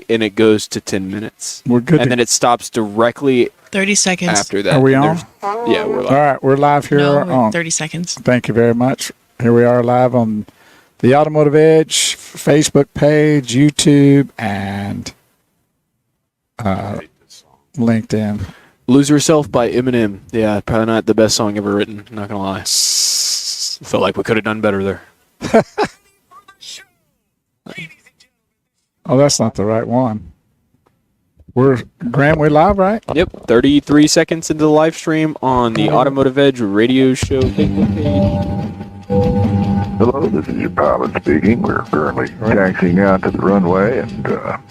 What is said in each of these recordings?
and it goes to 10 minutes. We're good. And then it stops directly 30 seconds. after that. Are we on? Yeah, we're live. All right, we're live here on 30 seconds. Thank you very much. Here we are live on the Automotive Edge Facebook page, YouTube, and LinkedIn. Lose Yourself by Eminem. Yeah, probably not the best song ever written, not going to lie. Felt like we could have done better there. Oh, that's not the right one. Graham, we're live, right? Yep, 33 seconds into the live stream on the Automotive Edge radio show Facebook page. Hello, this is your pilot speaking. We're currently taxiing out to the runway and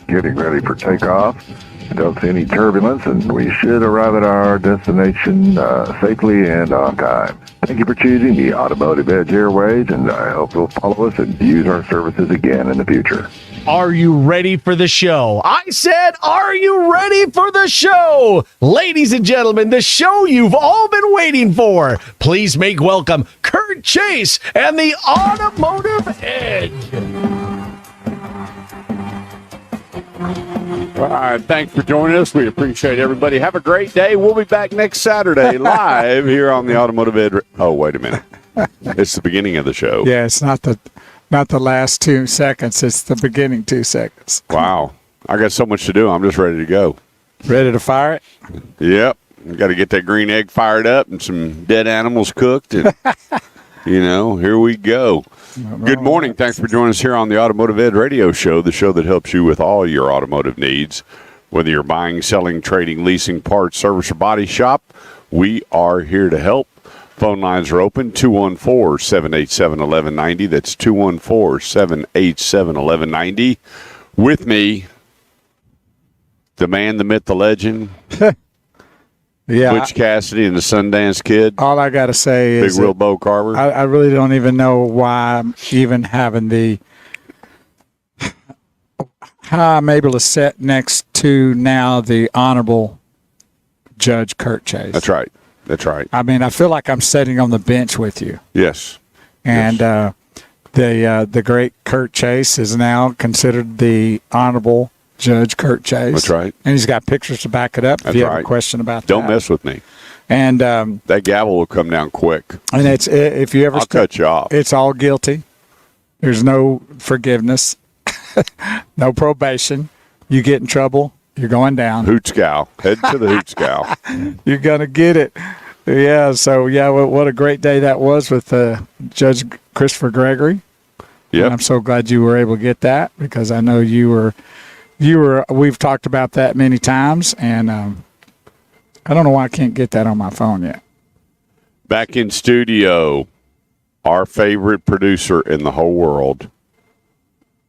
getting ready for takeoff. I don't see any turbulence, and we should arrive at our destination safely and on time. Thank you for choosing the Automotive Edge Airways, and I hope you'll follow us and use our services again in the future. Are you ready for the show? I said, are you ready for the show? Ladies and gentlemen, the show you've all been waiting for. Please make welcome Kurt Chase and the Automotive Edge. All right, thanks for joining us. We appreciate everybody. Have a great day. We'll be back next Saturday live here on the Automotive Edge. Oh, wait a minute. It's the beginning of the show. Yeah, it's not the last 2 seconds. It's the beginning 2 seconds. Wow. I got so much to do. I'm just ready to go. Ready to fire it? Yep. Got to get that green egg fired up and some dead animals cooked. And, here we go. Good morning. Thanks for joining us here on the Automotive Ed radio show, the show that helps you with all your automotive needs. Whether you're buying, selling, trading, leasing, parts, service, or body shop, we are here to help. Phone lines are open, 214-787-1190. That's 214-787-1190. With me, the man, the myth, the legend, Yeah. Butch Cassidy and the Sundance Kid. All I got to say Big is Will Bo Carver. I really don't even know why I'm even having how I'm able to sit next to now the Honorable Judge Kurt Chase. That's right. That's right. I mean, I feel like I'm sitting on the bench with you. Yes. And the great Kurt Chase is now considered the Honorable Judge Kurt Chase. That's right. And he's got pictures to back it up if That's you have right. a question about Don't that. mess with me. And That gavel will come down quick. and it's if you ever I'll cut you off. it's all guilty. There's no forgiveness, no probation. You get in trouble, you're going down. Hoot scowl. Head to the hoot scowl. You're gonna get it. Yeah. So yeah, what a great day that was with Judge Christopher Gregory. Yep. And I'm so glad you were able to get that because I know you were. We've talked about that many times, and I don't know why I can't get that on my phone yet. Back in studio, our favorite producer in the whole world,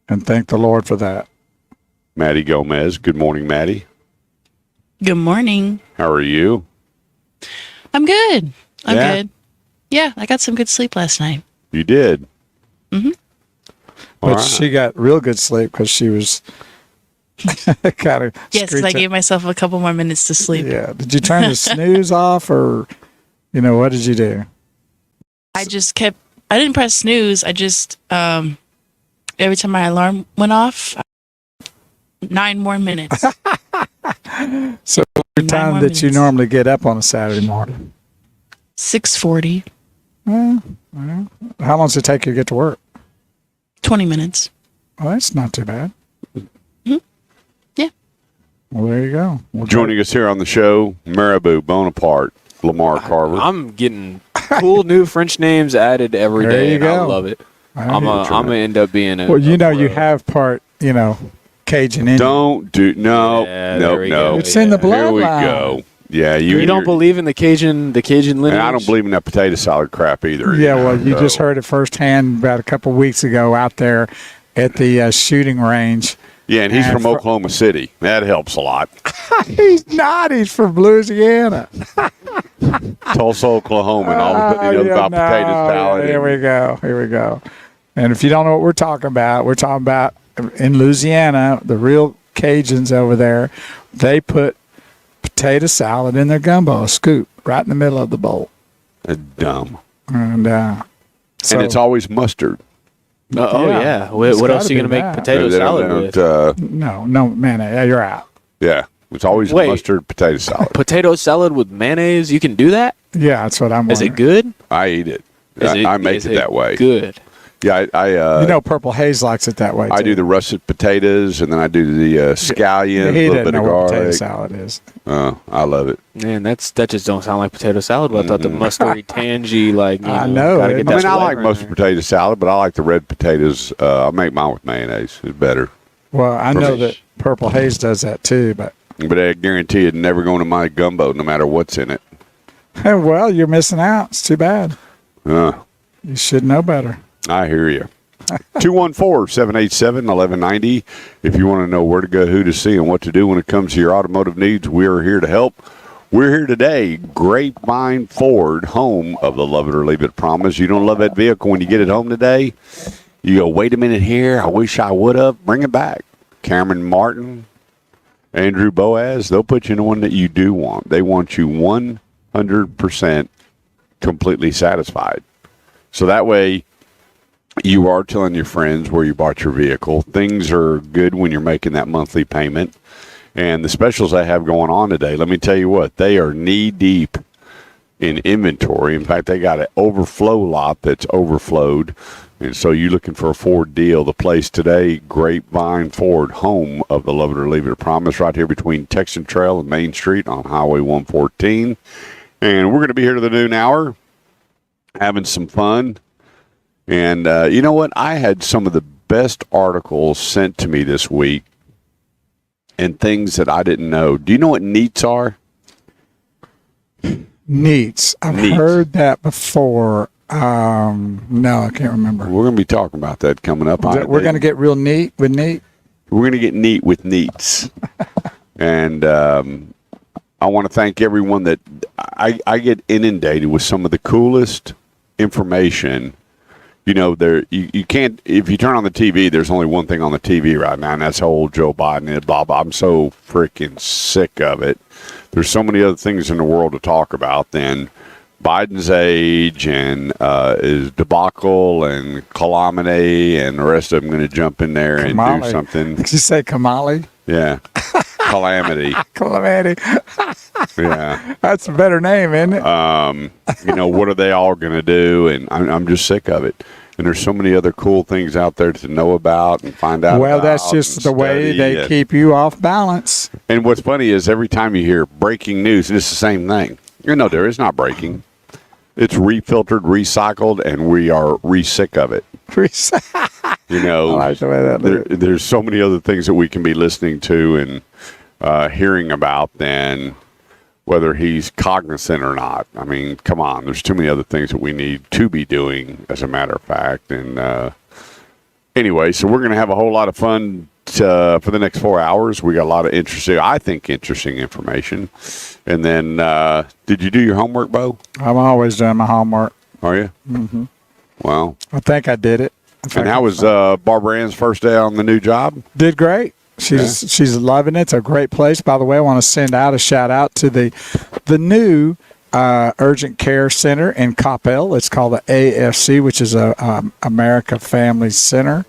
And thank the Lord for that. Maddie Gomez. Good morning, Maddie. Good morning. How are you? I'm good. I'm Yeah? good. Yeah, I got some good sleep last night. You did. Mm-hmm. But All right. she got real good sleep because she was kind of Yes, 'cause I gave myself a couple more minutes to sleep. Yeah. Did you turn the snooze off or, what did you do? I didn't press snooze. I just, every time my alarm went off, 9 more minutes. So the 9 time more that you minutes. normally get up on a Saturday morning. 6:40, How long does it take you to get to work? 20 minutes. Well, that's not too bad. Yeah. Well, there you go. Joining us here on the show, Marabou Bonaparte, Lamar Carver. I'm getting cool new French names added every There day, you and I go. love it. All I'm right. going to end up being a... Well, you pro. have part, Cajun Indian. Don't do no, Yeah, no, there we no. go. It's in the Here we bloodline. go. Yeah, You don't believe in the Cajun lineage? And I don't believe in that potato salad crap either. Yeah, well, you So, just heard it firsthand about a couple of weeks ago out there at the shooting range. Yeah, and he's And from for- Oklahoma City. That helps a lot. He's not. He's from Louisiana. Tulsa, Oklahoma, and all the Yeah, about potato salad. Here we go. Here we go. And if you don't know what we're talking about in Louisiana, the real Cajuns over there, they put potato salad in their gumbo, a scoop, right in the middle of the bowl. Dumb. And And it's always mustard. Oh yeah. What It's else gotta are you be gonna make that. potato They salad with? No, mayonnaise. Yeah, you're out. Yeah, it's always Wait. mustard potato salad. Potato salad with mayonnaise? You can do that? Yeah, that's what I'm Is wondering. it good? I eat it. Is I make is it that way. Good. Yeah, I Purple Haze likes it that way, I too. do the russet potatoes, and then I do the scallion, a He little doesn't bit know of what potato garlic. salad is. I love it. Man, that just don't sound like potato salad. But I thought the mustardy, tangy, like you I know, gotta it- get I that mean, I like flavor in most there. potato salad, but I like the red potatoes. I make mine with mayonnaise. It's better. Well, I know Perfect. that Purple Haze does that, too, but... But I guarantee it never going to my gumbo, no matter what's in it. Well, you're missing out. It's too bad. You should know better. I hear you. 214-787-1190. If you want to know where to go, who to see, and what to do when it comes to your automotive needs, we are here to help. We're here today, Grapevine Ford, home of the Love It or Leave It promise. You don't love that vehicle when you get it home today? You go, wait a minute here. I wish I would have. Bring it back. Cameron Martin, Andrew Boaz, they'll put you in the one that you do want. They want you 100% completely satisfied. So that way, you are telling your friends where you bought your vehicle. Things are good when you're making that monthly payment. And the specials they have going on today, let me tell you what, they are knee-deep in inventory. In fact, they got an overflow lot that's overflowed. And so you're looking for a Ford deal. The place today, Grapevine Ford, home of the Love It or Leave It promise, right here between Texan Trail and Main Street on Highway 114. And we're going to be here to the noon hour, having some fun. And you know what? I had some of the best articles sent to me this week and things that I didn't know. Do you know what NEATs are? Neats. I've Neat. heard that before. No, I can't remember. We're going to be talking about that coming up. We're going to get real neat with neat. We're going to get neat with NEATs. And I want to thank everyone that I get inundated with some of the coolest information. You know, you can't, if you turn on the TV, there's only one thing on the TV right now, and that's how old Joe Biden is, blah, blah. I'm so freaking sick of it. There's so many other things in the world to talk about than Biden's age and his debacle and calamity, and the rest of them going to jump in there and do Kamali. something. Did you say Kamali? Yeah. Calamity. Calamity. Yeah. That's a better name, isn't it? You know, what are they all going to do? And I'm just sick of it. And there's so many other cool things out there to know about and find out Well, about that's just and the way study they and- keep you off balance. And what's funny is every time you hear breaking news, it's the same thing. You know, there is not breaking. It's refiltered, recycled, and we are re-sick of it. You know, I like the way that looks. there's so many other things that we can be listening to and hearing about than whether he's cognizant or not. I mean, come on. There's too many other things that we need to be doing, as a matter of fact. And anyway, so we're going to have a whole lot of fun for the next 4 hours. We got a lot of interesting information. And then, did you do your homework, Bo? I'm always doing my homework. Are you? Mm-hmm. Well, I think I did it. and how was Barbara Ann's first day on the new job? Did great. She's loving it. It's a great place. By the way, I want to send out a shout out to the new urgent care center in Coppell. It's called the AFC, which is a America Family Center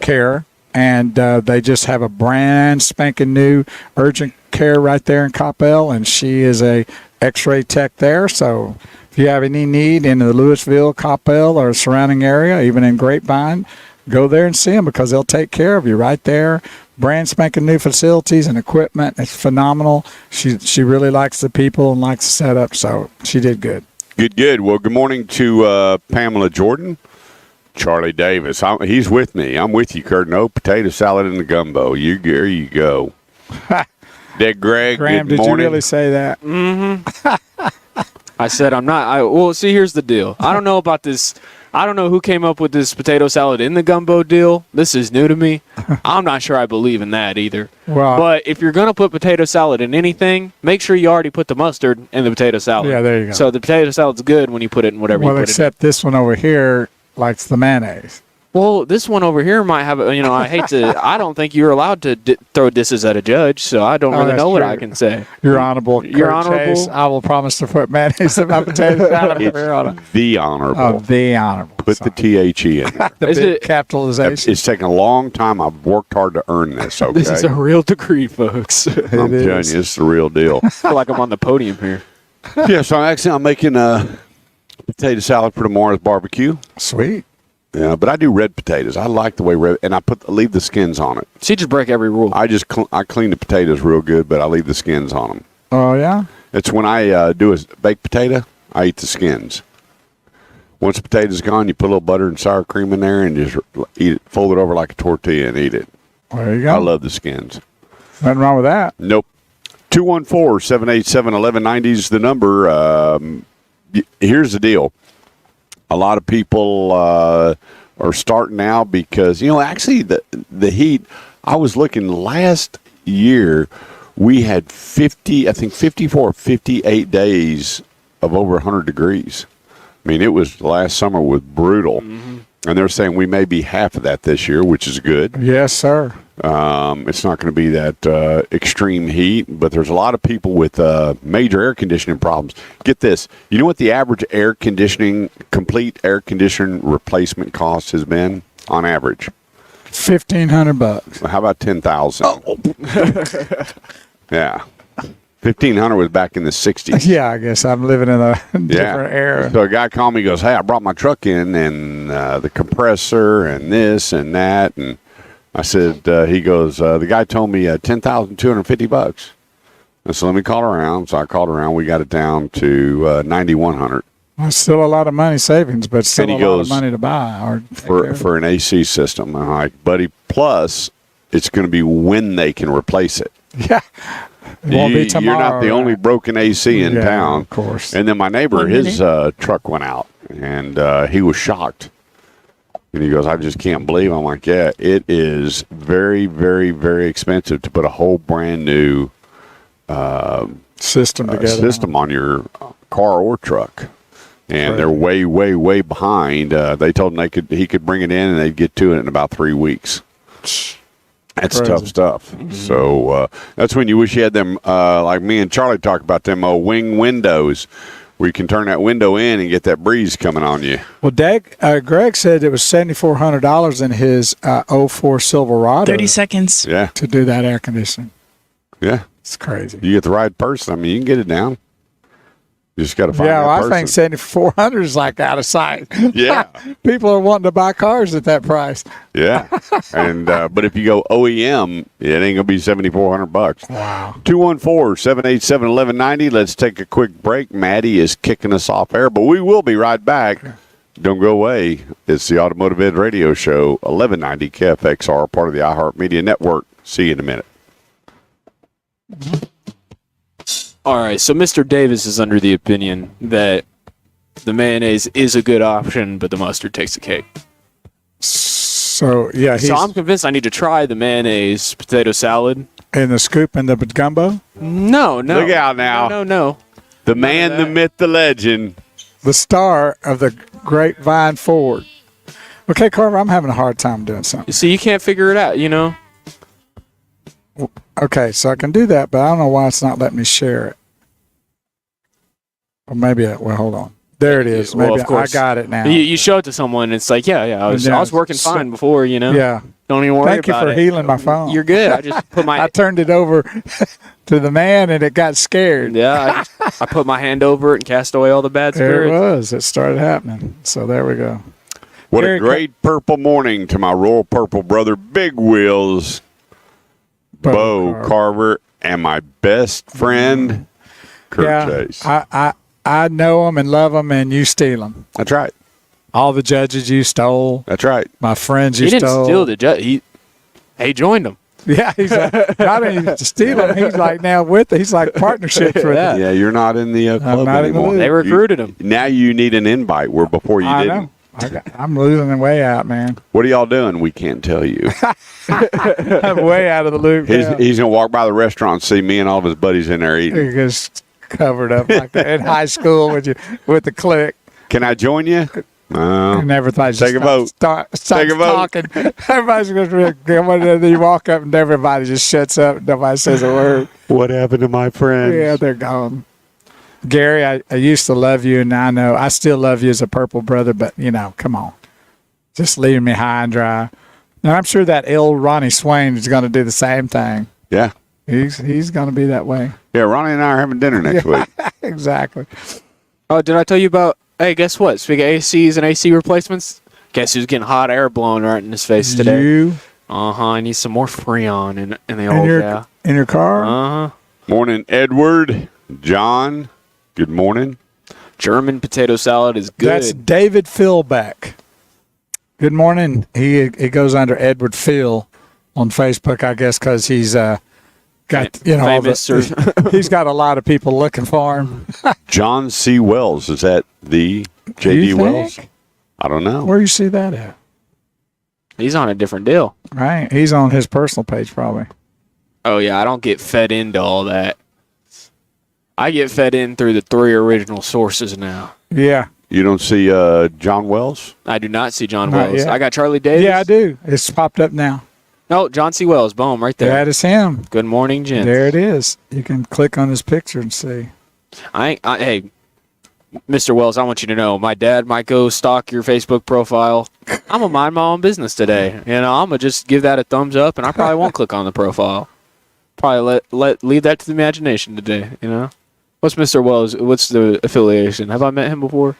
Care, and they just have a brand spanking new urgent care right there in Coppell, and she is a X-ray tech there. So if you have any need in the Louisville, Coppell, or surrounding area, even in Grapevine, go there and see them because they'll take care of you right there. Brand spanking new facilities and equipment. It's phenomenal. She really likes the people and likes the setup, so she did good. Good. Well, good morning to Pamela Jordan, Charlie Davis. He's with me. I'm with you, Kurt. No potato salad in the gumbo. There you go. Dad Greg, Graham, good did morning. you really say that? I said I'm not. Well, see, here's the deal. I don't know about this. I don't know who came up with this potato salad in the gumbo deal. This is new to me. I'm not sure I believe in that either. Well, But if you're going to put potato salad in anything, make sure you already put the mustard in the potato salad. Yeah, there you go. So the potato salad's good when you put it in whatever you well, put except this one over here likes the mayonnaise. Well, this one over here might have, I hate to, I don't think you're allowed to throw disses at a judge, so I don't really that's know what true. I can say. Your Honorable. Your Kurt Honorable. Chase, I will promise to put mayonnaise in my potato salad. It's the honorable. Oh, the Honorable. Put the THE in there. The Is big it- capitalization. It's taken a long time. I've worked hard to earn this, okay? This is a real degree, folks. I I'm telling you, it's the real deal. feel like I'm on the podium here. Yeah, so I'm making a potato salad for tomorrow's barbecue. Sweet. Yeah, but I do red potatoes. I like the way red, and I leave the skins on it. So you just break every rule. I just I clean the potatoes real good, but I leave the skins on them. Oh, yeah? It's when I do a baked potato, I eat the skins. Once the potato's gone, you put a little butter and sour cream in there and just eat it, fold it over like a tortilla and eat it. There you go. I love the skins. Nothing wrong with that. Nope. 214-787-1190 is the number. Here's the deal. A lot of people are starting now because, actually the heat, I was looking last year, we had 54, 58 days of over 100 degrees. I mean, it was last summer was brutal. Mm-hmm. And they're saying we may be half of that this year, which is good. Yes, sir. It's not going to be that extreme heat, but there's a lot of people with major air conditioning problems. Get this. You know what the average complete air conditioning replacement cost has been on average? $1,500. How about 10,000? Oh. Yeah. 1,500 was back in the 60s. Yeah, I guess I'm living in a different era. So a guy called me, goes, "Hey, I brought my truck in and the compressor and this and that." And I said, he goes, the guy told me $10,250. I said, let me call around. So I called around. We got it down to $9,100. Well, still a lot of money savings, but still And he a lot of goes, money to buy. Or for an AC system. I'm like, buddy, plus it's going to be when they can replace it. Yeah. It won't be tomorrow. You're not the only broken AC in town. Of course. And then my neighbor, 1 his minute. truck went out, and he was shocked. And he goes, I just can't believe. I'm like, yeah, it is very, very, very expensive to put a whole brand new System together. system on your car or truck. And Right. they're way, way, way behind. They told him he could bring it in and they'd get to it in about 3 weeks. That's Crazy. tough stuff. So that's when you wish you had them, like me and Charlie talked about them wing windows, where you can turn that window in and get that breeze coming on you. Well, Greg said it was $7,400 in his 04 Silverado 30 seconds. Yeah, to do that air conditioning. yeah. It's crazy. You get the right person. I mean, you can get it down. You just got to find Yeah, that well, I person. think 7,400 is like out of sight. Yeah. People are wanting to buy cars at that price. Yeah, and but if you go OEM, it ain't gonna be $7,400. Wow. 214-787-1190. Let's take a quick break. Maddie is kicking us off air, but we will be right back. Don't go away. It's the Automotive Edge Radio Show, 1190 KFXR, part of the iHeartMedia Network. See you in a minute. All right, so Mr. Davis is under the opinion that the mayonnaise is a good option, but the mustard takes the cake. So, yeah, he's So I'm convinced I need to try the mayonnaise potato salad. in the scoop and the gumbo. No. Look out now. No. The man, the myth, the legend. The star of the Grapevine Ford. Okay, Carver, I'm having a hard time doing something. You see, you can't figure it out, Okay, so I can do that, but I don't know why it's not letting me share it. Or maybe, hold on. There it is. Well, Maybe of course. I got it now. You show it to someone, and it's like, yeah, I was working So- fine before, Yeah. Don't even worry Thank you about for it. healing my phone. You're good. I just put my I turned it over to the man, and it got scared. I put my hand over it and cast away all the bad There it spirits. was. It started happening. So there we go. What Very a great purple morning to my royal purple brother, Big Wheels, Bo Carver, and my best friend, Kurt Chase. I know them and love them, and you steal them. That's right. All the judges you stole, That's right. my friends you He didn't stole. steal the judge. He joined them. Yeah, he's like, not even steal him. He's like now with it. He's like partnerships with Yeah. it. Yeah, you're not in the club not in the anymore. loop. They recruited him. Now you need an invite where before you I didn't. know. I'm losing the way out, man. What are y'all doing? We can't tell you. I'm way out of the loop. He's now. going to walk by the restaurant, see me and all of his buddies in there eating. He gets covered up like that in high school with the clique. Can I join you? And everybody just Take a vote. starts Take a vote. talking. Everybody's going to come in and then you walk up and everybody just shuts up. Nobody says a word. What happened to my friends? Yeah, they're gone. Gary, I used to love you, and I know I still love you as a purple brother, but, come on. Just leaving me high and dry. And I'm sure that ill Ronnie Swain is going to do the same thing. Yeah. He's going to be that way. Yeah, Ronnie and I are having dinner next week. Exactly. Oh, did I tell you about? Hey, guess what? Speaking of ACs and AC replacements, guess who's getting hot air blowing right in his face today? You I need some more Freon in the in old your car? Morning, Edward. John, good morning. German potato salad is good. That's David Philbeck. Good morning. He goes under Edward Phil on Facebook, I guess, because he's got famous. He's got a lot of people looking for him. John C. Wells. Is that the J.D. You Wells? think? I don't know. Where you see that at? He's on a different deal. Right. He's on his personal page, probably. Oh yeah, I don't get fed into all that. I get fed in through the 3 original sources now. Yeah. You don't see John Wells? I do not see John Not Wells. yet. I got Charlie Davis. Yeah, I do. It's popped up now. No, John C. Wells. Boom, right there. That is him. Good morning, gents. There it is. You can click on his picture and see. Hey, Mr. Wells, I want you to know, my dad might go stalk your Facebook profile. I'm gonna mind my own business today. I'm gonna just give that a thumbs up, and I probably won't click on the profile. Probably leave that to the imagination today. What's Mr. Wells? What's the affiliation? Have I met him before?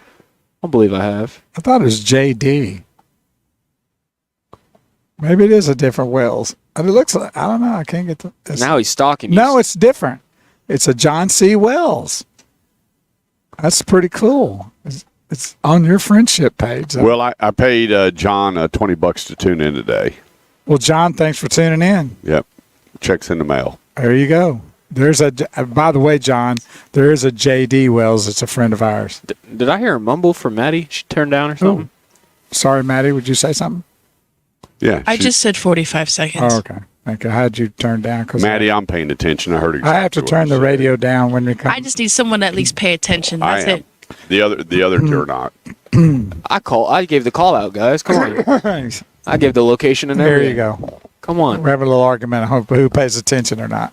I don't believe I have. I thought it was JD. Maybe it is a different Wells. It looks like, I don't know. I can't get the. Now he's stalking you. No, it's different. It's a John C. Wells. That's pretty cool. It's on your friendship page. Well, I paid John $20 to tune in today. Well, John, thanks for tuning in. Yep. Check's in the mail. There you go. There's by the way, John, there is a JD Wells. It's a friend of ours. Did I hear a mumble from Maddie? She turned down or something? Sorry, Maddie. Would you say something? Yeah. I just said 45 seconds. Oh, okay. Thank you. I had you turned down. Maddie, I'm paying attention. I heard exactly I have to what turn you the said. radio down when we come. I just need someone to at least pay attention. I That's am. it. The other two are not. I gave the call out, guys. Come on. Thanks. I gave the location and There everything. you go. Come on. We're having a little argument on who pays attention or not.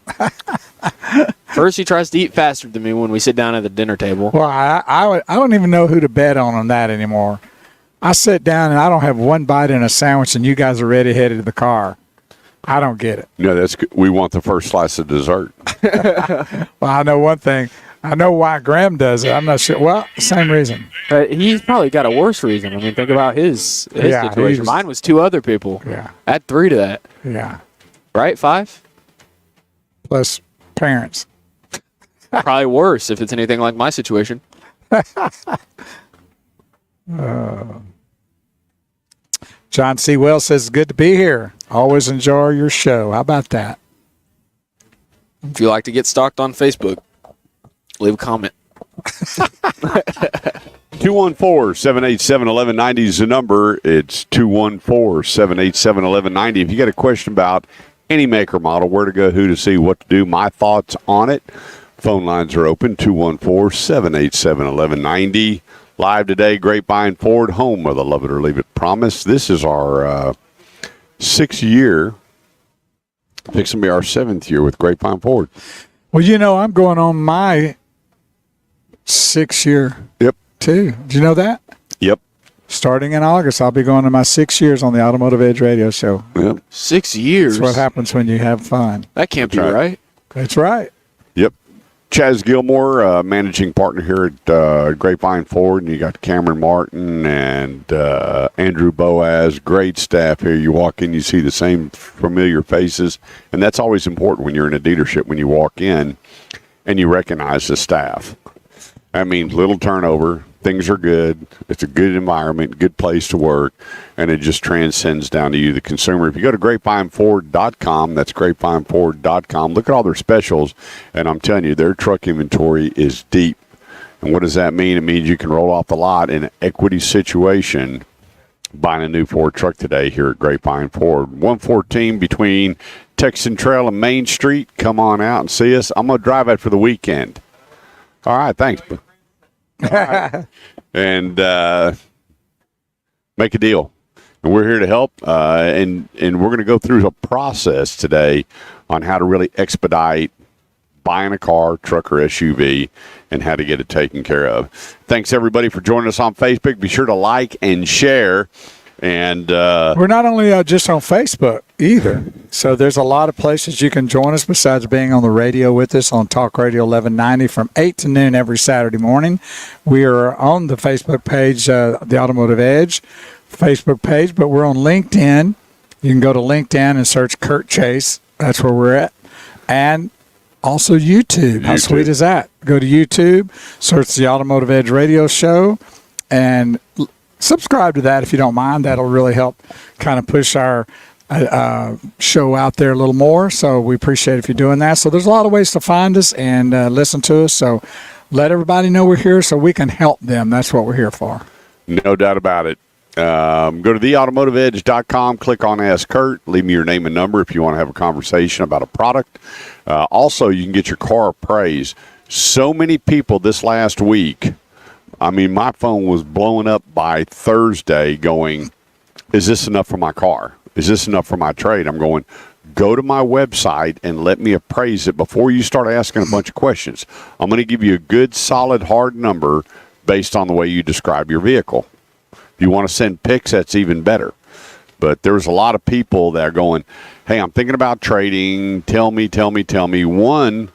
First, he tries to eat faster than me when we sit down at the dinner table. Well, I don't even know who to bet on that anymore. I sit down and I don't have one bite in a sandwich, and you guys are ready headed to the car. I don't get it. No, that's good. We want the first slice of dessert. Well, I know one thing. I know why Graham does it. I'm not sure. Well, same reason. He's probably got a worse reason. I mean, think about his Yeah, situation. he's- Mine was 2 other people. Yeah. Add 3 to that. Yeah. Right? 5? Plus parents. Probably worse if it's anything like my situation. John C. Wells says, it's good to be here. Always enjoy your show. How about that? If you like to get stalked on Facebook, leave a comment. 214-787-1190 is the number. It's 214-787-1190. If you got a question about any make or model, where to go, who to see, what to do, my thoughts on it, phone lines are open, 214-787-1190. Live today, Grapevine Ford, home of the love it or leave it promise. This is our 6th year. Fixing to be our 7th year with Grapevine Ford. Well, I'm going on my 6th year Yep. too. Did you know that? Yep. Starting in August, I'll be going to my 6 years on the Automotive Edge radio show. Yep. 6 years? That's what happens when you have fun. That can't be That's right. right. That's right. Yep. Chaz Gilmore, managing partner here at Grapevine Ford, and you got Cameron Martin and Andrew Boaz. Great staff here. You walk in, you see the same familiar faces, and that's always important when you're in a dealership, when you walk in and you recognize the staff. That means little turnover. Things are good. It's a good environment, good place to work, and it just transcends down to you, the consumer. If you go to grapevine.ford.com, that's grapevine.ford.com, look at all their specials, and I'm telling you, their truck inventory is deep. And what does that mean? It means you can roll off the lot in an equity situation buying a new Ford truck today here at Grapevine Ford. 114 between Texan Trail and Main Street. Come on out and see us. I'm going to drive it for the weekend. All right, thanks. All right. And make a deal. And we're here to help, and we're going to go through a process today on how to really expedite buying a car, truck, or SUV, and how to get it taken care of. Thanks, everybody, for joining us on Facebook. Be sure to like and share. And we're not only just on Facebook either. So there's a lot of places you can join us besides being on the radio with us on Talk Radio 1190 from 8 to noon every Saturday morning. We are on the Facebook page, the Automotive Edge Facebook page, but we're on LinkedIn. You can go to LinkedIn and search Kurt Chase. That's where we're at. And also YouTube. How sweet is that? Go to YouTube, search the Automotive Edge Radio Show, and subscribe to that if you don't mind. That'll really help kind of push our show out there a little more. So we appreciate if you're doing that. So there's a lot of ways to find us and listen to us. So let everybody know we're here so we can help them. That's what we're here for. No doubt about it. Go to theautomotiveedge.com, click on Ask Kurt, leave me your name and number if you want to have a conversation about a product. Also, you can get your car appraised. So many people this last week, I mean, my phone was blowing up by Thursday going, is this enough for my car? Is this enough for my trade? I'm going, go to my website and let me appraise it before you start asking a bunch of questions. I'm going to give you a good, solid, hard number based on the way you describe your vehicle. If you want to send pics, that's even better. But there's a lot of people that are going, hey, I'm thinking about trading. Tell me. One,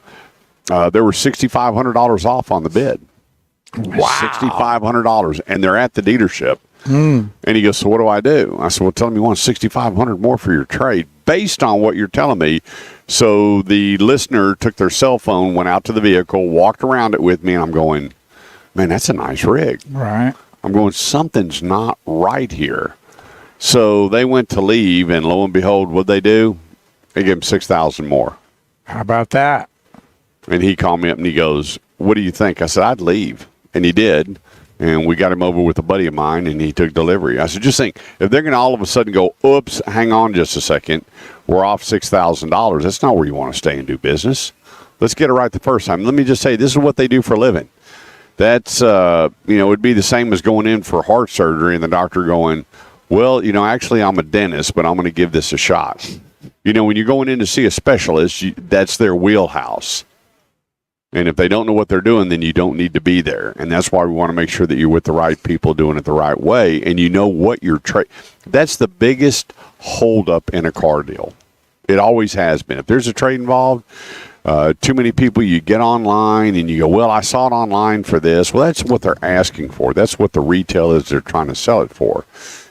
there were $6,500 off on the bid. Wow. $6,500. And they're at the dealership. And he goes, so what do I do? I said, well, tell him you want $6,500 more for your trade based on what you're telling me. So the listener took their cell phone, went out to the vehicle, walked around it with me, and I'm going, man, that's a nice rig. Right. I'm going, something's not right here. So they went to leave, and lo and behold, what'd they do? They gave him $6,000 more. How about that? And he called me up, and he goes, what do you think? I said, I'd leave. And he did. And we got him over with a buddy of mine, and he took delivery. I said, just think, if they're going to all of a sudden go, oops, hang on just a second, we're off $6,000. That's not where you want to stay and do business. Let's get it right the first time. Let me just say, this is what they do for a living. That's, it'd be the same as going in for heart surgery and the doctor going, well, actually I'm a dentist, but I'm going to give this a shot. When you're going in to see a specialist, that's their wheelhouse. And if they don't know what they're doing, then you don't need to be there. And that's why we want to make sure that you're with the right people doing it the right way. And you know what your trade. That's the biggest holdup in a car deal. It always has been. If there's a trade involved, too many people, you get online and you go, well, I saw it online for this. Well, that's what they're asking for. That's what the retail is they're trying to sell it for.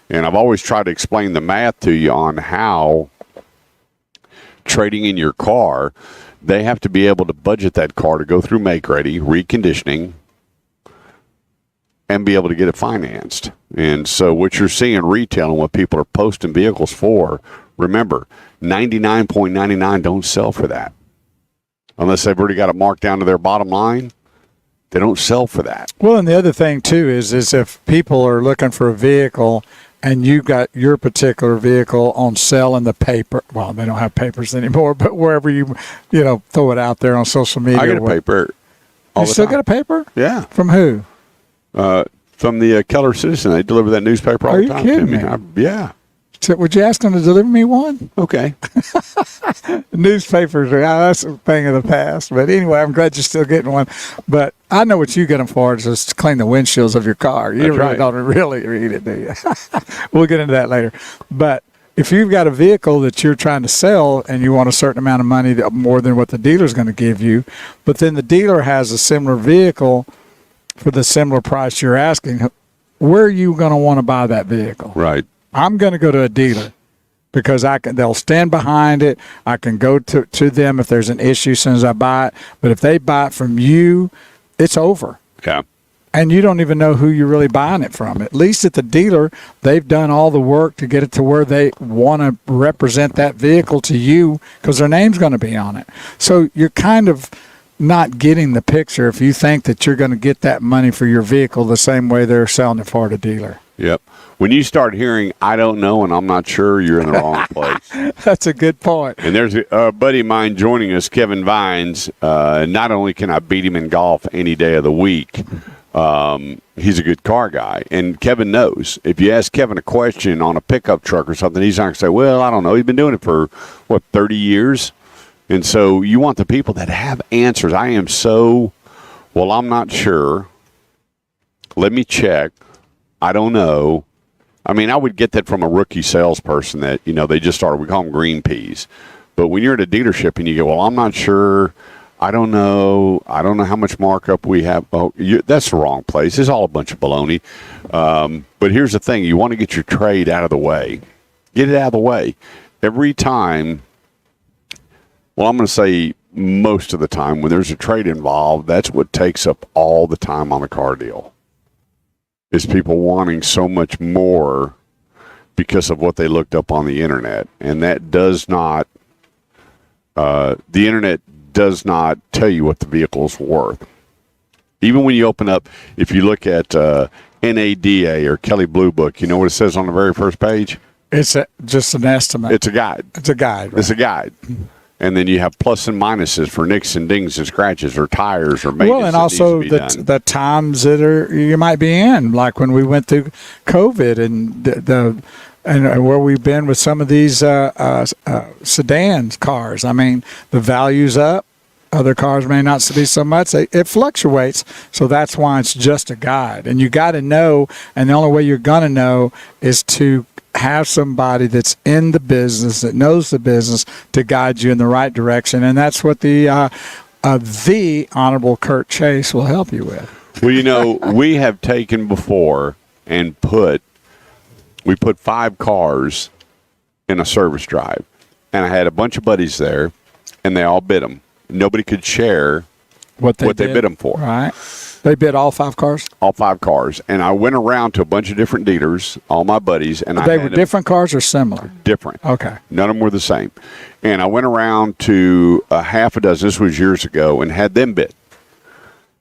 And I've always tried to explain the math to you on how trading in your car, they have to be able to budget that car to go through make ready, reconditioning, and be able to get it financed. And so what you're seeing retail and what people are posting vehicles for, remember, 99.99 don't sell for that. Unless they've already got it marked down to their bottom line, they don't sell for that. Well, and the other thing, too, is if people are looking for a vehicle and you got your particular vehicle on sale in the paper, well, they don't have papers anymore, but wherever you throw it out there on social media. I get a paper all You the still time. get a paper? Yeah. From who? From the Keller Citizen. They deliver that newspaper all Are the you time kidding to me. me? Yeah. So would you ask them to deliver me one? Okay. Newspapers, that's a thing of the past. But anyway, I'm glad you're still getting one. But I know what you get them for is just to clean the windshields of your car. You That's don't really read it, do you? We'll get into that later. But if you've got a vehicle that you're trying to sell and you want a certain amount of money, more than what the dealer's going to give you, but then the dealer has a similar vehicle for the similar price you're asking, where are you going to want to buy that vehicle? Right. I'm going to go to a dealer because they'll stand behind it. I can go to them if there's an issue as soon as I buy it. But if they buy it from you, it's over. Yeah. And you don't even know who you're really buying it from. At least at the dealer, they've done all the work to get it to where they want to represent that vehicle to you because their name's going to be on it. So you're kind of not getting the picture if you think that you're going to get that money for your vehicle the same way they're selling it for the dealer. Yep. When you start hearing, I don't know, and I'm not sure, you're in the wrong place. That's a good point. And there's a buddy of mine joining us, Kevin Vines. Not only can I beat him in golf any day of the week, He's a good car guy, and Kevin knows. If you ask Kevin a question on a pickup truck or something, he's not going to say, well, I don't know. He's been doing it for, 30 years? And so you want the people that have answers. I'm not sure. Let me check. I don't know. I mean, I would get that from a rookie salesperson that, they just started. We call them green peas. But when you're at a dealership and you go, well, I'm not sure. I don't know how much markup we have. Oh, that's the wrong place. It's all a bunch of baloney. But here's the thing. You want to get your trade out of the way. Get it out of the way. Every time, well, I'm going to say most of the time, when there's a trade involved, that's what takes up all the time on the car deal. Is people wanting so much more because of what they looked up on the internet. And that does not, the internet does not tell you what the vehicle's worth. Even when you open up, if you look at NADA or Kelley Blue Book, you know what it says on the very first page? It's just an estimate. It's a guide. It's a guide. Right? It's a guide. And then you have plus and minuses for nicks and dings and scratches or tires or maintenance. Well, and also the times that you might be in, like when we went through COVID and and where we've been with some of these sedans cars. I mean, the value's up. Other cars may not be so much. It fluctuates. So that's why it's just a guide. And you got to know, and the only way you're going to know is to have somebody that's in the business, that knows the business, to guide you in the right direction. And that's what the Honorable Kurt Chase will help you with. Well, we have taken before and we put 5 cars in a service drive. And I had a bunch of buddies there, and they all bid them. Nobody could share what they bid them for. Right. They bid all 5 cars? All 5 cars. And I went around to a bunch of different dealers, all my buddies. And they were different cars or similar? Different. Okay. None of them were the same. And I went around to a half a dozen, this was years ago, and had them bid.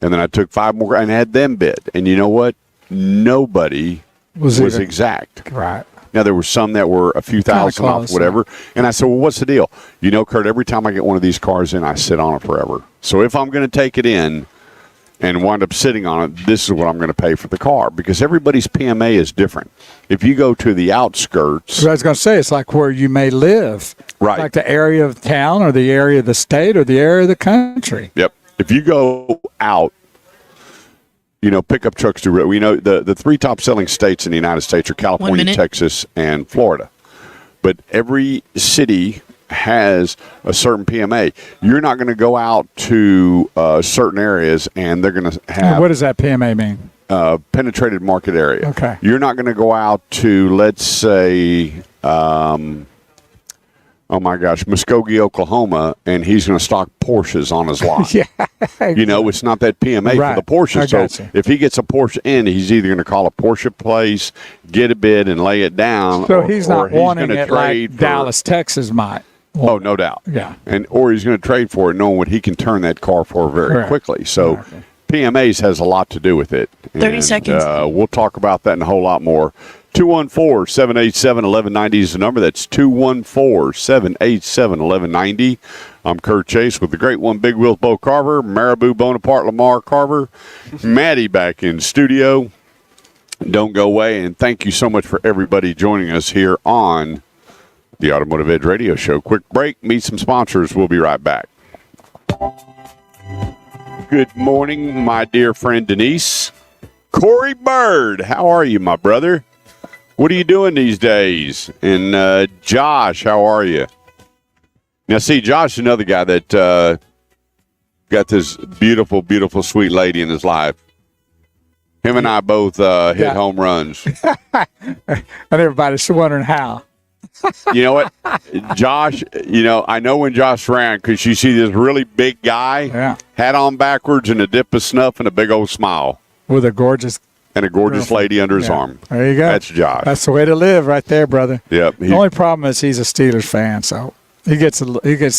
And then I took 5 more and had them bid. And you know what? Nobody was exact. Right. Now, there were some that were a few thousand off, whatever. And I said, well, what's the deal? Kurt, every time I get one of these cars in, I sit on it forever. So if I'm going to take it in and wind up sitting on it, this is what I'm going to pay for the car, because everybody's PMA is different. If you go to the outskirts. I was going to say, it's like where you may live. Right. Like the area of town or the area of the state or the area of the country. Yep. If you go out, pickup trucks do. We know the 3 top selling states in the United States are California, Texas, and Florida. But every city has a certain PMA. You're not going to go out to certain areas and they're going to have. What does that PMA mean? Penetrated market area. Okay. You're not going to go out to, let's say, Muskogee, Oklahoma, and he's going to stock Porsches on his lot. Yeah. It's not that PMA right. for the Porsche. So if he gets a Porsche in, he's either going to call a Porsche place, get a bid, and lay it down. So he's not wanting it like for Dallas, Texas might. Oh, no doubt. Yeah. Or he's going to trade for it knowing what he can turn that car for very quickly. So PMAs has a lot to do with it. 30 seconds. We'll talk about that and a whole lot more. 214-787-1190 is the number. That's 214-787-1190. I'm Kurt Chase with the great one, Big Wheels Bo Carver, Marabou Bonaparte Lamar Carver, Maddie back in studio. Don't go away, and thank you so much for everybody joining us here on the Automotive Edge Radio Show. Quick break, meet some sponsors. We'll be right back. Good morning, my dear friend Denise. Corey Bird, how are you, my brother? What are you doing these days? And Josh, how are you? Now, see, Josh is another guy that got this beautiful, beautiful, sweet lady in his life. Him and I both hit home runs. And everybody's wondering how. You know what? Josh, I know when Josh ran, because you see this really big guy, hat on backwards and a dip of snuff and a big old smile. With a gorgeous lady under his arm. There you go. That's Josh. That's the way to live right there, brother. Yep. The only problem is he's a Steelers fan, so he gets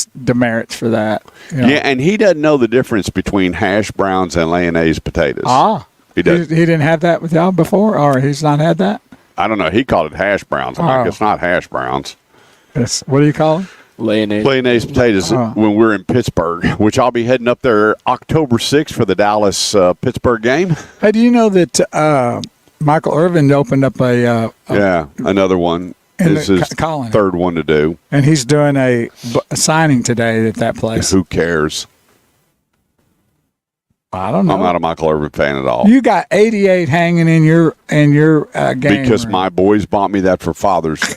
demerits for that. Yeah, and he doesn't know the difference between hash browns and mayonnaise potatoes. He doesn't. He didn't have that with y'all before, or he's not had that? I don't know. He called it hash browns. I'm like, it's not hash browns. What do you call them? Mayonnaise potatoes when we're in Pittsburgh, which I'll be heading up there October 6th for the Dallas Pittsburgh game. Hey, do you know that Michael Irvin opened up another one. This is the third one to do. And he's doing a signing today at that place. Who cares? I don't know. I'm not a Michael Irvin fan at all. You got 88 hanging in your game because room. my boys bought me that for Father's Day.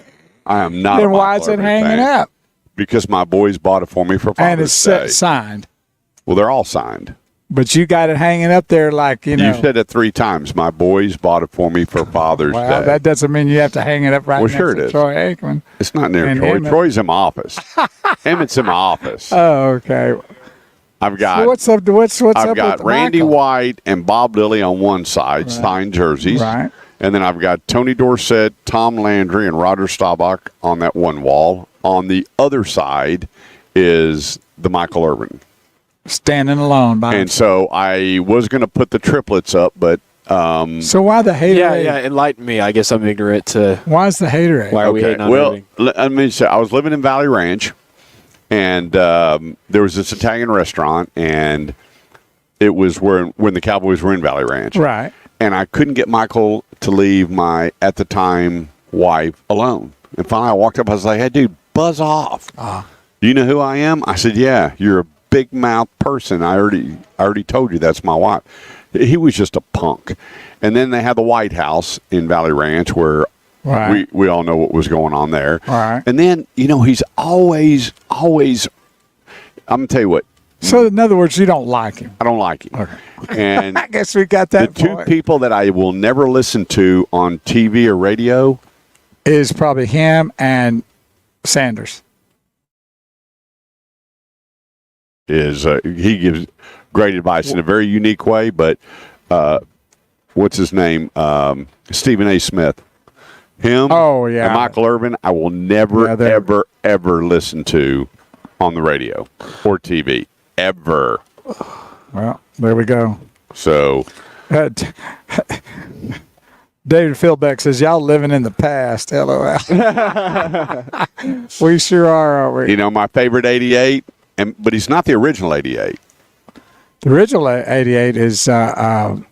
I am not. Then why is it hanging up? Because my boys bought it for me for Father's Day. And it's signed. Well, they're all signed. But you got it hanging up there like, you know. You said it 3 times. My boys bought it for me for Father's Day. Well, that doesn't mean you have to hang it up right next to Troy Aikman. It's not near Troy. Emmett. Troy's in my office. Emmett's in my office. Oh, okay. I've got. So what's up I've got with Randy Michael? White and Bob Lilly on one side, signed jerseys. Right. And then I've got Tony Dorsett, Tom Landry, and Roger Staubach on that one wall. On the other side is the Michael Irvin. Standing alone by And himself. so I was going to put the triplets up, but So why the haterade? Yeah, enlighten me. I guess I'm ignorant to Why is the haterade? why are we hating on well, Irving? let me say, I was living in Valley Ranch, and there was this Italian restaurant, and it was when the Cowboys were in Valley Ranch. Right. And I couldn't get Michael to leave my, at the time, wife alone. And finally I walked up, I was like, hey, dude, buzz off. Do you know who I am? I said, yeah, you're a big mouth person. I already told you that's my wife. He was just a punk. And then they had the White House in Valley Ranch where Right. we all know what was going on there. Right. And then, he's always, I'm going to tell you what, So in other words, you don't like him. I don't like him. Okay. And I guess we got the that two point. people that I will never listen to on TV or radio Is probably him and Sanders. is he gives great advice in a very unique way, but what's his name? Stephen A. Smith. Him Oh, yeah. and Michael Irvin, I will never, ever listen to on the radio or TV. Ever. Well, there we go. So David Philbeck says, y'all living in the past, LOL. We sure are, aren't we? my favorite 88, but he's not the original 88. The original 88 is, God,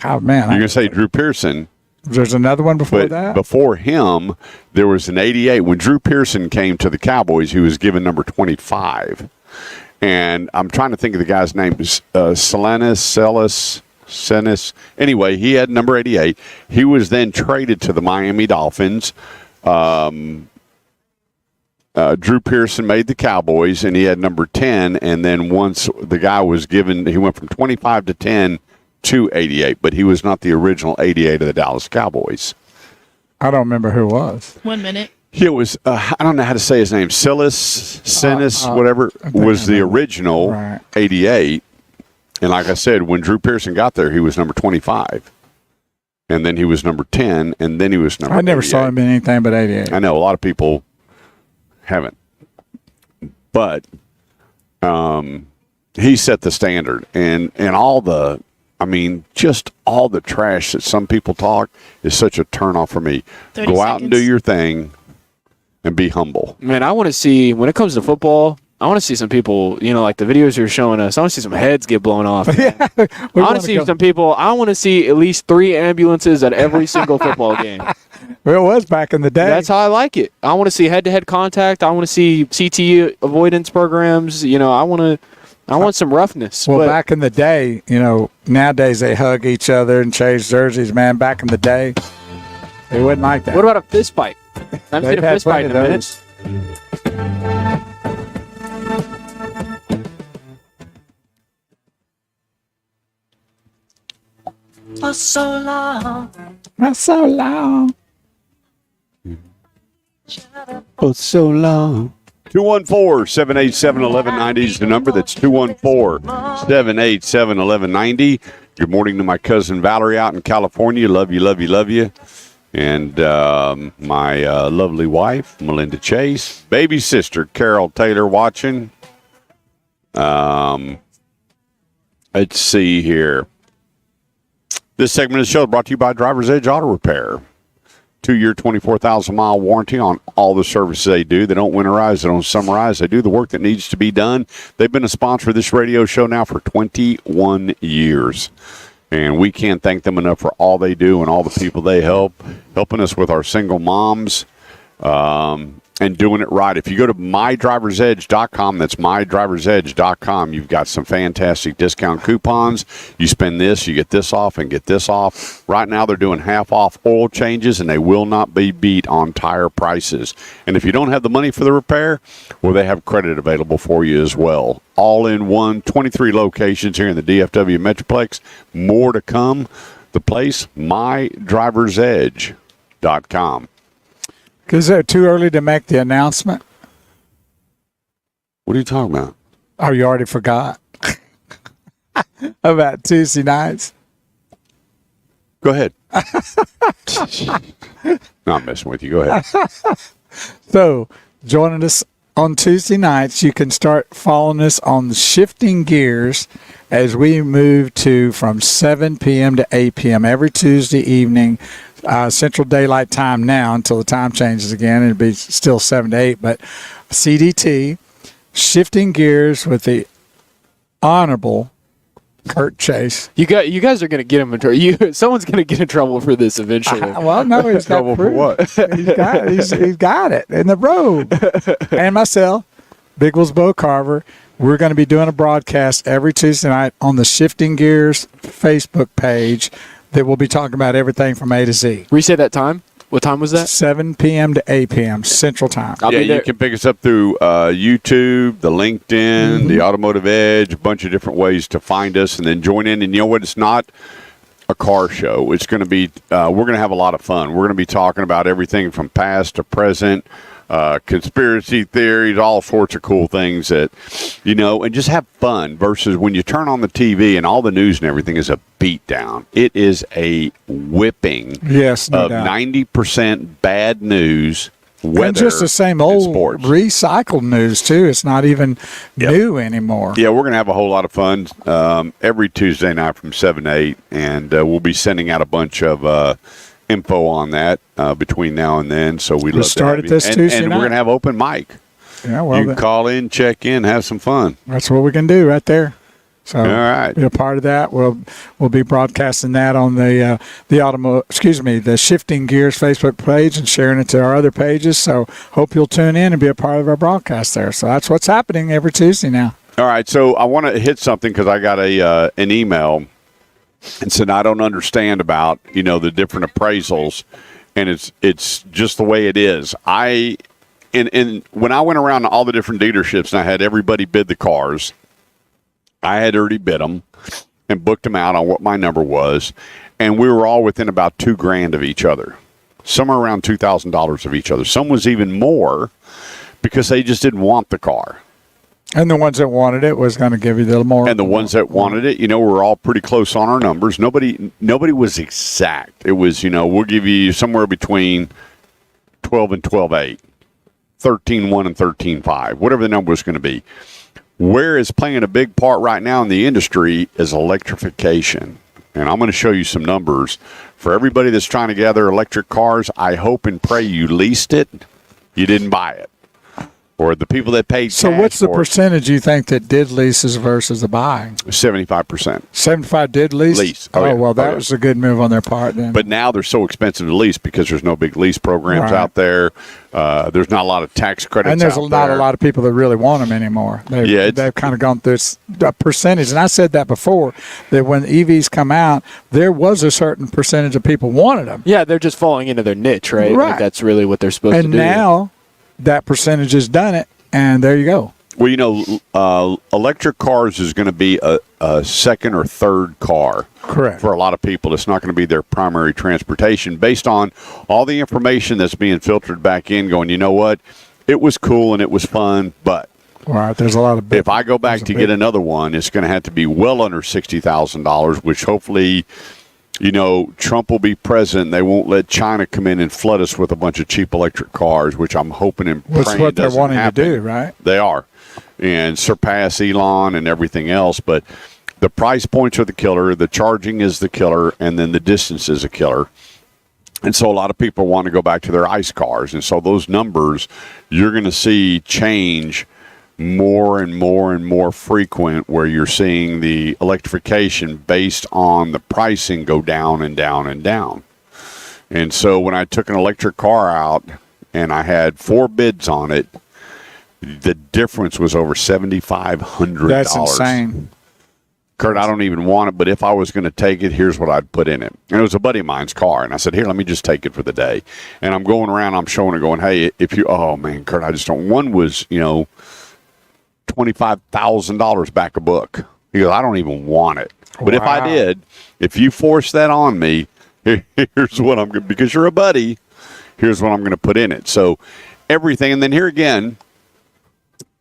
man. You're gonna say Drew Pearson. There's another one before But that? before him, there was an 88. When Drew Pearson came to the Cowboys, he was given number 25. And I'm trying to think of the guy's name. Celis. Anyway, he had number 88. He was then traded to the Miami Dolphins. Drew Pearson made the Cowboys, and he had number 10. And then once the guy was given, he went from 25 to 10 to 88, but he was not the original 88 of the Dallas Cowboys. I don't remember who it was. 1 minute. It was, I don't know how to say his name, Celis, whatever, was the original Right. 88. And like I said, when Drew Pearson got there, he was number 25. And then he was number 10, and then he was number I never 88. saw him in anything but 88. I know, a lot of people haven't. But he set the standard. And all the, just all the trash that some people talk is such a turnoff for me. 30 Go out and do seconds. your thing and be humble. Man, I want to see, when it comes to football, I want to see some people, like the videos you're showing us, I want to see some heads get blown off. Man. I want to see some people, I want to see at least 3 ambulances at every single football game. Well, it was back in the day. That's how I like it. I want to see head-to-head contact. I want to see CTE avoidance programs. I want some roughness. Well, but back in the day, nowadays they hug each other and change jerseys, man. Back in the day, it wasn't like that. what about a fist fight? I haven't seen a They've had fist fight in a plenty of minute. Not so long. For so long. 214-787-1190 is the number. That's 214-787-1190. Good morning to my cousin Valerie out in California. Love you, love you, love you. And my lovely wife, Melinda Chase. Baby sister, Carol Taylor, watching. Let's see here. This segment of the show is brought to you by Driver's Edge Auto Repair. 2-year, 24,000-mile warranty on all the services they do. They don't winterize. They don't summarize. They do the work that needs to be done. They've been a sponsor of this radio show now for 21 years. And we can't thank them enough for all they do and all the people they help, helping us with our single moms and doing it right. If you go to mydriversedge.com, that's mydriversedge.com, you've got some fantastic discount coupons. You spend this, you get this off and get this off. Right now they're doing half off oil changes, and they will not be beat on tire prices. And if you don't have the money for the repair, well, they have credit available for you as well. All in one, 23 locations here in the DFW Metroplex. More to come. The place, mydriversedge.com. Is it too early to make the announcement? What are you talking about? Oh, you already forgot about Tuesday nights? Go ahead. No, I'm messing with you. Go ahead. So, joining us on Tuesday nights, you can start following us on the Shifting Gears as we move to from 7 p.m. to 8 p.m. every Tuesday evening. Central Daylight Time now until the time changes again. It'll be still 7 to 8, but CDT, Shifting Gears with the Honorable Kurt Chase. You guys are going to get him in trouble. Someone's going to get in trouble for this eventually. Well, no, he's got Trouble for proof. what? He's got it in the robe. And myself, Big Will's Bo Carver. We're going to be doing a broadcast every Tuesday night on the Shifting Gears Facebook page that we'll be talking about everything from A to Z. Reset that time. What time was that? 7 p.m. to 8 p.m. Central Time. I'll Yeah, be there. you can pick us up through YouTube, the LinkedIn, the Automotive Edge, a bunch of different ways to find us and then join in. And you know what? It's not a car show. It's going to be, we're going to have a lot of fun. We're going to be talking about everything from past to present, conspiracy theories, all sorts of cool things that, and just have fun versus when you turn on the TV and all the news and everything is a beatdown. It is a whipping Yes, no of doubt. 90% bad news, weather, And just the same and old sports. recycled news, too. It's not even new anymore. Yeah, we're going to have a whole lot of fun every Tuesday night from 7 to 8, and we'll be sending out a bunch of info on that between now and then. So we'll start at this Tuesday and night. we're going to have open mic. Yeah, well, You can call in, check in, have some fun. that's what we can do right there. So All right. be a part of that. We'll be broadcasting that on the Shifting Gears Facebook page and sharing it to our other pages. So hope you'll tune in and be a part of our broadcast there. So that's what's happening every Tuesday now. All right, so I want to hit something because I got an email and said I don't understand about the different appraisals, and it's just the way it is. And when I went around to all the different dealerships and I had everybody bid the cars, I had already bid them and booked them out on what my number was, and we were all within about $2,000 of each other. Some are around $2,000 of each other. Some was even more because they just didn't want the car. And the ones that wanted it was going to give you the more. And the ones that wanted it, we're all pretty close on our numbers. Nobody was exact. It was, we'll give you somewhere between 12 and 12.8, 13.1 and 13.5, whatever the number was going to be. Where is playing a big part right now in the industry is electrification. And I'm going to show you some numbers. For everybody that's trying to gather electric cars, I hope and pray you leased it, you didn't buy it. Or the people that paid So cash what's the for percentage you think that did leases versus the buying? 75%. 75 did lease? Lease. Oh, Oh, yeah. well, that Oh, yeah. was a good move on their part then. But now they're so expensive to lease because there's no big lease programs Right. out there. There's not a lot of tax credits and there's out not there. a lot of people that really want them anymore. They've kind of gone through a percentage. And I said that before, that when EVs come out, there was a certain percentage of people wanted them. Yeah, they're just falling into their niche, right? Right. Like that's really what they're supposed to And do. now that percentage has done it, and there you go. Well, electric cars is going to be a second or third car. Correct. For a lot of people, it's not going to be their primary transportation based on all the information that's being filtered back in going, you know what? It was cool and it was fun, but All right, there's a lot of big, if I go back to get another one, it's going to have to be well under $60,000, which hopefully, Trump will be president. They won't let China come in and flood us with a bunch of cheap electric cars, which I'm hoping and praying That's what they're doesn't wanting happen. to do, right? They are, and surpass Elon and everything else. But the price points are the killer, the charging is the killer, and then the distance is a killer. And so a lot of people want to go back to their ICE cars. And so those numbers you're going to see change more and more and more frequent, where you're seeing the electrification based on the pricing go down and down and down. And so when I took an electric car out and I had 4 bids on it, the difference was over $7,500. That's insane. Kurt, I don't even want it, but if I was going to take it, here's what I'd put in it. And it was a buddy of mine's car. And I said, here, let me just take it for the day. And I'm going around, I'm showing it, going, hey, if you, oh man, Kurt, I just don't. One was, $25,000 back a book. He goes, I don't even want it. But if I did, if you force that on me, here's what I'm going to, because you're a buddy, here's what I'm going to put in it. So everything. And then here again,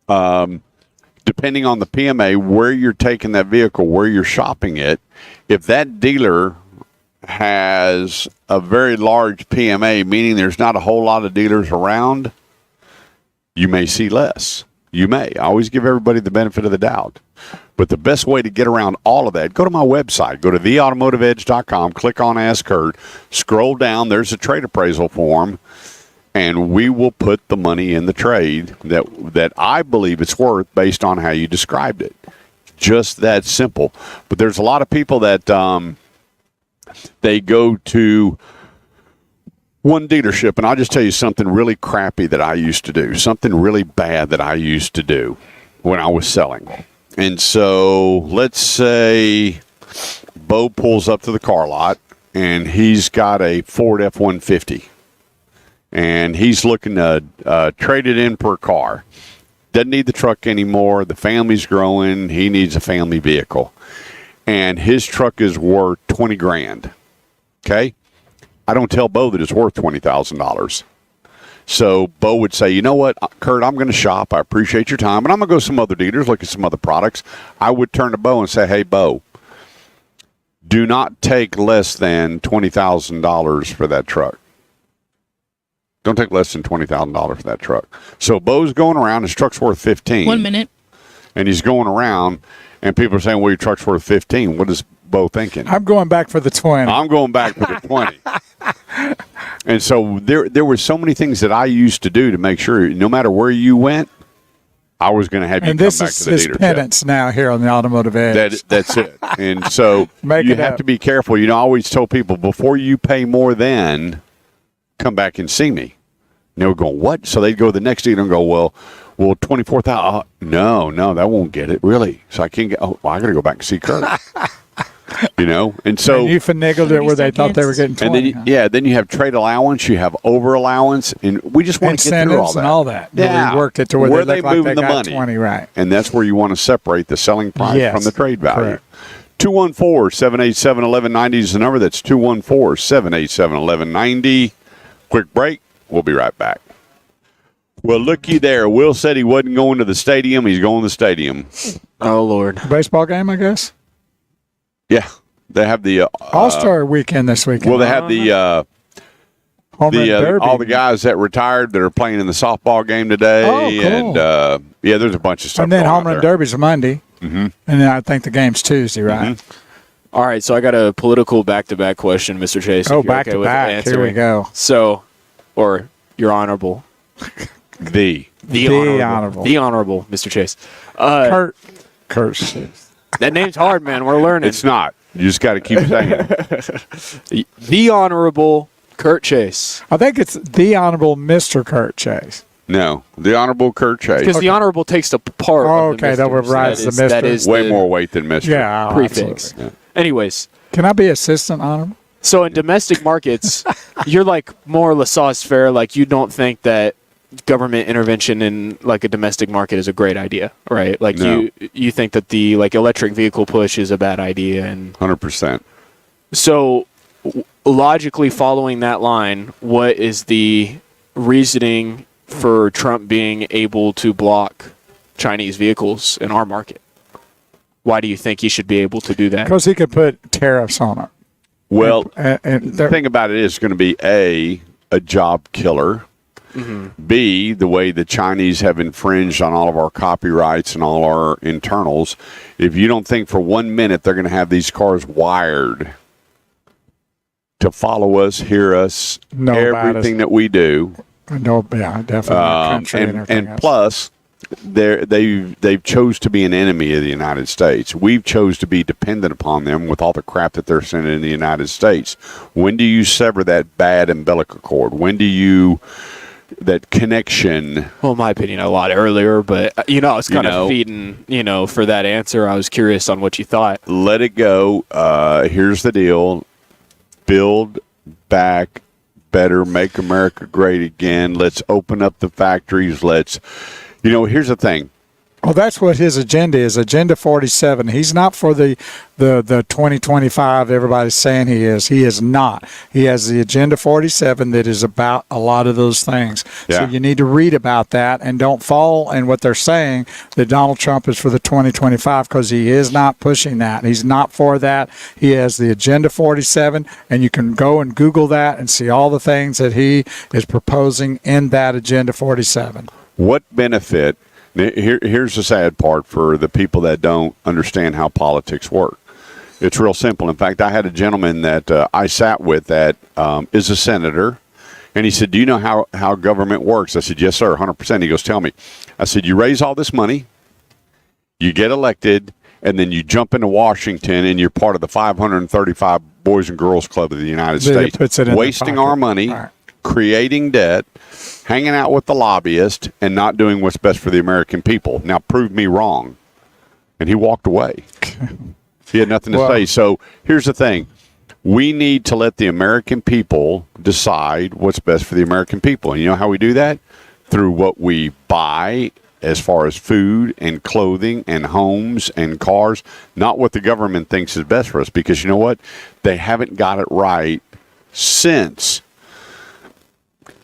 depending on the PMA, where you're taking that vehicle, where you're shopping it, if that dealer has a very large PMA, meaning there's not a whole lot of dealers around, you may see less. You may. I always give everybody the benefit of the doubt. But the best way to get around all of that, go to my website. Go to theautomotiveedge.com, click on Ask Kurt, scroll down, there's a trade appraisal form, and we will put the money in the trade that I believe it's worth based on how you described it. Just that simple. But there's a lot of people that they go to one dealership, and I'll just tell you something really crappy that I used to do, something really bad that I used to do when I was selling. And so let's say Bo pulls up to the car lot, and he's got a Ford F-150. And he's looking to trade it in per car. Doesn't need the truck anymore. The family's growing. He needs a family vehicle. And his truck is worth $20,000. Okay? I don't tell Bo that it's worth $20,000. So Bo would say, you know what, Kurt, I'm going to shop. I appreciate your time. And I'm going to go to some other dealers, look at some other products. I would turn to Bo and say, hey, Bo, do not take less than $20,000 for that truck. Don't take less than $20,000 for that truck. So Bo's going around. His truck's worth $15,000. 1 minute. And he's going around, and people are saying, well, your truck's worth $15,000. What is Bo thinking? I'm going back for the 20. I'm going back for the 20. And so there were so many things that I used to do to make sure no matter where you went, I was going to have you come back to the dealership. And this is his penance now here on the Automotive Edge. That's it. And so you have to be careful. I always tell people, before you pay more than, come back and see me. And they would go, what? So they'd go to the next dealer and go, well, $24,000. No, that won't get it. Really? So I can't get, I got to go back and see Kurt. And so. And you finagled it where they thought they were getting 20. And then, then you have trade allowance, you have over allowance, and we just want to get through all that. And all that. Yeah. We worked it to where they look like they the got money. 20, right. And that's where you want to separate the selling price from the trade value. Correct. 214-787-1190 is the number. That's 214-787-1190. Quick break. We'll be right back. Well, looky there. Will said he wasn't going to the stadium. He's going to the stadium. Oh, Lord. Baseball game, I guess? Yeah. They have the All-Star weekend this weekend. Well, they have the all the guys that retired that are playing in the softball game today. Oh, cool. And, there's a bunch of stuff. And then Home Run Derby's Monday. Mm-hmm. And then I think the game's Tuesday, right? Mm-hmm. All right, so I got a political back-to-back question, Mr. Chase. Oh, back-to-back. Here we go. So, or Your Honorable. The Honorable, Mr. Chase. Kurt. That name's hard, man. We're learning. It's not. You just got to keep saying it. The Honorable Kurt Chase. I think it's the Honorable Mr. Kurt Chase. No, the Honorable Kurt Chase. Because the Honorable takes the part of the Mr. that overrides the Mr. That is way more weight than Mr. Yeah, prefix. Yeah. Anyways. Can I be Assistant Honorable? So in domestic markets, you're like more laissez-faire. Like you don't think that government intervention in like a domestic market is a great idea, right? Like no. you think that the like electric vehicle push is a bad idea, and 100%. So logically following that line, what is the reasoning for Trump being able to block Chinese vehicles in our market? Why do you think he should be able to do that? Because he could put tariffs on it. Well, the thing about it is going to be a job killer. Mm-hmm. B, the way the Chinese have infringed on all of our copyrights and all our internals. If you don't think for 1 minute they're going to have these cars wired to follow us, hear us, Know about everything us. that we do. No, yeah, definitely. Our country and everything And else. plus, they've chose to be an enemy of the United States. We've chose to be dependent upon them with all the crap that they're sending in the United States. When do you sever that bad umbilical cord? When do you that connection? Well, in my opinion, a lot earlier, but I was kind of feeding, for that answer. I was curious on what you thought. Let it go. Here's the deal: build back better, make America great again. Let's open up the factories. Here's the thing. Well, that's what his agenda is. Agenda 47. He's not for the 2025 everybody's saying he is. He is not. He has the Agenda 47 that is about a lot of those things. Yeah. So you need to read about that and don't fall in what they're saying that Donald Trump is for the 2025 because he is not pushing that. He's not for that. He has the Agenda 47, and you can go and Google that and see all the things that he is proposing in that Agenda 47. What benefit? Here's the sad part for the people that don't understand how politics work. It's real simple. In fact, I had a gentleman that I sat with that is a senator, and he said, "Do you know how government works?" I said, "Yes, sir, 100%. He goes, "Tell me." I said, "You raise all this money, you get elected, and then you jump into Washington, and you're part of the 535 Boys and Girls Club of the United Then it States, puts it in their wasting pocket. our money, Right. creating debt, hanging out with the lobbyist, and not doing what's best for the American people. Now prove me wrong." And he walked away. He had nothing to Well- say. So here's the thing. We need to let the American people decide what's best for the American people. And you know how we do that? Through what we buy as far as food and clothing and homes and cars, not what the government thinks is best for us. Because you know what? They haven't got it right since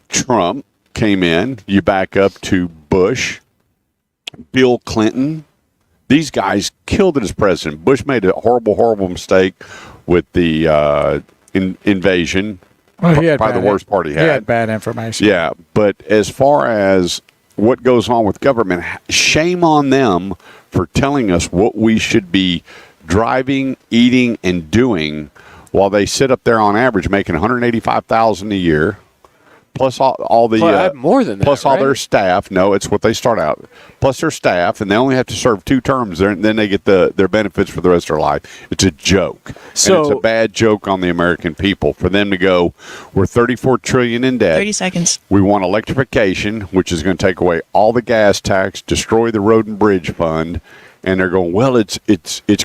Trump came in. You back up to Bush, Bill Clinton. These guys killed it as president. Bush made a horrible, horrible mistake with the invasion. Well, he had Probably the worst part he He had had. bad information. Yeah, but as far as what goes on with government, shame on them for telling us what we should be driving, eating, and doing while they sit up there on average making $185,000 a year. Plus all the more than that, plus all right? their staff. No, it's what they start out. Plus their staff, and they only have to serve 2 terms. Then they get their benefits for the rest of their life. It's a joke. And it's a bad joke on the American people for them to go, we're $34 trillion in debt. 30 seconds. We want electrification, which is going to take away all the gas tax, destroy the road and bridge fund, and they're going, well, it's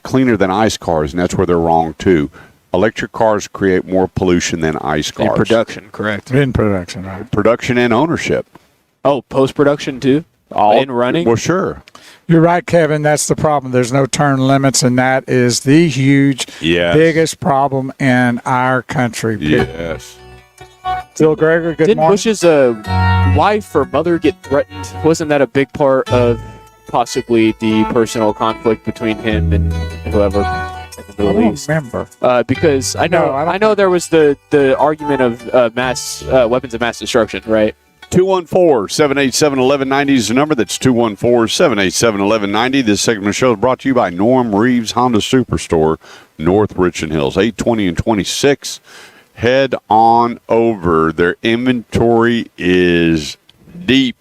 cleaner than ICE cars, and that's where they're wrong too. Electric cars create more pollution than ICE cars. In production, correct. In production, right? Production and ownership. Oh, post-production too? In running? Well, sure. You're right, Kevin. That's the problem. There's no turn limits, and that is the huge, Yes. biggest problem in our country. Yes. Bill Greger, good Didn't morning. Bush's wife or mother get threatened? Wasn't that a big part of possibly the personal conflict between him and whoever in the I Middle don't East? remember. Because I know No, I don't- I know there was the argument of mass weapons of mass destruction, right? 214-787-1190 is the number. That's 214-787-1190. This segment of the show is brought to you by Norm Reeves Honda Superstore, North Richland Hills, 820 and 26. Head on over. Their inventory is deep.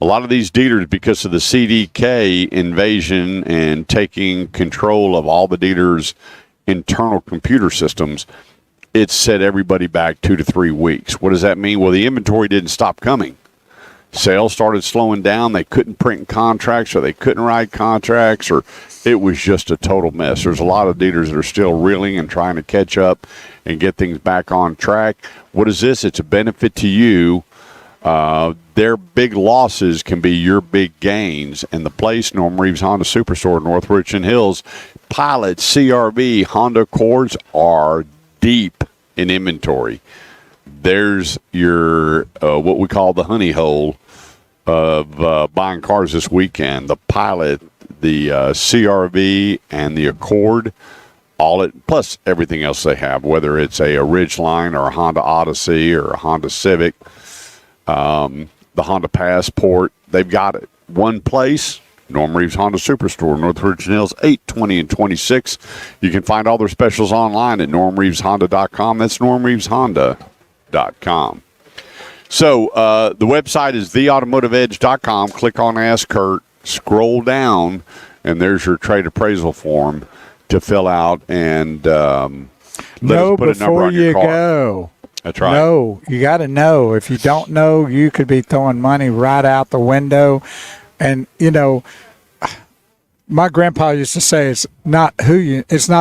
A lot of these dealers, because of the CDK invasion and taking control of all the dealers' internal computer systems, it set everybody back 2 to 3 weeks. What does that mean? Well, the inventory didn't stop coming. Sales started slowing down. They couldn't print contracts, or they couldn't write contracts, or it was just a total mess. There's a lot of dealers that are still reeling and trying to catch up and get things back on track. What is this? It's a benefit to you. Their big losses can be your big gains. And the place, Norm Reeves Honda Superstore, North Richland Hills, Pilot, CRV, Honda Accords are deep in inventory. There's your what we call the honey hole of buying cars this weekend. The Pilot, the CRV, and the Accord, plus everything else they have, whether it's a Ridgeline or a Honda Odyssey or a Honda Civic, the Honda Passport. They've got it. One place, Norm Reeves Honda Superstore, North Virginia Hills, 820 and 26. You can find all their specials online at normreeveshonda.com. That's normreeveshonda.com. So the website is theautomotiveedge.com. Click on Ask Kurt, scroll down, and there's your trade appraisal form to fill out, and let us put a number on your car. Go. That's right. No, you got to know. If you don't know, you could be throwing money right out the window. And my grandpa used to say, it's not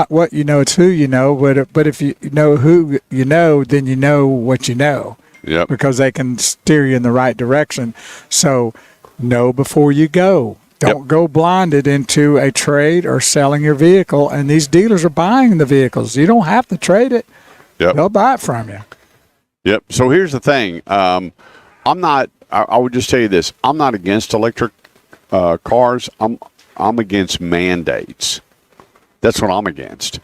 what you know, it's who you know. But if you know who you know, then you know what you know. Yep. Because they can steer you in the right direction. So know before you go. Don't go blinded into a trade or selling your vehicle. And these dealers are buying the vehicles. You don't have to trade it. Yep. They'll buy it from you. Yep. So here's the thing. I would just tell you this. I'm not against electric cars. I'm against mandates. That's what I'm against.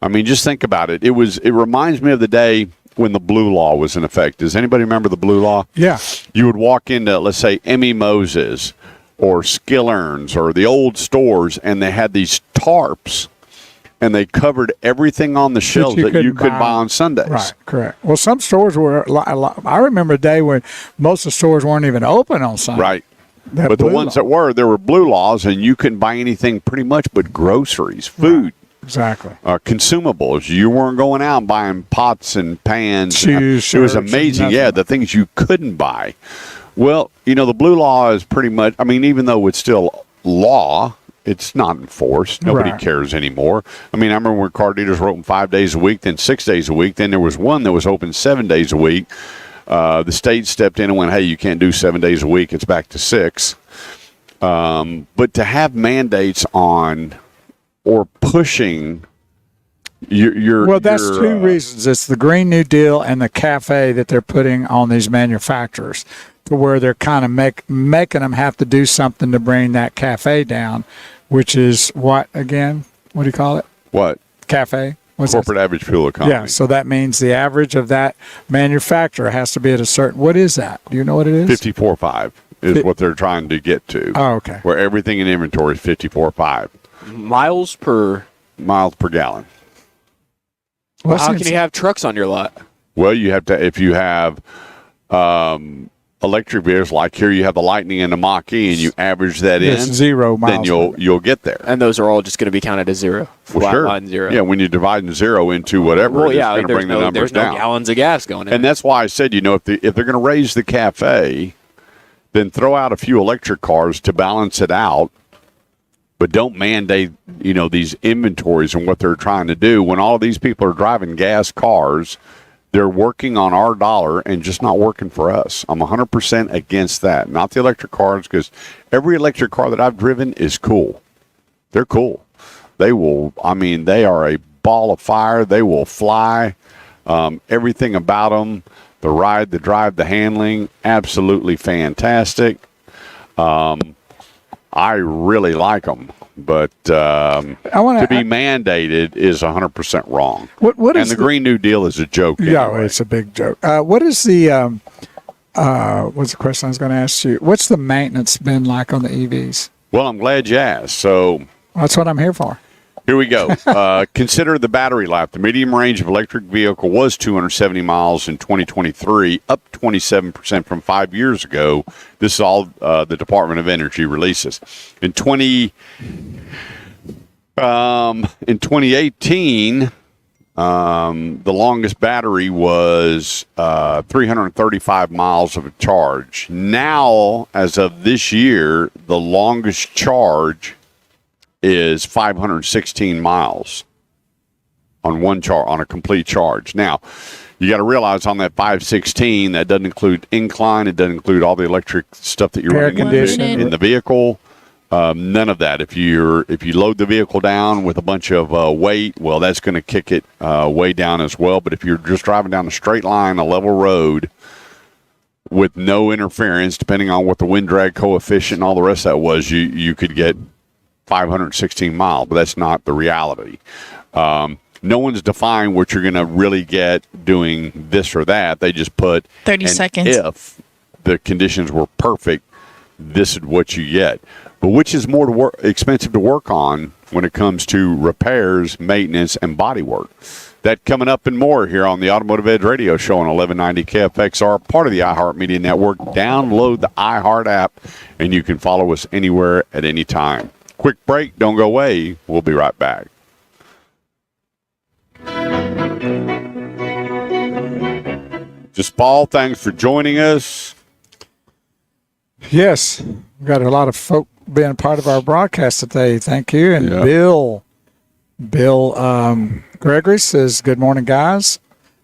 I mean, just think about it. It reminds me of the day when the blue law was in effect. Does anybody remember the blue law? Yeah. You would walk into, let's say, Emmy Moses or Skillerns or the old stores, and they had these tarps, and they covered everything on the shelves that you could buy on Sundays. Right, correct. Well, some stores were, I remember a day when most of the stores weren't even open on Sunday. Right. But the ones that were, there were blue laws, and you couldn't buy anything pretty much but groceries, food. Right. Exactly. Consumables. You weren't going out and buying pots and pans. Shoes, it was shirts, amazing. Yeah, the things you couldn't buy. Well, the blue law is pretty much, I mean, even though it's still law, it's not enforced. Nobody cares anymore. I mean, I remember when car dealers were open 5 days a week, then 6 days a week. Then there was one that was open 7 days a week. The state stepped in and went, hey, you can't do 7 days a week. It's back to 6. But to have mandates on or pushing that's two reasons. It's the Green New Deal and the cafe that they're putting on these manufacturers, to where they're kind of making them have to do something to bring that cafe down, which is what, again? What do you call it? What? Cafe? Corporate average fuel economy. Yeah, so that means the average of that manufacturer has to be at a certain, what is that? Do you know what it is? 54.5 is what they're trying to get to. Oh, okay. Where everything in inventory is 54.5. Miles per gallon. Well, how can you have trucks on your lot? Well, you have to, if you have electric vehicles, like here you have the Lightning and the Mach-E, and you average that in, 0 miles, then you'll get there. And those are all just going to be counted as zero. Well, sure. Line zero. Yeah, when you're dividing zero into whatever, it's going to bring the numbers down. There's no gallons of gas going in. And that's why I said, if they're going to raise the cafe, then throw out a few electric cars to balance it out. But don't mandate, these inventories and what they're trying to do. When all of these people are driving gas cars, they're working on our dollar and just not working for us. I'm 100% against that. Not the electric cars, because every electric car that I've driven is cool. They're cool. They are a ball of fire. They will fly. Everything about them, the ride, the drive, the handling, absolutely fantastic. I really like them, but to be mandated is 100% wrong. What is the Green New Deal is a joke. Yeah, anyway. it's a big joke. What is the what's the question I was going to ask you? What's the maintenance been like on the EVs? Well, I'm glad you asked. So that's what I'm here for. Here we go. Consider the battery life. The medium range of electric vehicle was 270 miles in 2023, up 27% from 5 years ago. This is all the Department of Energy releases. In 2018, the longest battery was 335 miles of a charge. Now, as of this year, the longest charge is 516 miles on a complete charge. Now, you got to realize on that 516, that doesn't include incline. It doesn't include all the electric stuff that you're running in the vehicle. None of that. If you load the vehicle down with a bunch of weight, well, that's going to kick it way down as well. But if you're just driving down a straight line, a level road with no interference, depending on what the wind drag coefficient and all the rest of that was, you could get 516 miles, but that's not the reality. No one's defined what you're going to really get doing this or that. They just put 30 seconds. If the conditions were perfect, this is what you get. But which is more expensive to work on when it comes to repairs, maintenance, and body work? That coming up and more here on the Automotive Edge Radio Show on 1190 KFXR, part of the iHeartMedia Network. Download the iHeart app, and you can follow us anywhere at any time. Quick break. Don't go away. We'll be right back. Just Paul, thanks for joining us. Yes, we've got a lot of folk being a part of our broadcast today. Thank you. And Yeah. Bill Gregory says, good morning, guys.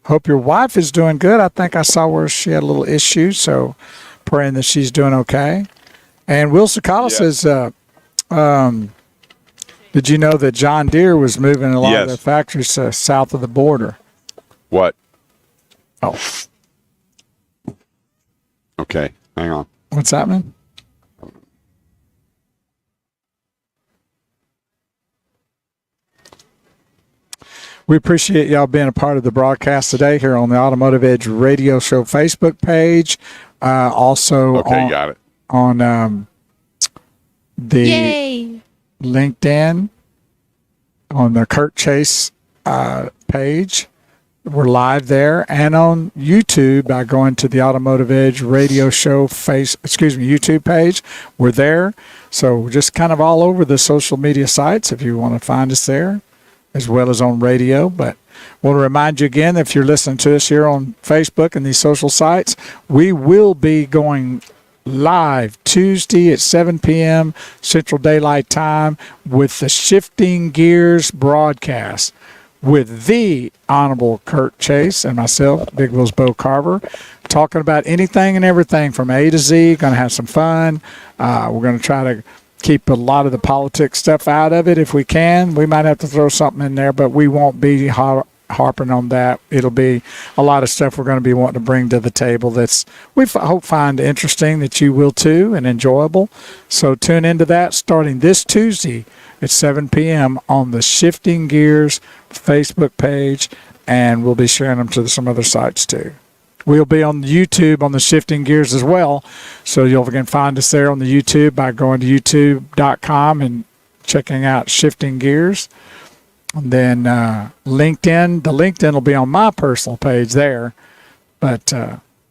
Hope your wife is doing good. I think I saw where she had a little issue, so praying that she's doing okay. And Will Sakala says, did you know that John Deere was moving a lot of their factories south of the border? What? Oh. Okay, hang on. What's that mean? We appreciate y'all being a part of the broadcast today here on the Automotive Edge Radio Show Facebook page. Also Got it. on the Yay! LinkedIn, on the Kurt Chase page. We're live there, and on YouTube by going to the Automotive Edge Radio Show YouTube page. We're there. So we're just kind of all over the social media sites if you want to find us there, as well as on radio. But I want to remind you again, if you're listening to us here on Facebook and these social sites, we will be going live Tuesday at 7 p.m. Central Daylight Time with the Shifting Gears broadcast with the Honorable Kurt Chase and myself, Big Will's Bo Carver, talking about anything and everything from A to Z. Going to have some fun. We're going to try to keep a lot of the politics stuff out of it if we can. We might have to throw something in there, but we won't be harping on that. It'll be a lot of stuff we're going to be wanting to bring to the table that's we hope find interesting, that you will too, and enjoyable. So tune into that starting this Tuesday at 7 p.m. on the Shifting Gears Facebook page, and we'll be sharing them to some other sites too. We'll be on YouTube on the Shifting Gears as well, so you can find us there on the YouTube by going to youtube.com and checking out Shifting Gears. And then LinkedIn, the LinkedIn will be on my personal page there, but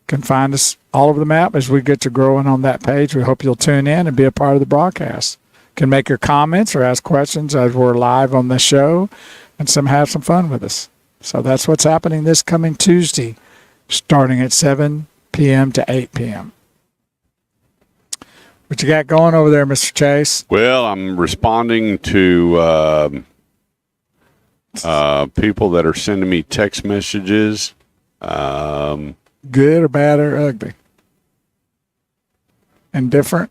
can find us all over the map as we get to growing on that page. We hope you'll tune in and be a part of the broadcast. Can make your comments or ask questions as we're live on the show, and have some fun with us. So that's what's happening this coming Tuesday, starting at 7 p.m. to 8 p.m. What you got going over there, Mr. Chase? Well, I'm responding to people that are sending me text messages. Good or bad or ugly? Indifferent?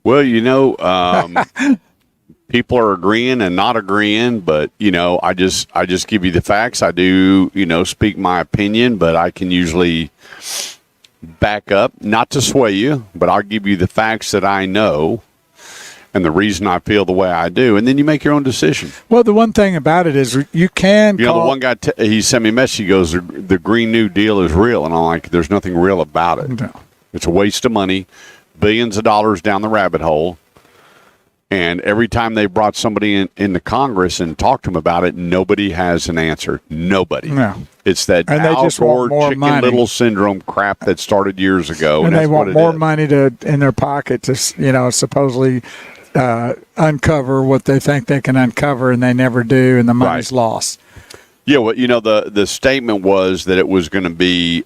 Well, people are agreeing and not agreeing, but I just give you the facts. I do, speak my opinion, but I can usually back up, not to sway you, but I'll give you the facts that I know and the reason I feel the way I do, and then you make your own decision. Well, the one thing about it is you can the one guy, he sent me a message, he goes, the Green New Deal is real, and I'm like, there's nothing real about it. No. It's a waste of money, billions of dollars down the rabbit hole. And every time they brought somebody into Congress and talked to them about it, nobody has an answer. Nobody. No. It's that And they Al just want Gore more Chicken money. Little syndrome crap that started years ago. And they that's want what it more is. money in their pocket to, supposedly uncover what they think they can uncover, and they never do, and the money's lost. Yeah, well, the statement was that it was going to be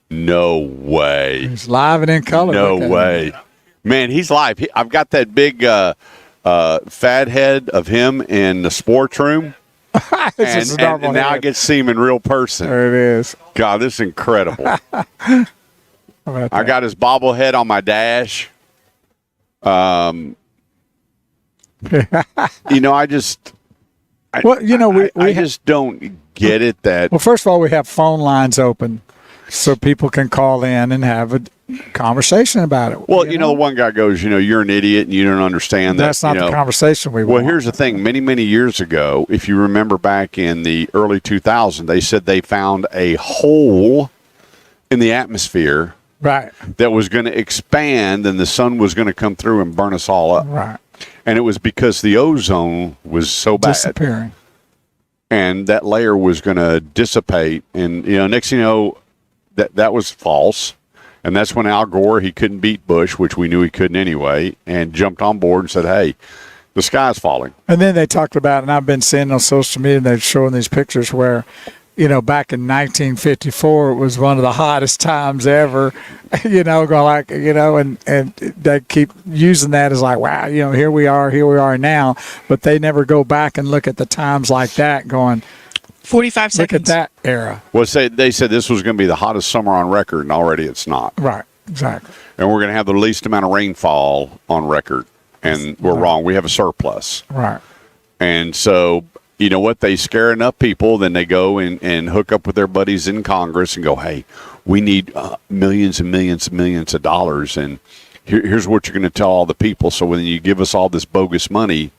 no way. It's live and in color. No Okay. way. Man, he's live. I've got that big fat head of him in the sports room. It's and now I get to see him in real person. There it is. God, this is incredible. How about I that? got his bobblehead on my dash. I just... Well, I just don't get it that... Well, first of all, we have phone lines open so people can call in and have a conversation about it. Well, the one guy goes, you're an idiot and you don't understand that. That's not the conversation we want. Well, here's the thing. Many, many years ago, if you remember back in the early 2000s, they said they found a hole in the atmosphere Right. that was going to expand, and the sun was going to come through and burn us all up. Right. And it was because the ozone was so bad, Disappearing. and that layer was going to dissipate. And next thing you know, that was false. And that's when Al Gore, he couldn't beat Bush, which we knew he couldn't anyway, and jumped on board and said, "Hey, the sky's falling." And then they talked about, and I've been seeing on social media, they're showing these pictures where, back in 1954, it was one of the hottest times ever, going like, and they keep using that as like, wow, here we are now. But they never go back and look at the times like that going, 45 look at seconds. that era. Well, they said this was going to be the hottest summer on record, and already it's not. Right, exactly. And we're going to have the least amount of rainfall on record, and we're wrong. We have a surplus. Right. And so, you know what? They scare enough people, then they go and hook up with their buddies in Congress and go, "Hey, we need millions and millions and millions of dollars, and here's what you're going to tell all the people. So when you give us all this bogus money,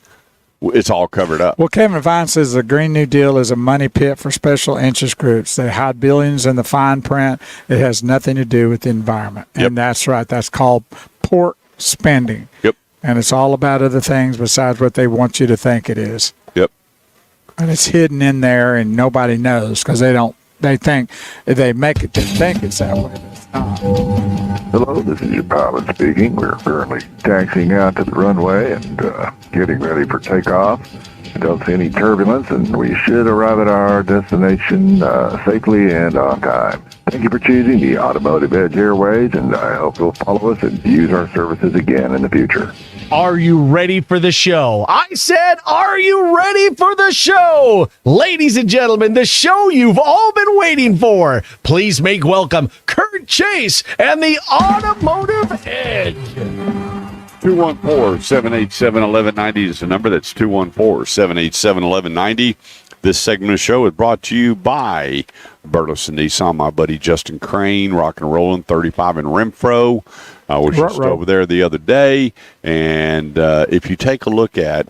it's all covered up." Well, Kevin Vine says the Green New Deal is a money pit for special interest groups. They hide billions in the fine print. It has nothing to do with the environment. Yep. And that's right. That's called pork spending. Yep. And it's all about other things besides what they want you to think it is. Yep. And it's hidden in there, and nobody knows because they think they make it to think it's that way, but it's not. Hello, this is your pilot speaking. We're currently taxiing out to the runway and getting ready for takeoff. I don't see any turbulence, and we should arrive at our destination safely and on time. Thank you for choosing the Automotive Edge Airways, and I hope you'll follow us and use our services again in the future. Are you ready for the show? I said, are you ready for the show? Ladies and gentlemen, the show you've all been waiting for. Please make welcome Kurt Chase and the Automotive Edge. 214-787-1190 is the number. That's 214-787-1190. This segment of the show is brought to you by Burleson Nissan. My buddy Justin Crane, rocking and rolling, 35 in Renfro. I was just over there the other day. And if you take a look at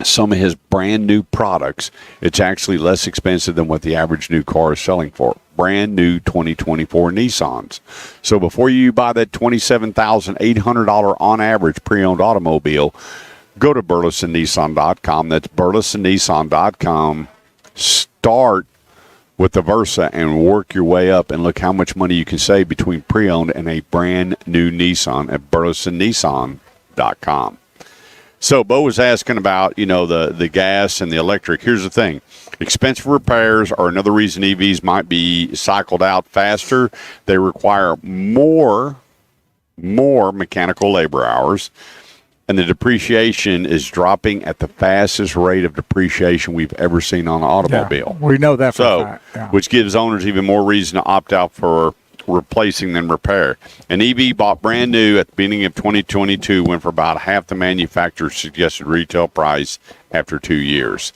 some of his brand new products, it's actually less expensive than what the average new car is selling for. Brand new 2024 Nissans. So before you buy that $27,800 on average pre-owned automobile, go to burlesonnissan.com. That's burlesonnissan.com. Start with the Versa and work your way up, and look how much money you can save between pre-owned and a brand new Nissan at burlesonnissan.com. So Bo was asking about, the gas and the electric. Here's the thing. Expensive repairs are another reason EVs might be cycled out faster. They require more mechanical labor hours, and the depreciation is dropping at the fastest rate of depreciation we've ever seen on an automobile. Yeah, we know that for a fact. Yeah. Which gives owners even more reason to opt out for replacing than repair. An EV bought brand new at the beginning of 2022 went for about half the manufacturer's suggested retail price after 2 years,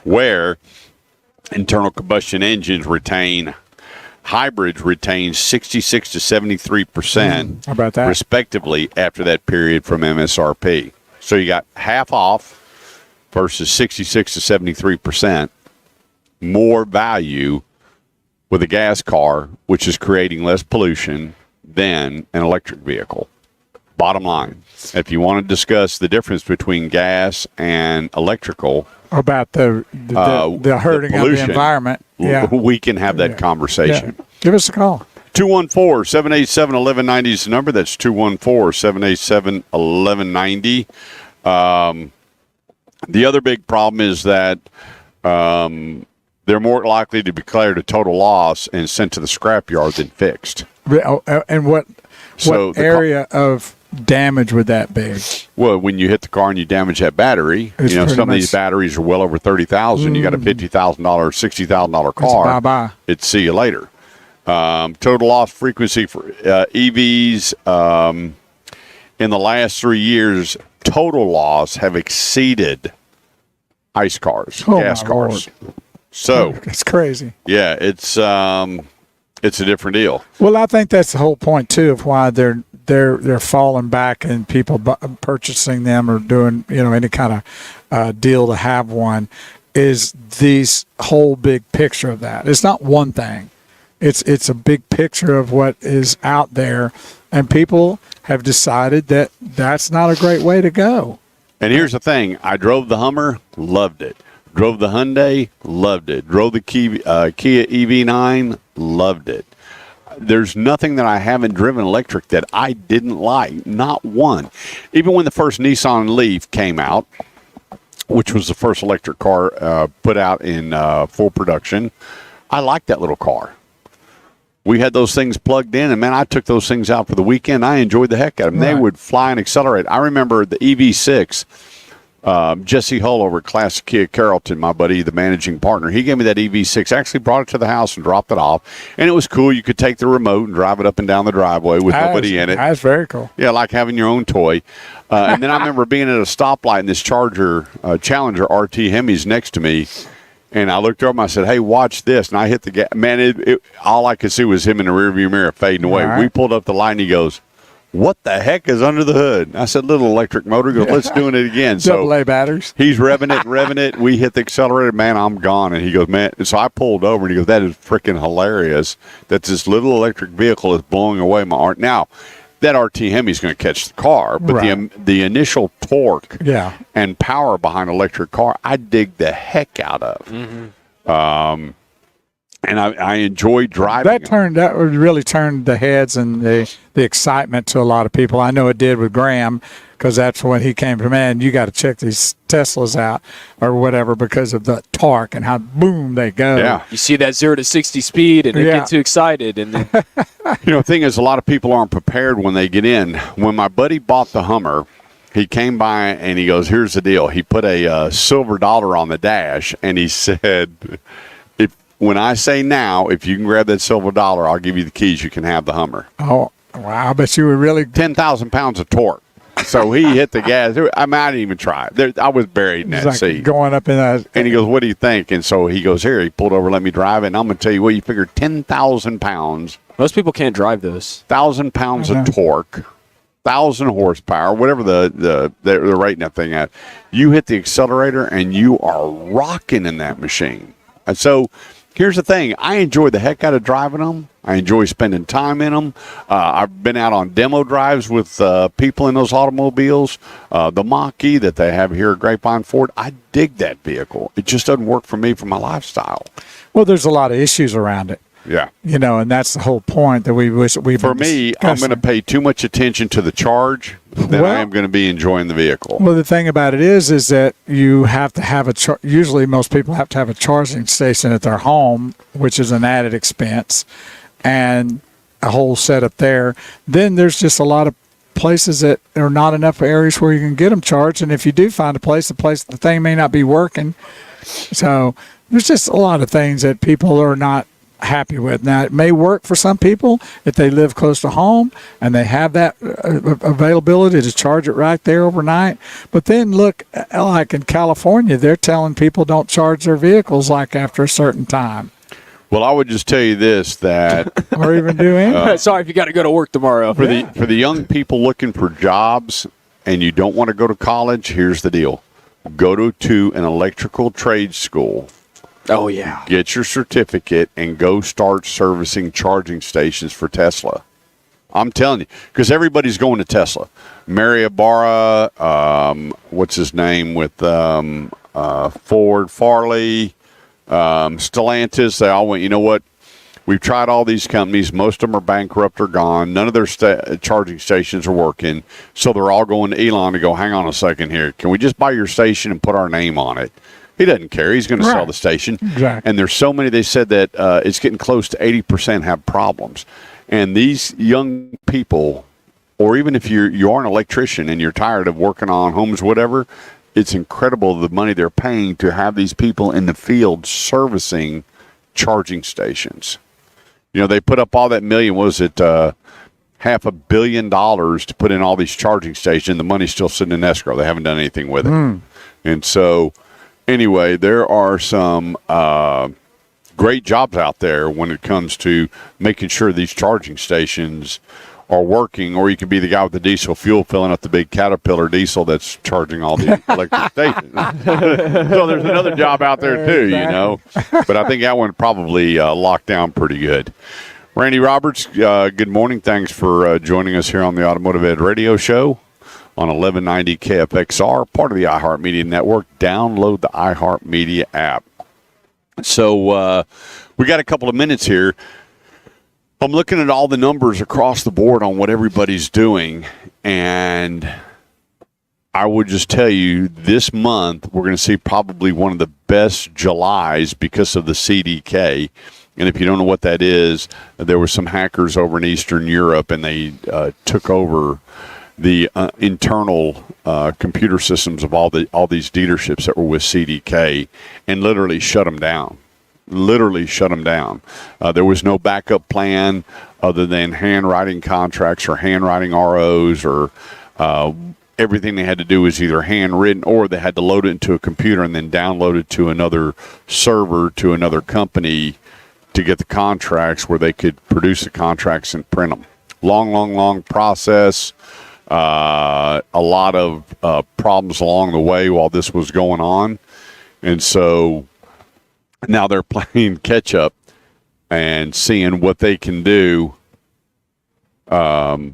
where internal combustion engines hybrids retain 66 to 73%, how about that? respectively, after that period from MSRP. So you got half off versus 66 to 73% more value with a gas car, which is creating less pollution than an electric vehicle. Bottom line, if you want to discuss the difference between gas and electrical, about the hurting of the environment, we can have that conversation. Yeah. Give us a call. 214-787-1190 is the number. That's 214-787-1190. The other big problem is that they're more likely to be declared a total loss and sent to the scrapyard than fixed. And what area of damage would that be? Well, when you hit the car and you damage that battery, some of these batteries are well over $30,000. You got a $50,000, $60,000 car. Bye-bye. It's see you later. Total loss frequency for EVs in the last 3 years, total loss have exceeded ICE cars, gas cars. Lord. So it's crazy. Yeah, it's a different deal. Well, I think that's the whole point too of why they're falling back and people purchasing them or doing any kind of deal to have one is these whole big picture of that. It's not one thing. It's a big picture of what is out there, and people have decided that that's not a great way to go. And here's the thing. I drove the Hummer, loved it. Drove the Hyundai, loved it. Drove the Kia EV9, loved it. There's nothing that I haven't driven electric that I didn't like. Not one. Even when the first Nissan Leaf came out, which was the first electric car put out in full production, I liked that little car. We had those things plugged in, and, man, I took those things out for the weekend. I enjoyed the heck out of them. Right. They would fly and accelerate. I remember the EV6, Jesse Hull over at Classic Kia Carrollton, my buddy, the managing partner, he gave me that EV6, actually brought it to the house and dropped it off, and it was cool. You could take the remote and drive it up and down the driveway with nobody in it. That's very cool. Yeah, like having your own toy. And then I remember being at a stoplight, and this Challenger RT Hemi's next to me, and I looked over and I said, "Hey, watch this." And I hit the gas. Man, all I could see was him in the rearview mirror fading away. Right. We pulled up the light, and he goes, "What the heck is under the hood?" And I said, "Little electric motor." He goes, "Let's do it again." Double A batteries. He's revving it. We hit the accelerator. Man, I'm gone. And he goes, "Man." And so I pulled over, and he goes, "That is freaking hilarious that this little electric vehicle is blowing away my art." Now, that RT Hemi's going to catch the car, but Right. the initial torque Yeah. and power behind an electric car, I dig the heck out of. Mm-hmm. And I enjoy driving. That really turned the heads and the excitement to a lot of people. I know it did with Graham, because that's when he came to, man, you got to check these Teslas out or whatever because of the torque and how boom they go. Yeah. You see that 0 to 60 speed, and they Yeah. get too excited, and then The thing is, a lot of people aren't prepared when they get in. When my buddy bought the Hummer, he came by and he goes, "Here's the deal." He put a silver dollar on the dash, and he said, "When I say now, if you can grab that silver dollar, I'll give you the keys. You can have the Hummer." Oh, wow. I bet you were really 10,000 pounds of torque. So he hit the gas. I didn't even try. I was buried in that like seat. going up in that. And he goes, "What do you think?" And so he goes, "Here." He pulled over, let me drive it. And I'm going to tell you what, you figure 10,000 pounds, most people can't drive those. 1,000 pounds of torque, 1,000 horsepower, whatever they're rating that thing at. You hit the accelerator, and you are rocking in that machine. And so here's the thing. I enjoy the heck out of driving them. I enjoy spending time in them. I've been out on demo drives with people in those automobiles. The Mach-E that they have here at Grapevine Ford, I dig that vehicle. It just doesn't work for me for my lifestyle. Well, there's a lot of issues around it. Yeah. And that's the whole point that we wish we. For me, I'm going to pay too much attention to the charge than I am going to be enjoying the vehicle. Well, the thing about it is that you have to have usually most people have to have a charging station at their home, which is an added expense, and a whole setup there. Then there's just a lot of places that are not enough areas where you can get them charged, and if you do find a place, the thing may not be working. So there's just a lot of things that people are not happy with. Now, it may work for some people if they live close to home and they have that availability to charge it right there overnight. But then look, like in California, they're telling people don't charge their vehicles like after a certain time. Well, I would just tell you this, that Or even do anything. Sorry if you got to go to work tomorrow. for the young people looking for jobs and you don't want to go to college, here's the deal. Go to an electrical trade school. Oh, yeah. Get your certificate and go start servicing charging stations for Tesla. I'm telling you, because everybody's going to Tesla. Mary Ibarra, what's his name with Ford, Farley, Stellantis, they all went, you know what? We've tried all these companies. Most of them are bankrupt or gone. None of their charging stations are working. So they're all going to Elon to go, hang on a second here. Can we just buy your station and put our name on it? He doesn't care. He's going to sell the station. Exactly. And there's so many, they said that it's getting close to 80% have problems. And these young people, or even if you are an electrician and you're tired of working on homes, whatever, it's incredible the money they're paying to have these people in the field servicing charging stations. They put up all that million, was it $500 million to put in all these charging stations. The money's still sitting in escrow. They haven't done anything with it. And so anyway, there are some great jobs out there when it comes to making sure these charging stations or working, or you can be the guy with the diesel fuel filling up the big Caterpillar diesel that's charging all the electric stations. So there's another job out there too, you know. But I think that one probably locked down pretty good. Randy Roberts, good morning. Thanks for joining us here on the Automotive Ed Radio Show on 1190 KFXR, part of the iHeartMedia Network. Download the iHeartMedia app. So we got a couple of minutes here. I'm looking at all the numbers across the board on what everybody's doing, and I would just tell you this month we're going to see probably one of the best Julys because of the CDK. And if you don't know what that is, there were some hackers over in Eastern Europe, and they took over the internal computer systems of all these dealerships that were with CDK and literally shut them down. There was no backup plan other than handwriting contracts or handwriting ROs, or everything they had to do was either handwritten or they had to load it into a computer and then download it to another server to another company to get the contracts where they could produce the contracts and print them. Long process. A lot of problems along the way while this was going on. And so now they're playing catch up and seeing what they can do to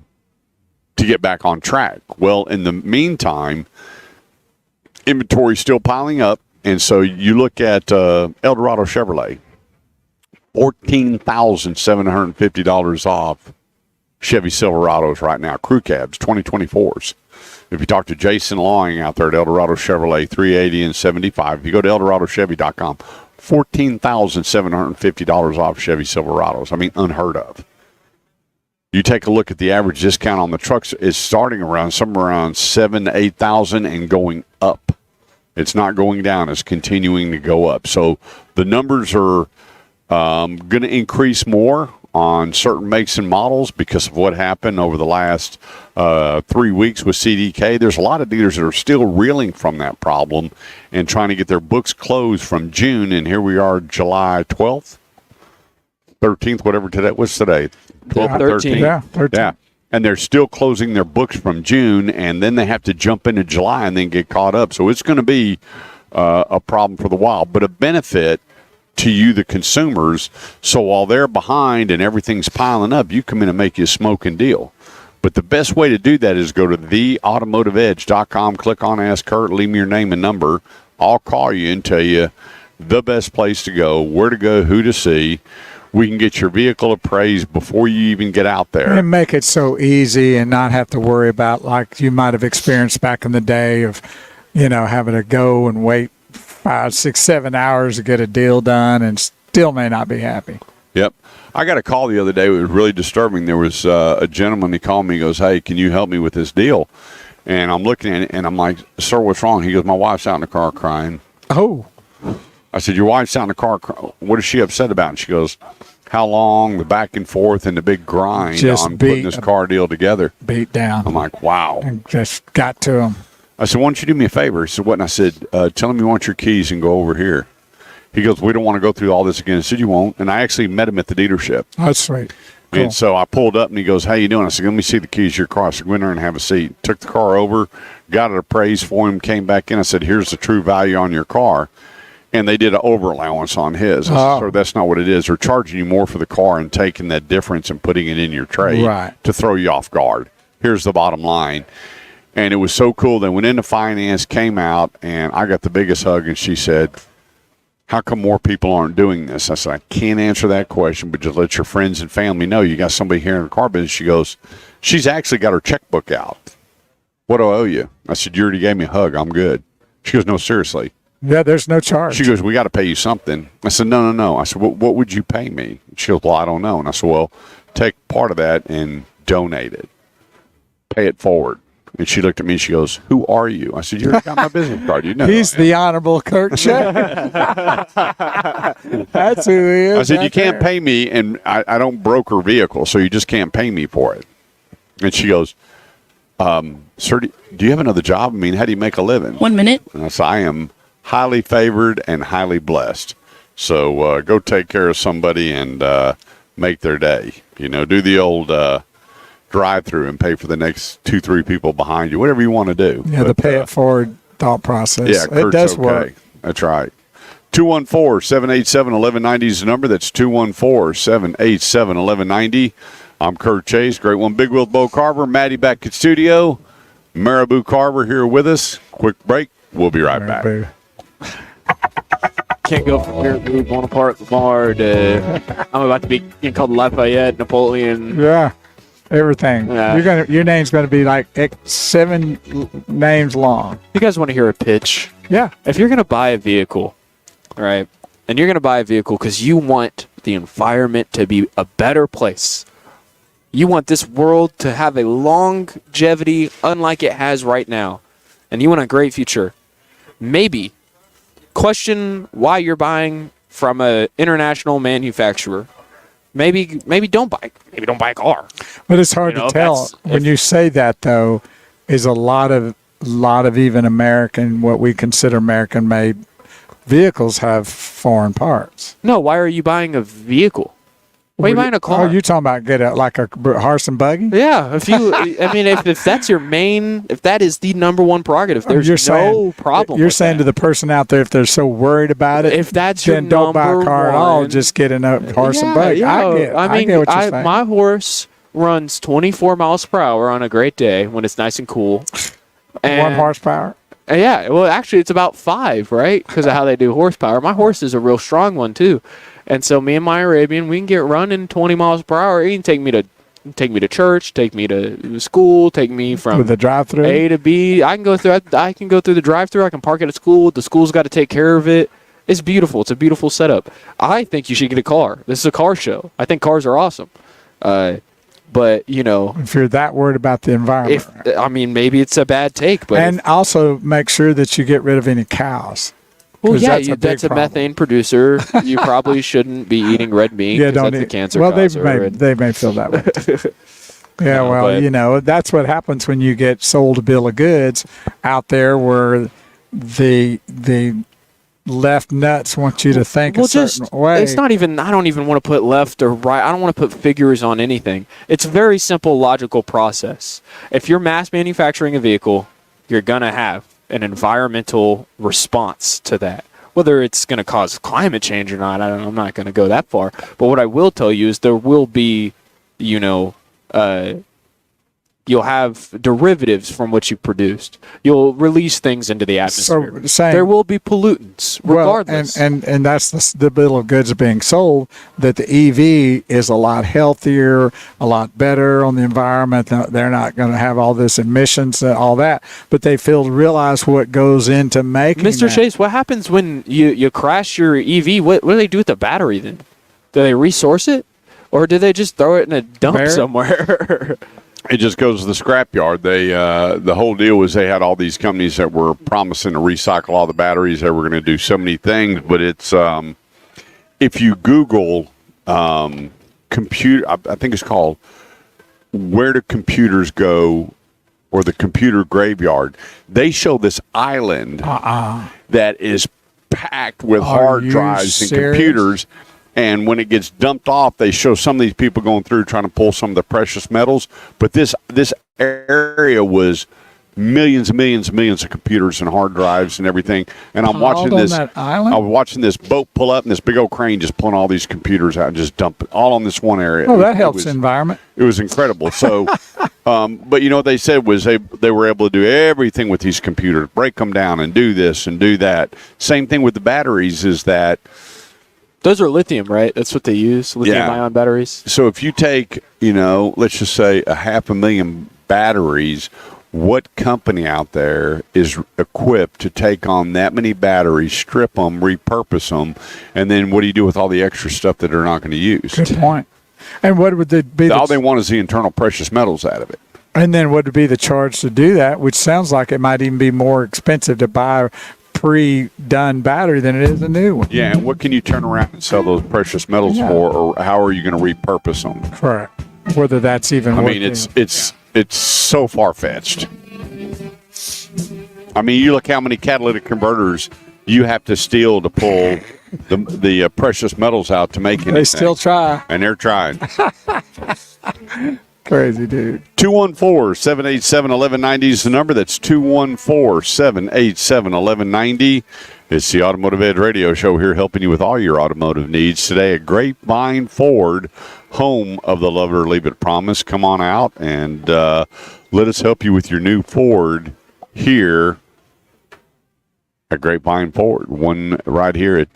get back on track. Well, in the meantime, inventory's still piling up. And so you look at Eldorado Chevrolet, $14,750 off Chevy Silverados right now, crew cabs, 2024s. If you talk to Jason Lawing out there at Eldorado Chevrolet, 380 and 75, if you go to EldoradoChevy.com, $14,750 off Chevy Silverados. I mean, unheard of. You take a look at the average discount on the trucks, it's starting around somewhere around $7,000 to $8,000 and going up. It's not going down, it's continuing to go up. So the numbers are going to increase more on certain makes and models because of what happened over the last 3 weeks with CDK. There's a lot of dealers that are still reeling from that problem and trying to get their books closed from June, and here we are July 12th, 13th, whatever today was today. 12th and 13th. Yeah, 13th. Yeah. And they're still closing their books from June, and then they have to jump into July and then get caught up. So it's going to be a problem for the while, but a benefit to you, the consumers. So while they're behind and everything's piling up, you come in and make you a smoking deal. But the best way to do that is go to theautomotiveedge.com, click on Ask Kurt, leave me your name and number. I'll call you and tell you the best place to go, where to go, who to see. We can get your vehicle appraised before you even get out there. And make it so easy and not have to worry about, like you might have experienced back in the day of, having to go and wait 5, 6, 7 hours to get a deal done and still may not be happy. Yep. I got a call the other day. It was really disturbing. There was a gentleman, he called me, he goes, "Hey, can you help me with this deal?" And I'm looking at it, and I'm like, "Sir, what's wrong?" He goes, "My wife's out in the car crying." Oh. I said, "Your wife's out in the car crying. What is she upset about?" And she goes, "How long, the back and forth, and the big grind Just on putting this car deal together." Beat down. I'm like, wow. And just got to him. I said, "Why don't you do me a favor?" He said, "What?" And I said, "Tell him you want your keys and go over here." He goes, "We don't want to go through all this again." I said, "You won't." And I actually met him at the dealership. That's sweet. Cool. And so I pulled up, and he goes, "How you doing?" I said, "Let me see the keys to your car." I said, "Go in there and have a seat." Took the car over, got it appraised for him, came back in. I said, "Here's the true value on your car." And they did an over allowance on his. I said, "Sir, that's not what it is. They're charging you more for the car and taking that difference and putting it in your trade to throw you off guard. Here's the bottom line." And it was so cool. They went into finance, came out, and I got the biggest hug. And she said, "How come more people aren't doing this?" I said, "I can't answer that question, but just let your friends and family know you got somebody here in the car business." She goes, "She's actually got her checkbook out. What do I owe you?" I said, "You already gave me a hug. I'm good." She goes, "No, seriously." Yeah, there's no charge. She goes, "We got to pay you something." I said, No. I said, what would you pay me? She goes, "Well, I don't know." And I said, "Well, take part of that and donate it. Pay it forward." And she looked at me and she goes, "Who are you?" I said, "You already got my business card. You know." He's the Honorable Kurt Check. That's who he is. I said, "You can't pay me, and I don't broker vehicles, so you just can't pay me for it." And she goes, "Sir, do you have another job? I mean, how do you make a living?" 1 minute. And I said, "I am highly favored and highly blessed. So go take care of somebody and make their day. Do the old drive-through and pay for the next 2-3 people behind you, whatever you want to do. Yeah, the pay it forward thought process. Yeah, it Kurt's does okay. work. That's right. 214-787-1190 is the number. That's 214-787-1190. I'm Kurt Chase. Great one. Big Wheel Bo Carver. Maddie back at studio. Marabou Carver here with us. Quick break. We'll be right back. Can't go from Marabou, Bonaparte, Lamar to I'm about to be called Lafayette, Napoleon. Yeah, everything. Yeah. Your name's gonna be like 7 names long. You guys want to hear a pitch? Yeah. If you're gonna buy a vehicle, right, and you're gonna buy a vehicle because you want the environment to be a better place. You want this world to have a longevity unlike it has right now, and you want a great future. Maybe question why you're buying from an international manufacturer. Maybe don't buy a car. But it's hard to tell when you say that, though. Is a lot of even American, what we consider American-made vehicles have foreign parts. No, why are you buying a vehicle? Why are you buying a car? Oh, you talking about like a horse and buggy? Yeah, if that's your main, if that is the number one prerogative, there's no problem. You're saying to the person out there, if they're so worried about it, if that's then your don't buy a car at all. one, Just get a horse and buggy. Yeah. I get what you're saying. My horse runs 24 miles per hour on a great day when it's nice and cool. 1 horsepower. Yeah, well, actually, it's about 5, right? Because of how they do horsepower. My horse is a real strong one too. And so me and my Arabian, we can get running 20 miles per hour. He can take me to church, take me to school, take me from with the drive-through A to B. I can go through the drive-through. I can park it at school. The school's got to take care of it. It's beautiful. It's a beautiful setup. I think you should get a car. This is a car show. I think cars are awesome. But if you're that worried about the environment, maybe it's a bad take. But and also make sure that you get rid of any cows. Well, yeah, that's a methane producer. You probably shouldn't be eating red meat. Yeah, don't that's eat. a cancer Well, causer. they may feel that way. Yeah, that's what happens when you get sold a bill of goods out there, where the left nuts want you to think a certain way. It's not even. I don't even want to put left or right. I don't want to put figures on anything. It's a very simple, logical process. If you're mass manufacturing a vehicle, you're gonna have an environmental response to that. Whether it's going to cause climate change or not, I'm not going to go that far. But what I will tell you is there will be, you'll have derivatives from what you produced. You'll release things into the atmosphere. So there will be pollutants, regardless. Well, and that's the bill of goods being sold, that the EV is a lot healthier, a lot better on the environment. They're not going to have all this emissions and all that, but they fail to realize what goes into making Mr. that. Chase, what happens when you crash your EV? What do they do with the battery then? Do they resource it? Or do they just throw it in a dump somewhere? It just goes to the scrapyard. They the whole deal was they had all these companies that were promising to recycle all the batteries. They were going to do so many things, but it's if you Google computer, I think it's called "Where Do Computers Go?" or the computer graveyard. They show this island that is packed with hard drives and computers. And when it gets dumped off, they show some of these people going through trying to pull some of the precious metals. But this area was millions and millions and millions of computers and hard drives and everything. And I'm watching this. That island? I was watching this boat pull up and this big old crane just pulling all these computers out and just dump it all on this one area. Oh, that helps the environment. It was incredible. So, but what they said was they were able to do everything with these computers, break them down and do this and do that. Same thing with the batteries is that. Those are lithium, right? That's what they use, lithium-ion batteries. So if you take, let's just say 500,000 batteries, what company out there is equipped to take on that many batteries, strip them, repurpose them, and then what do you do with all the extra stuff that they're not going to use? Good point. And what would be all they want is the internal precious metals out of it. And then what would be the charge to do that, which sounds like it might even be more expensive to buy pre-done battery than it is a new one. Yeah, and what can you turn around and sell those precious metals for, or how are you going to repurpose them? Correct. Whether that's even. It's so far-fetched. I mean, you look how many catalytic converters you have to steal to pull the precious metals out to make anything. They still try, and they're trying. Crazy, dude. 214-787-1190 is the number. That's 214-787-1190. It's the Automotive Edge Radio Show here helping you with all your automotive needs. Today at Grapevine Ford, home of the Love It or Leave It promise. Come on out and let us help you with your new Ford here at Grapevine Ford. One right here at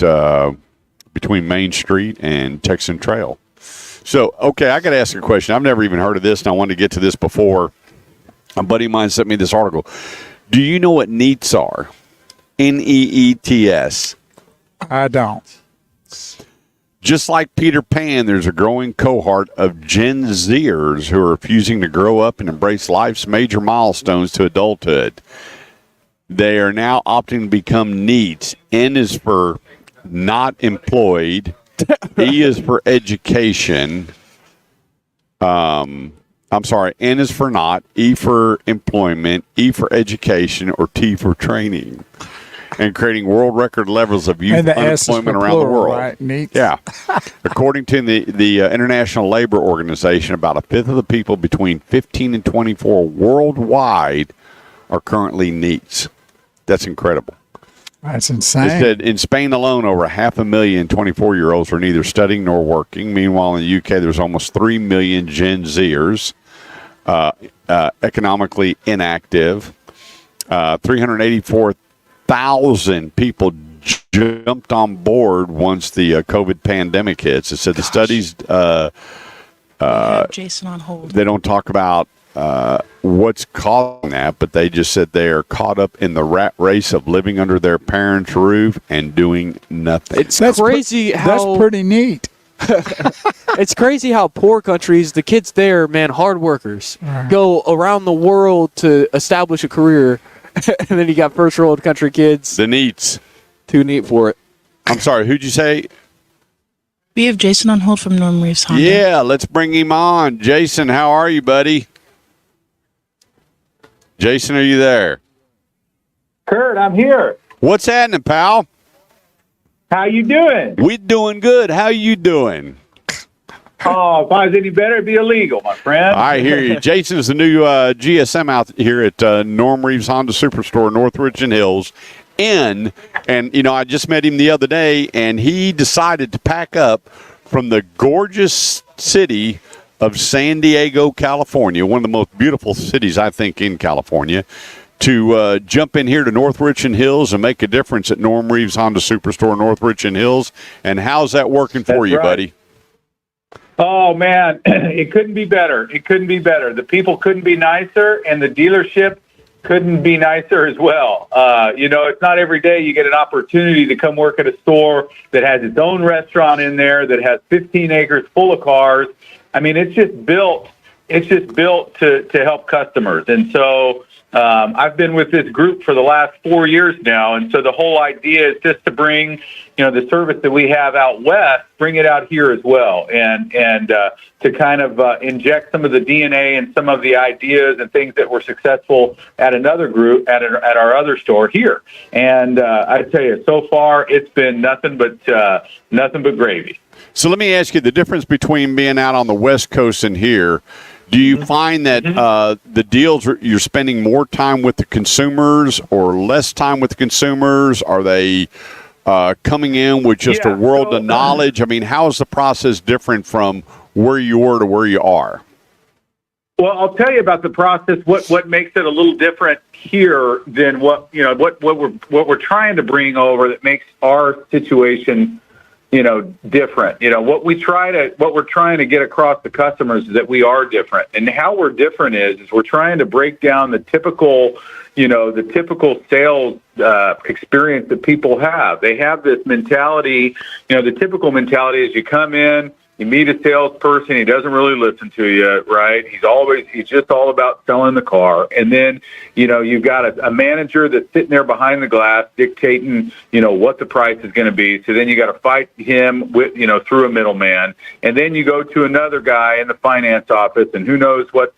between Main Street and Texan Trail. So, okay, I got to ask a question. I've never even heard of this, and I wanted to get to this before. A buddy of mine sent me this article. Do you know what NEETs are? NEETS. I don't. Just like Peter Pan, there's a growing cohort of Gen Zers who are refusing to grow up and embrace life's major milestones to adulthood. They are now opting to become NEETs. N is for not employed. E is for education. I'm sorry. N is for not. E for employment. E for education. Or T for training. And creating world record levels of youth unemployment around the world. Right? Neat. Yeah. According to the International Labor Organization, about a fifth of the people between 15 and 24 worldwide are currently NEETs. That's incredible. That's insane. It said in Spain alone, over 500,000 24-year-olds are neither studying nor working. Meanwhile, in the UK, there's almost 3 million Gen Zers, economically inactive. 384,000 people jumped on board once the COVID pandemic hits. It said the studies have Jason on hold. they don't talk about what's causing that, but they just said they are caught up in the rat race of living under their parents' roof and doing nothing. It's crazy how that's pretty neat. it's crazy how poor countries, the kids there, man, hard workers, go around the world to establish a career, and then you got first world country kids. The NEETs. Too neat for it. I'm sorry, who'd you say? We have Jason on hold from Norm Reeves Honda. Yeah, let's bring him on. Jason, how are you, buddy? Jason, are you there? Kurt, I'm here. What's happening, pal? How you doing? We doing good. How you doing? Oh, if I was any better, it'd be illegal, my friend. I hear you. Jason is the new GSM out here at Norm Reeves Honda Superstore, Northridge and Hills. And I just met him the other day, and he decided to pack up from the gorgeous city of San Diego, California, one of the most beautiful cities, I think, in California, to jump in here to Northridge and Hills and make a difference at Norm Reeves Honda Superstore, Northridge and Hills. And how's that working for you, buddy? Oh, man, it couldn't be better. It couldn't be better. The people couldn't be nicer, and the dealership couldn't be nicer as well. It's not every day you get an opportunity to come work at a store that has its own restaurant in there, that has 15 acres full of cars. I mean, it's just built to help customers. And so I've been with this group for the last 4 years now. And so the whole idea is just to bring, the service that we have out west, bring it out here as well. And to kind of inject some of the DNA and some of the ideas and things that were successful at another group, at our other store here. And I tell you, so far, it's been nothing but gravy. So let me ask you, the difference between being out on the West Coast and here, do you find that the deals, you're spending more time with the consumers or less time with the consumers? Are they coming in with just a world of knowledge? I mean, how is the process different from where you were to where you are? Well, I'll tell you about the process. What makes it a little different here than what we're trying to bring over that makes our situation different. What we're trying to get across to customers is that we are different. And how we're different is we're trying to break down the typical sales experience that people have. They have this mentality, the typical mentality is you come in, you meet a salesperson, he doesn't really listen to you, right? He's just all about selling the car. And then, you've got a manager that's sitting there behind the glass dictating, what the price is going to be. So then you got to fight him with, through a middleman. And then you go to another guy in the finance office, and who knows what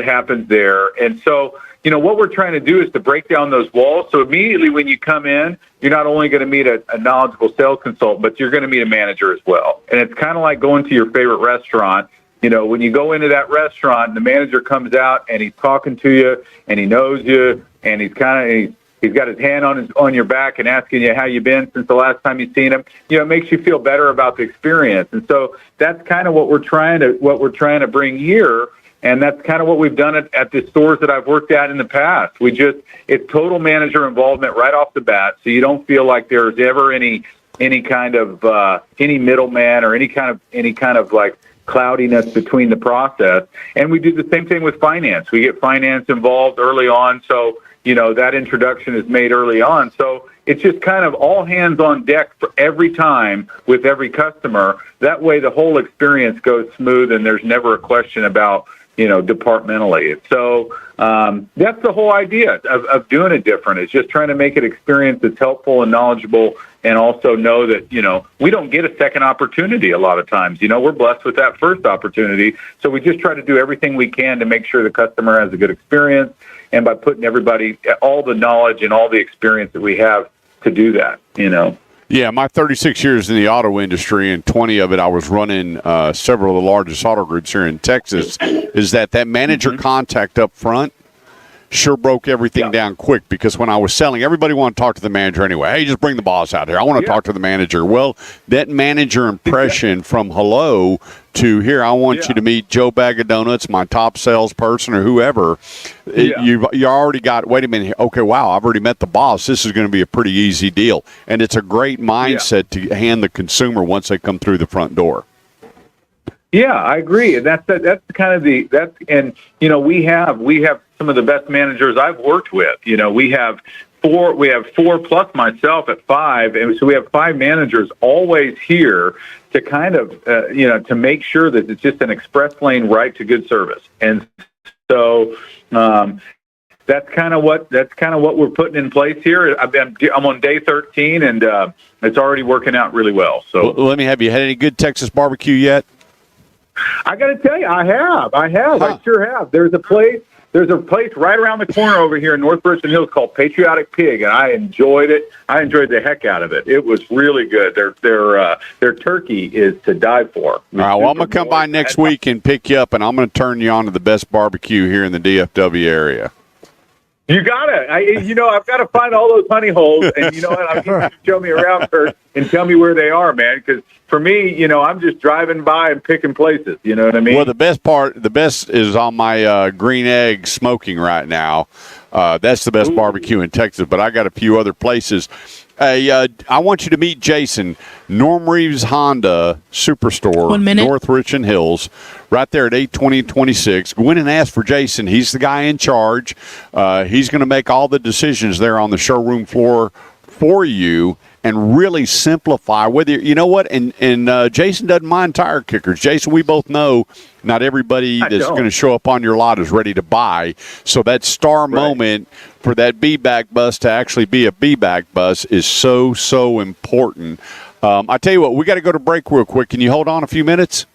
happens there. And so, what we're trying to do is to break down those walls. So immediately when you come in, you're not only going to meet a knowledgeable sales consultant, but you're going to meet a manager as well. And it's kind of like going to your favorite restaurant when you go into that restaurant and the manager comes out and he's talking to you and he knows you and he's got his hand on your back and asking you how you've been since the last time you've seen him, it makes you feel better about the experience. And so that's kind of what we're trying to bring here. And that's kind of what we've done at the stores that I've worked at in the past. It's total manager involvement right off the bat. So you don't feel like there's ever any kind of, any middleman or any kind of like cloudiness between the process. And we do the same thing with finance. We get finance involved early on. So, that introduction is made early on. So it's just kind of all hands on deck for every time with every customer. That way the whole experience goes smooth and there's never a question about, departmentally. So that's the whole idea of doing it different. It's just trying to make it experience that's helpful and knowledgeable, and also know that, we don't get a second opportunity a lot of times. We're blessed with that first opportunity. So we just try to do everything we can to make sure the customer has a good experience, and by putting everybody, all the knowledge and all the experience that we have to do that, Yeah, my 36 years in the auto industry, and 20 of it I was running several of the largest auto groups here in Texas, is that manager contact up front sure broke everything down quick, because when I was selling, everybody wanted to talk to the manager anyway. Hey, just bring the boss out here. I want to talk to the manager. Well, that manager impression from hello to here, I want you to meet Joe Bag of Donuts, my top salesperson, or whoever. You already got, wait a minute, okay, wow, I've already met the boss. This is going to be a pretty easy deal. And it's a great mindset to hand the consumer once they come through the front door. Yeah, I agree. And that's kind of we have some of the best managers I've worked with. We have four plus myself at 5. And so we have 5 managers always here to kind of, to make sure that it's just an express lane right to good service. And so, that's kind of what we're putting in place here. I'm on day 13, and it's already working out really well. So let me have you had any good Texas barbecue yet? I got to tell you, I have. I sure have. There's a place right around the corner over here in North Richland Hills called Patriotic Pig, and I enjoyed it. I enjoyed the heck out of it. It was really good. Their turkey is to die for. All right, well, I'm going to come by next week and pick you up, and I'm going to turn you on to the best barbecue here in the DFW area. You got it. I've got to find all those honey holes, and you know what? I'm going to show me around first and tell me where they are, man. Because for me, I'm just driving by and picking places. You know what I mean? Well, the best is on my green egg smoking right now. That's the best barbecue in Texas. But I got a few other places. I want you to meet Jason, Norm Reeves Honda Superstore, 1 minute. North Richland Hills, right there at 82026. Go in and ask for Jason. He's the guy in charge. He's going to make all the decisions there on the showroom floor for you and really simplify whether you know what. And Jason doesn't mind tire kickers. Jason, we both know not everybody that's going to show up on your lot is ready to buy. So that star moment for that B-back bus to actually be a B-back bus is so important. I tell you what, we got to go to break real quick. Can you hold on a few minutes?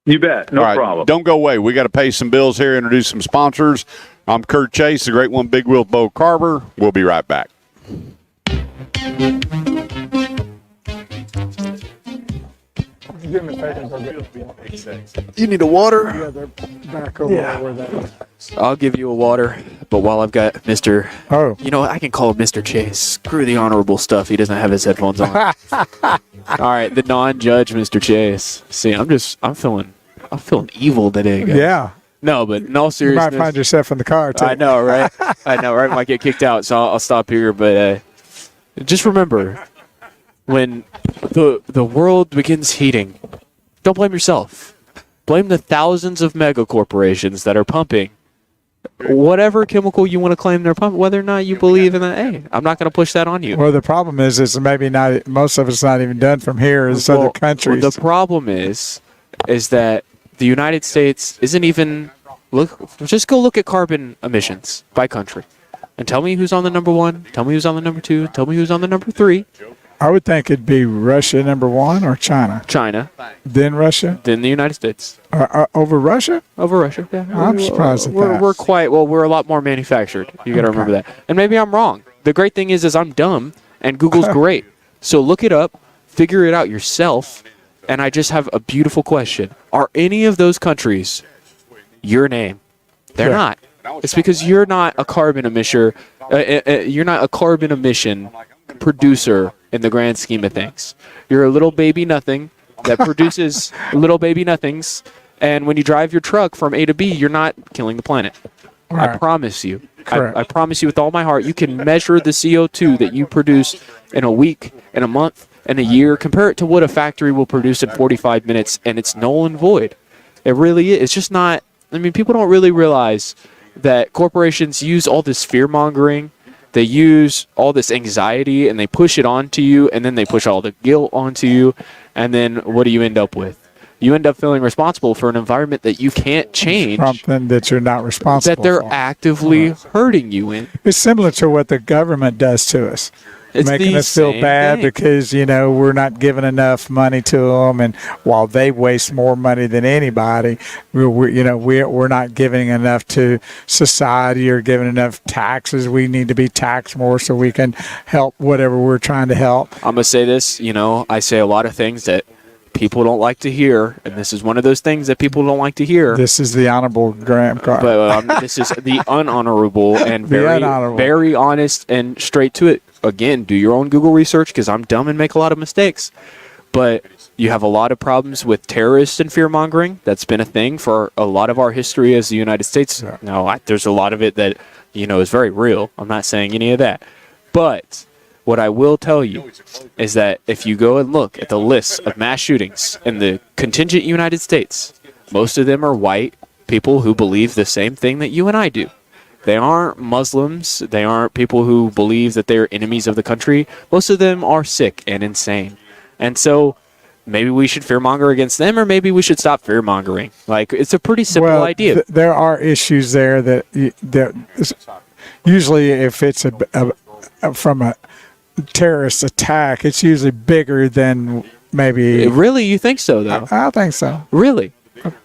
You bet. No problem. Don't go away. We got to pay some bills here, introduce some sponsors. I'm Kurt Chase, the great one, Big Wheel Bo Carver. We'll be right back. You need a water? Yeah, they're back over where that is. I'll give you a water, but while I've got Mr. Oh. I can call him Mr. Chase. Screw the honorable stuff. He doesn't have his headphones on. All right, the non-judge Mr. Chase. See, I'm feeling evil today, guys. Yeah. No, but in all You seriousness, might find yourself in the car, too. I know, right? Might get kicked out, so I'll stop here. But just remember, when the world begins heating, don't blame yourself. Blame the thousands of mega corporations that are pumping whatever chemical you want to claim they're pumping, whether or not you believe in that. Hey, I'm not going to push that on you. Well, the problem is maybe not. Most of it's not even done from here. It's other countries. Well, the problem is that the United States isn't even just go look at carbon emissions by country and tell me who's on the number 1, tell me who's on the number 2, tell me who's on the number 3. I would think it'd be Russia number 1 or China. China, Then Russia? then the United States. Over Russia? Over Russia, yeah. I'm surprised at that. We're a lot more manufactured. You got to remember that. And maybe I'm wrong. The great thing is I'm dumb and Google's great. So look it up, figure it out yourself, And I just have a beautiful question. Are any of those countries your name? They're not. It's because you're not a carbon emission. You're not a carbon emission producer in the grand scheme of things. You're a little baby nothing that produces little baby nothings. And when you drive your truck from A to B, you're not killing the planet. Right. I promise you. Correct. I promise you with all my heart. You can measure the CO2 that you produce in a week, in a month, in a year. Compare it to what a factory will produce in 45 minutes, and it's null and void. It really is. It's just not. I mean, people don't really realize that corporations use all this fear-mongering. They use all this anxiety, and they push it onto you, and then they push all the guilt onto you. And then what do you end up with? You end up feeling responsible for an environment that you can't change. Something that you're not responsible That they're for. actively hurting you in. It's similar to what the government does to us. It's making the us feel same bad thing. because we're not giving enough money to them, and while they waste more money than anybody, we're not giving enough to society or giving enough taxes. We need to be taxed more so we can help whatever we're trying to help. I'm gonna say this. I say a lot of things that people don't like to hear, and this is one of those things that people don't like to hear. This is the Honorable Graham Carr. But this is the unhonorable and very, unhonorable. very honest and straight to it. Again, do your own Google research because I'm dumb and make a lot of mistakes. But you have a lot of problems with terrorists and fear mongering. That's been a thing for a lot of our history as the United States. Yeah. Now, there's a lot of it that is very real. I'm not saying any of that, but what I will tell you is that if you go and look at the list of mass shootings in the contingent United States, most of them are white people who believe the same thing that you and I do. They aren't Muslims. They aren't people who believe that they're enemies of the country. Most of them are sick and insane. And so maybe we should fearmonger against them, or maybe we should stop fearmongering. Like, it's a pretty simple idea. There are issues there that usually if it's from a terrorist attack, it's usually bigger than maybe. Really? You think so, though? I think so. Really?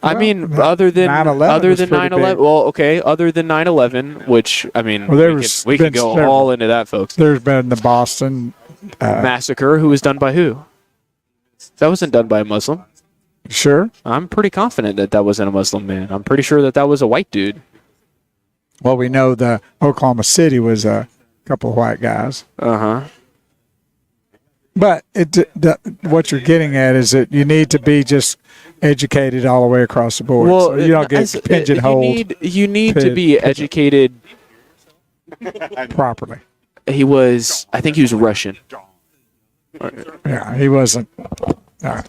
I mean, other than 9/11 was pretty 9/11, big. well, okay, other than 9/11, which I mean, Well, we can go all into that, folks. There's been the Boston Massacre, who was done by who? That wasn't done by a Muslim. Sure. I'm pretty confident that wasn't a Muslim man. I'm pretty sure that was a white dude. Well, we know the Oklahoma City was a couple of white guys. But what you're getting at is that you need to be just educated all the way across the board. Well, so you don't get pigeonholed You need to be educated properly. I think he was Russian. Yeah, he wasn't. All right.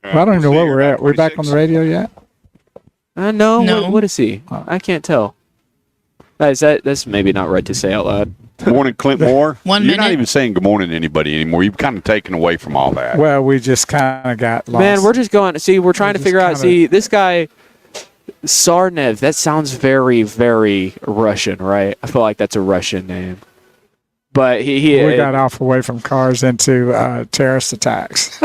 Well, I don't even know where we're at. We're back on the radio yet? No. No. What is he? I can't tell. That's maybe not right to say out loud. Morning, Clint Moore. One You're not minute. even saying good morning to anybody anymore. You've kind of taken away from all that. Well, we just kind of got lost. Man, we're just going. See, we're trying to just figure out. kinda- See, this guy, Sarnev. That sounds very, very Russian, right? I feel like that's a Russian name. But we got off away from cars into terrorist attacks.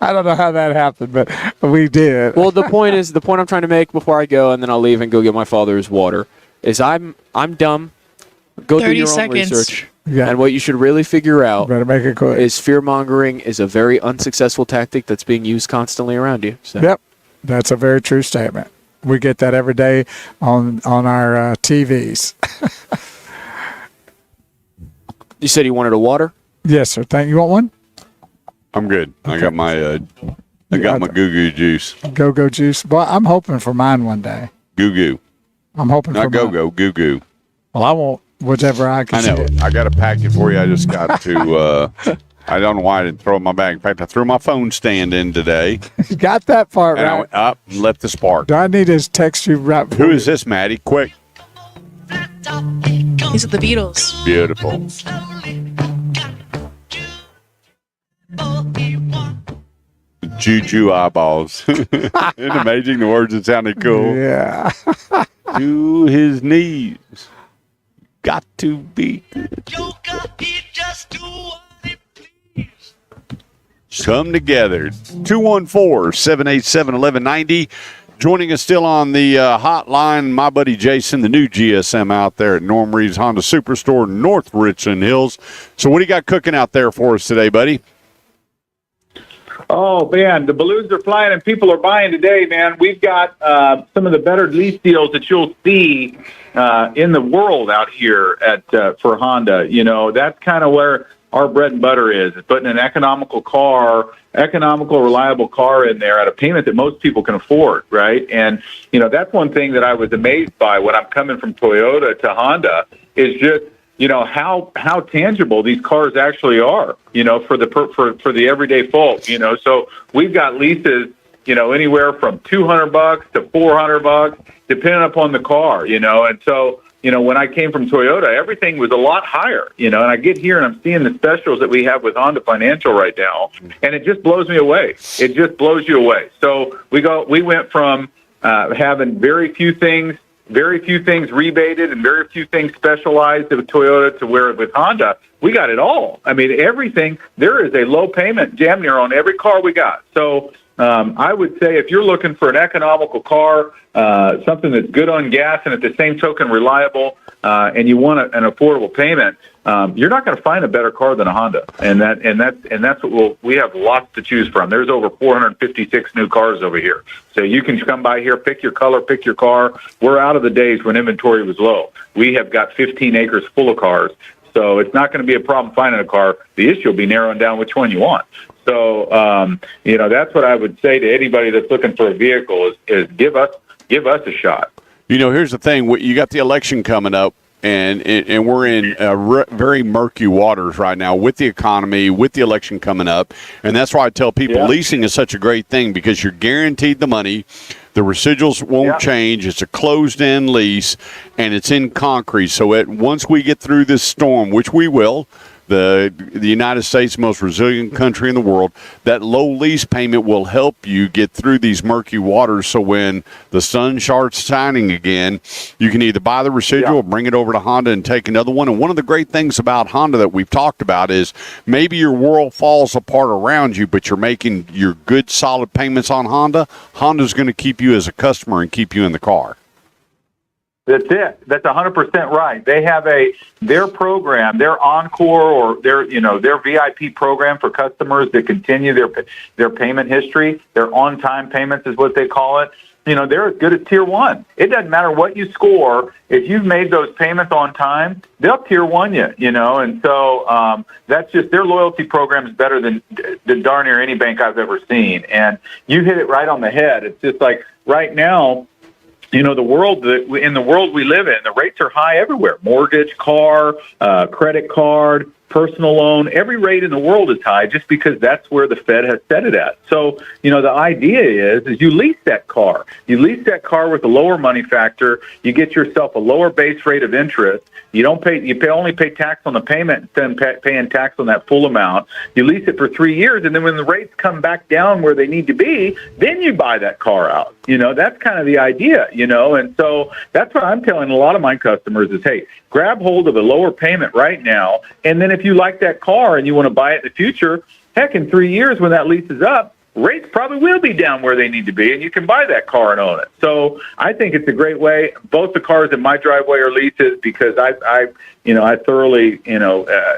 I don't know how that happened, but we did. Well, the point I'm trying to make before I go, and then I'll leave and go get my father's water, is I'm dumb. Go do 30 your own seconds. research. Yeah. And what you should really figure out Better make it quick. is fear-mongering is a very unsuccessful tactic that's being used constantly around you. So. Yep, that's a very true statement. We get that every day on our TVs. You said you wanted a water? Yes, sir. Thank you. Want one? I'm good. I got my I got my goo goo juice. Go juice. Well, I'm hoping for mine one day. Goo goo. I'm hoping for Not go mine. go, goo goo. Well, I want whichever I can I know. get. I got a packet for you. I just got to I don't know why I didn't throw it in my bag. In fact, I threw my phone stand in today, You got that part and I right. went up and left the spark. Do I need to text you right before? Who is this, Maddie? Quick. These are the Beatles. Beautiful. Juju eyeballs. Isn't it amazing the words that sounded cool? Yeah. To his knees. Got to be good. Come together. 214-787-1190. Joining us still on the hotline, my buddy Jason, the new GSM out there at Norm Reed's Honda Superstore, North Richland Hills. So what do you got cooking out there for us today, buddy? Oh, man, the balloons are flying and people are buying today, man. We've got some of the better lease deals that you'll see in the world out here at for Honda. You know, that's kind of where our bread and butter is putting an economical, reliable car in there at a payment that most people can afford, right? And, you know, that's one thing that I was amazed by when I'm coming from Toyota to Honda is just, you know, how tangible these cars actually are, you know, for the everyday folk, you know. So we've got leases, you know, anywhere from $200 to $400, depending upon the car, you know. And so, you know, when I came from Toyota, everything was a lot higher, you know, and I get here and I'm seeing the specials that we have with Honda Financial right now, and it just blows me away. It just blows you away. So we went from having very few things rebated and very few things specialized with Toyota to where with Honda, we got it all. I mean, everything, there is a low payment damn near on every car we got. So I would say if you're looking for an economical car, something that's good on gas and at the same token reliable, and you want an affordable payment, you're not going to find a better car than a Honda. And that's what we have lots to choose from. There's over 456 new cars over here. So you can come by here, pick your color, pick your car. We're out of the days when inventory was low. We have got 15 acres full of cars. So it's not going to be a problem finding a car. The issue will be narrowing down which one you want. So, you know, that's what I would say to anybody that's looking for a vehicle is give us a shot. You know, here's the thing. You got the election coming up, and we're in very murky waters right now with the economy, with the election coming up. And that's why I tell people leasing is such a great thing because you're guaranteed the money. The residuals won't change. It's a closed-end lease, and it's in concrete. So once we get through this storm, which we will, the United States, most resilient country in the world, that low lease payment will help you get through these murky waters. So when the sun starts shining again, you can either buy the residual or bring it over to Honda and take another one. And one of the great things about Honda that we've talked about is maybe your world falls apart around you, but you're making your good, solid payments on Honda. Honda's going to keep you as a customer and keep you in the car. That's it. That's 100% right. They have their program, their Encore or their VIP program for customers that continue their payment history. Their on-time payments is what they call it. You know, they're as good as Tier 1. It doesn't matter what you score. If you've made those payments on time, they'll Tier 1 you, you know. And so that's just their loyalty program is better than darn near any bank I've ever seen. And you hit it right on the head. It's just like right now, you know, in the world we live in, the rates are high everywhere. Mortgage, car, credit card, personal loan, every rate in the world is high just because that's where the Fed has set it at. So, you know, the idea is you lease that car. You lease that car with a lower money factor. You get yourself a lower base rate of interest. You only pay tax on the payment instead of paying tax on that full amount. You lease it for 3 years, and then when the rates come back down where they need to be, then you buy that car out. You know, that's kind of the idea, you know, and so that's what I'm telling a lot of my customers is, hey, grab hold of a lower payment right now, and then if you like that car and you want to buy it in the future, heck, in 3 years when that lease is up, rates probably will be down where they need to be, and you can buy that car and own it. So I think it's a great way. Both the cars in my driveway are leases because I thoroughly,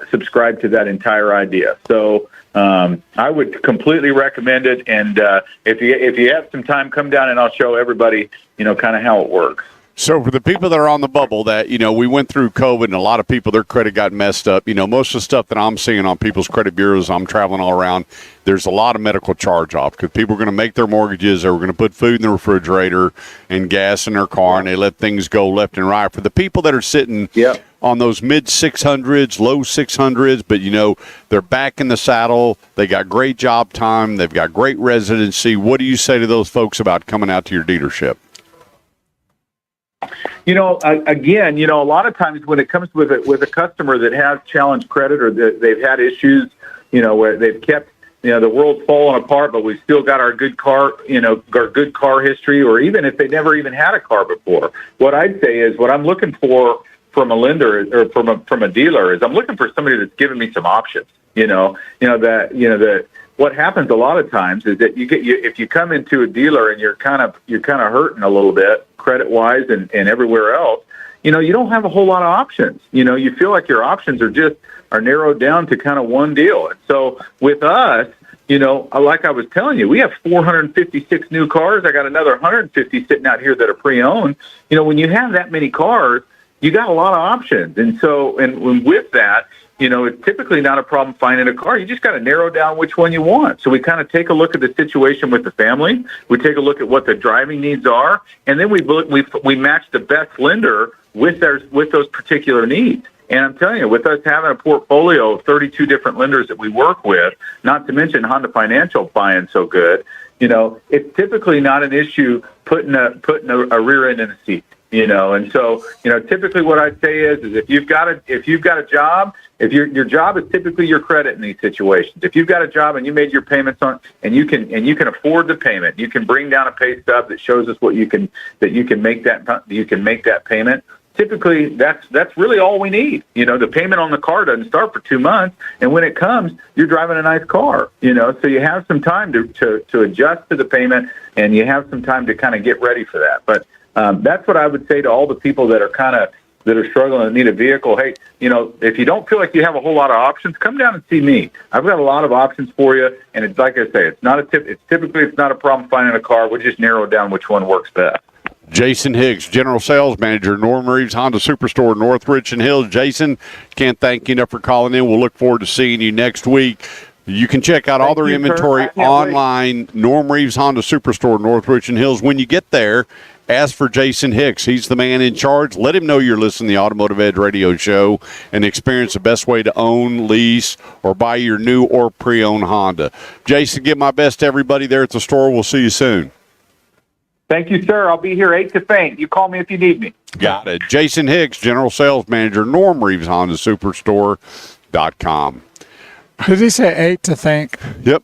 subscribe to that entire idea. So I would completely recommend it. And if you have some time, come down and I'll show everybody, kind of how it works. So for the people that are on the bubble that, we went through COVID and a lot of people, their credit got messed up. Most of the stuff that I'm seeing on people's credit bureaus, I'm traveling all around, there's a lot of medical charge-off because people are going to make their mortgages. They're going to put food in the refrigerator and gas in their car, and they let things go left and right. For the people that are sitting on those mid-600s, low 600s, but, they're back in the saddle. They got great job time. They've got great residency. What do you say to those folks about coming out to your dealership? Again, a lot of times when it comes with a customer that has challenged credit or that they've had issues, where they've kept, the world's falling apart, but we've still got our good car, our good car history, or even if they never even had a car before. What I'd say is what I'm looking for from a lender or from a dealer is I'm looking for somebody that's giving me some options. What happens a lot of times is that if you come into a dealer and you're kind of hurting a little bit credit wise and everywhere else, you don't have a whole lot of options. You feel like your options are narrowed down to kind of one deal. And so with us, like I was telling you, we have 456 new cars. I got another 150 sitting out here that are pre-owned. When you have that many cars, you got a lot of options. And so, and with that, it's typically not a problem finding a car. You just got to narrow down which one you want. So we kind of take a look at the situation with the family. We take a look at what the driving needs are, and then we match the best lender with those particular needs. And I'm telling you, with us having a portfolio of 32 different lenders that we work with, not to mention Honda Financial buying so good, it's typically not an issue putting a rear end in a seat. And so, typically what I'd say is if you've got a job, if your job is typically your credit in these situations. If you've got a job and you made your payments on, and you can afford the payment, you can bring down a pay stub that shows us you can make that payment. Typically, that's really all we need. The payment on the car doesn't start for 2 months, and when it comes, you're driving a nice car. So you have some time to adjust to the payment, and you have some time to kind of get ready for that. But that's what I would say to all the people that are struggling and need a vehicle. Hey, if you don't feel like you have a whole lot of options, come down and see me. I've got a lot of options for you, and it's like I say, it's not a problem finding a car. We just narrow down which one works best. Jason Hicks, General Sales Manager, Norm Reeves Honda Superstore, North Richland Hills. Jason, can't thank you enough for calling in. We'll look forward to seeing you next week. You can check out all their inventory online, Norm Reeves Honda Superstore, North Richland Hills. When you get there, ask for Jason Hicks. He's the man in charge. Let him know you're listening to the Automotive Edge radio show and experience the best way to own, lease, or buy your new or pre-owned Honda. Jason, give my best to everybody there at the store. We'll see you soon. Thank you, sir. I'll be here 8 to faint. You call me if you need me. Got it. Jason Hicks, General Sales Manager, Norm Reeves Honda Superstore.com. Did he say 8 to think? Yep.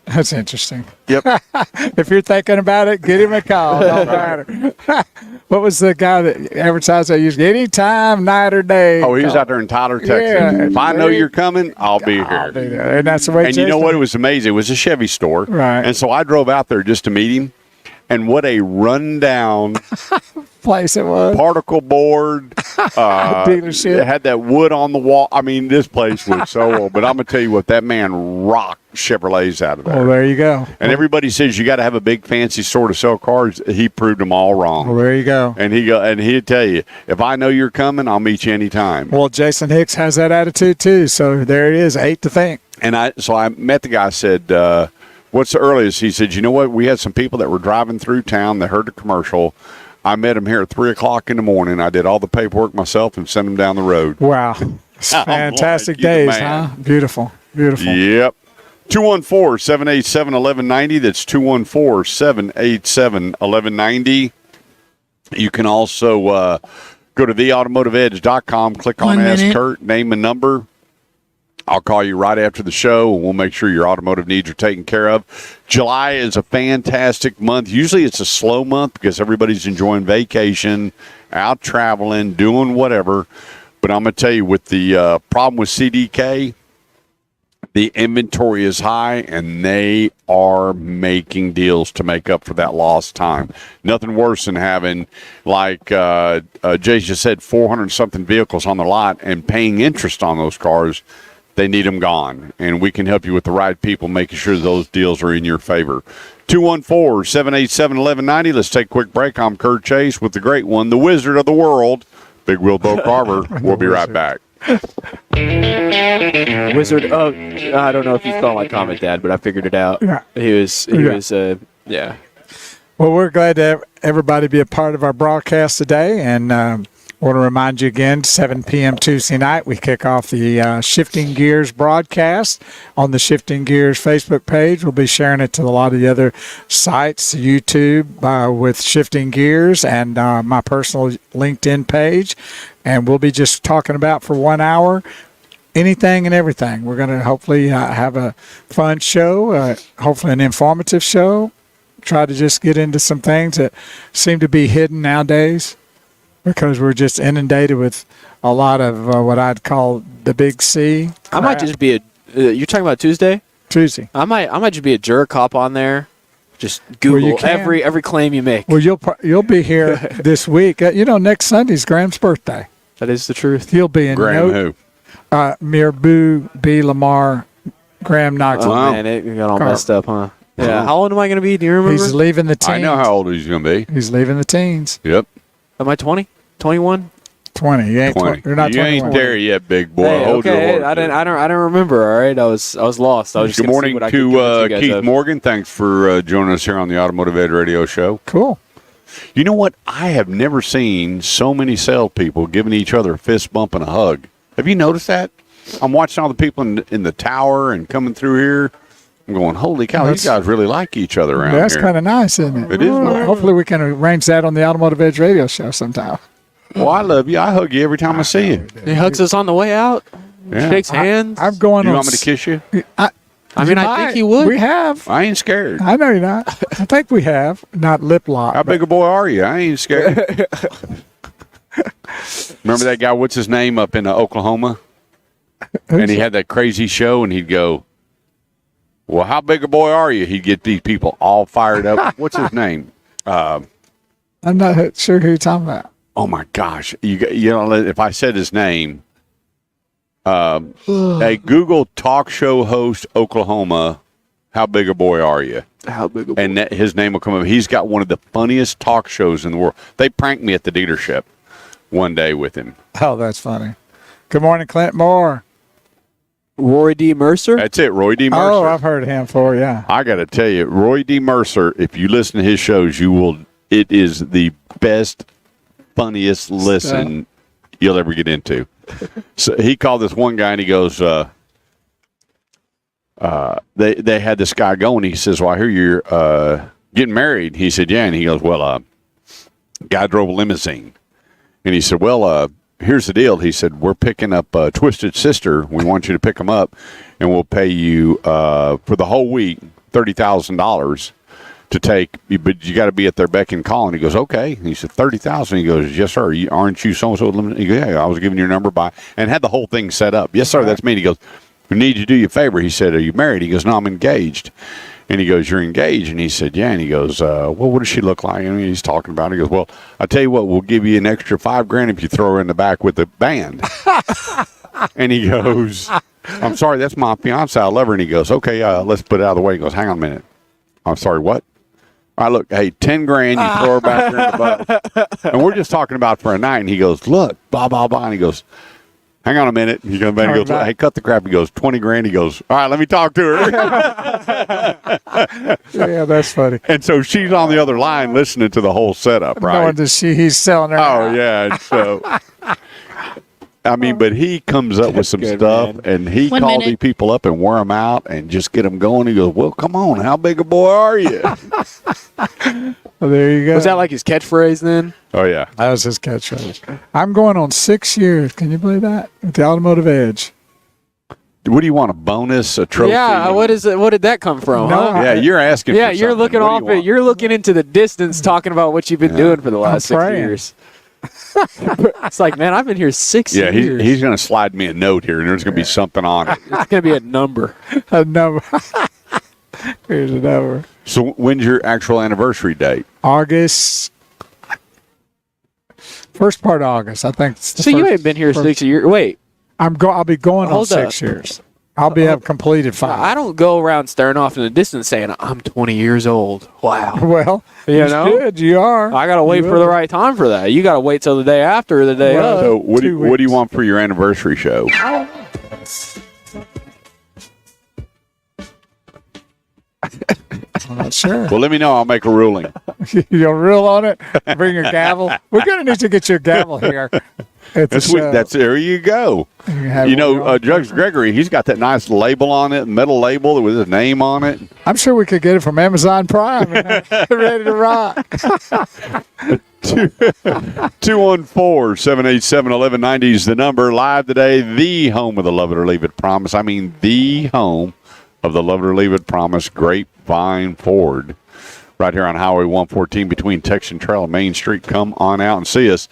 That's interesting. Yep. If you're thinking about it, get him a call. Don't matter. What was the guy that advertised that used anytime, night or day? Oh, he was out there in Tyler, Texas. Yeah, if I know you're coming, I'll be here. I'll be there. And that's the way. And you know what? It was amazing. It was a Chevy store. Right. And so I drove out there just to meet him. And what a rundown place it was. Particle board. Dealership. It had that wood on the wall. I mean, this place was so old. But I'm going to tell you what, that man rocked Chevrolets out of there. Well, there you go. And everybody says you got to have a big fancy store to sell cars. He proved them all wrong. Well, there you go. And he'd tell you, if I know you're coming, I'll meet you anytime. Well, Jason Hicks has that attitude too. So there it is, 8 to think. And I met the guy. I said, what's the earliest? He said, you know what? We had some people that were driving through town. They heard the commercial. I met them here at 3 o'clock in the morning. I did all the paperwork myself and sent them down the road. Wow. It's fantastic days, huh? Beautiful. Beautiful. Yep. 214-787-1190. That's 214-787-1190. You can also go to theautomotiveedge.com, click on Ask Kurt, name and number. I'll call you right after the show, and we'll make sure your automotive needs are taken care of. July is a fantastic month. Usually it's a slow month because everybody's enjoying vacation, out traveling, doing whatever. But I'm going to tell you, with the problem with CDK, the inventory is high, and they are making deals to make up for that lost time. Nothing worse than having, like Jay just said, 400-something vehicles on the lot and paying interest on those cars. They need them gone, and we can help you with the right people, making sure those deals are in your favor. 214-787-1190. Let's take a quick break. I'm Kurt Chase with the great one, the Wizard of the World, Big Wheel Bo Carver. We'll be right back. Wizard of, I don't know if you saw my comment, Dad, but I figured it out. Yeah. He was, yeah. Well, we're glad to have everybody be a part of our broadcast today, and want to remind you again, 7 p.m. Tuesday night, we kick off the Shifting Gears broadcast on the Shifting Gears Facebook page. We'll be sharing it to a lot of the other sites, YouTube with Shifting Gears, and my personal LinkedIn page. And we'll be just talking about for 1 hour anything and everything. We're going to hopefully have a fun show, hopefully an informative show. Try to just get into some things that seem to be hidden nowadays, because we're just inundated with a lot of what I'd call the big C. I might just be you're talking about Tuesday? Tuesday. I might just be a jerk, hop on there, just Google every claim you make. Well, you'll be here this week. Next Sunday's Graham's birthday. That is the truth. He'll be in Graham who? Mirabou B. Lamar Graham knocked Oh, him. Wow. man, it got all Car- messed up, huh? Yeah. How old am I going to be? Do you remember? He's leaving the teens. I know how old he's going to be. He's leaving the teens. Yep. Am I 20? 21? 20. You ain't 20. You're not you 21. ain't there yet, big boy. Hey, Hold your okay. horses. I didn't remember. All right. I was lost. I was just Good gonna see morning what I could to convince you guys Keith of. Morgan. Thanks for joining us here on the Automotive Ed Radio Show. Cool. You know what? I have never seen so many salespeople giving each other a fist bump and a hug. Have you noticed that? I'm watching all the people in the tower and coming through here. I'm going, holy cow, these guys really like each other around That's here. kind of nice, isn't it? It is nice. Hopefully we can arrange that on the Automotive Edge radio show sometime. Well, I love you. I hug you every time I see you. He hugs us on the way out. Yeah. Shakes hands. I'm going You on. want me to kiss you? I mean, I think he would. We have. I ain't scared. I know you're not. I think we have. Not lip lock. How big a boy are you? I ain't scared. Remember that guy, what's his name, up in Oklahoma? And he had that crazy show, and he'd go, well, how big a boy are you? He'd get these people all fired up. What's his name? I'm not sure who you're talking about. Oh, my gosh. You know, if I said his name, a Google talk show host, Oklahoma, how big a boy are you? How big a boy? And his name will come up. He's got one of the funniest talk shows in the world. They pranked me at the dealership one day with him. Oh, that's funny. Good morning, Clint Moore. Roy D. Mercer? That's it, Roy D. Mercer. Oh, I've heard of him before, yeah. I got to tell you, Roy D. Mercer, if you listen to his shows, it is the best, funniest listen you'll ever get into. So he called this one guy and he goes, they had this guy going. He says, well, I hear you're getting married. He said, yeah. And he goes, well, guy drove a limousine. And he said, well, here's the deal. He said, we're picking up Twisted Sister. We want you to pick them up, and we'll pay you for the whole week $30,000 to take. But you got to be at their beck and call. And he goes, okay. And he said, $30,000. He goes, yes, sir. Aren't you so-and-so? He goes, yeah, I was giving your number by, and had the whole thing set up. Yes, sir, that's me. And he goes, we need you to do you a favor. He said, are you married? He goes, no, I'm engaged. And he goes, you're engaged? And he said, yeah. And he goes, well, what does she look like? And he's talking about it. He goes, well, I'll tell you what, we'll give you an extra $5,000 if you throw her in the back with the band. And he goes, I'm sorry, that's my fiance. I love her. And he goes, okay, let's put it out of the way. He goes, hang on a minute. I'm sorry, what? All right, look, hey, $10,000, you throw her back there in the butt. And we're just talking about for a night. And he goes, look, blah, blah, blah. And he goes, hang on a minute. He comes back and goes, hey, cut the crap. He goes, $20,000. He goes, all right, let me talk to her. Yeah, that's funny. And so she's on the other line listening to the whole setup, right? Knowing that he's selling her. Oh, yeah. And so, I mean, but he comes up with some good, stuff, man. and he 1 calls minute. these people up and wear them out and just get them going. He goes, well, come on. How big a boy are you? Well, there you go. Was that like his catchphrase then? Oh, yeah. That was his catchphrase. I'm going on 6 years. Can you believe that? With the Automotive Edge. What do you want, a bonus, a trophy? Yeah. What is it? What did that come from? No, huh? Yeah, you're asking Yeah, for you're something. looking What do off you it. want? You're looking into the distance, talking about what you've been doing for the last 6 praying. years. It's like, man, I've been here 6 Yeah, years. he's going to slide me a note here, and there's going to be something on it. It's gonna be a number. A number. Here's a number. So when's your actual anniversary date? August. First part of August, I think. It's the So you first- ain't been here first- 6 years. Wait, I'll be going on Hold 6 up. years. I'll have completed 5. I don't go around staring off in the distance saying I'm 20 years old. Wow. Well, You you know? should. You are. I gotta wait You for the are. right time for that. You gotta wait till the day after or the day Well, of. So what do 2 you weeks. want for your anniversary show? I'm not sure. Well, let me know. I'll make a ruling. You'll reel on it. Bring your gavel. We're gonna need to get you a gavel here. At the show. That's there you go. You have You know, one on. Judge Gregory, he's got that nice label on it, metal label with his name on it. I'm sure we could get it from Amazon Prime. And ready to rock. 214-787-1190 is the number. Live today, the home of the Love It or Leave It Promise. I mean, the home of the Love It or Leave It Promise, Grapevine Ford. Right here on Highway 114 between Texan Trail and Main Street. Come on out and see us.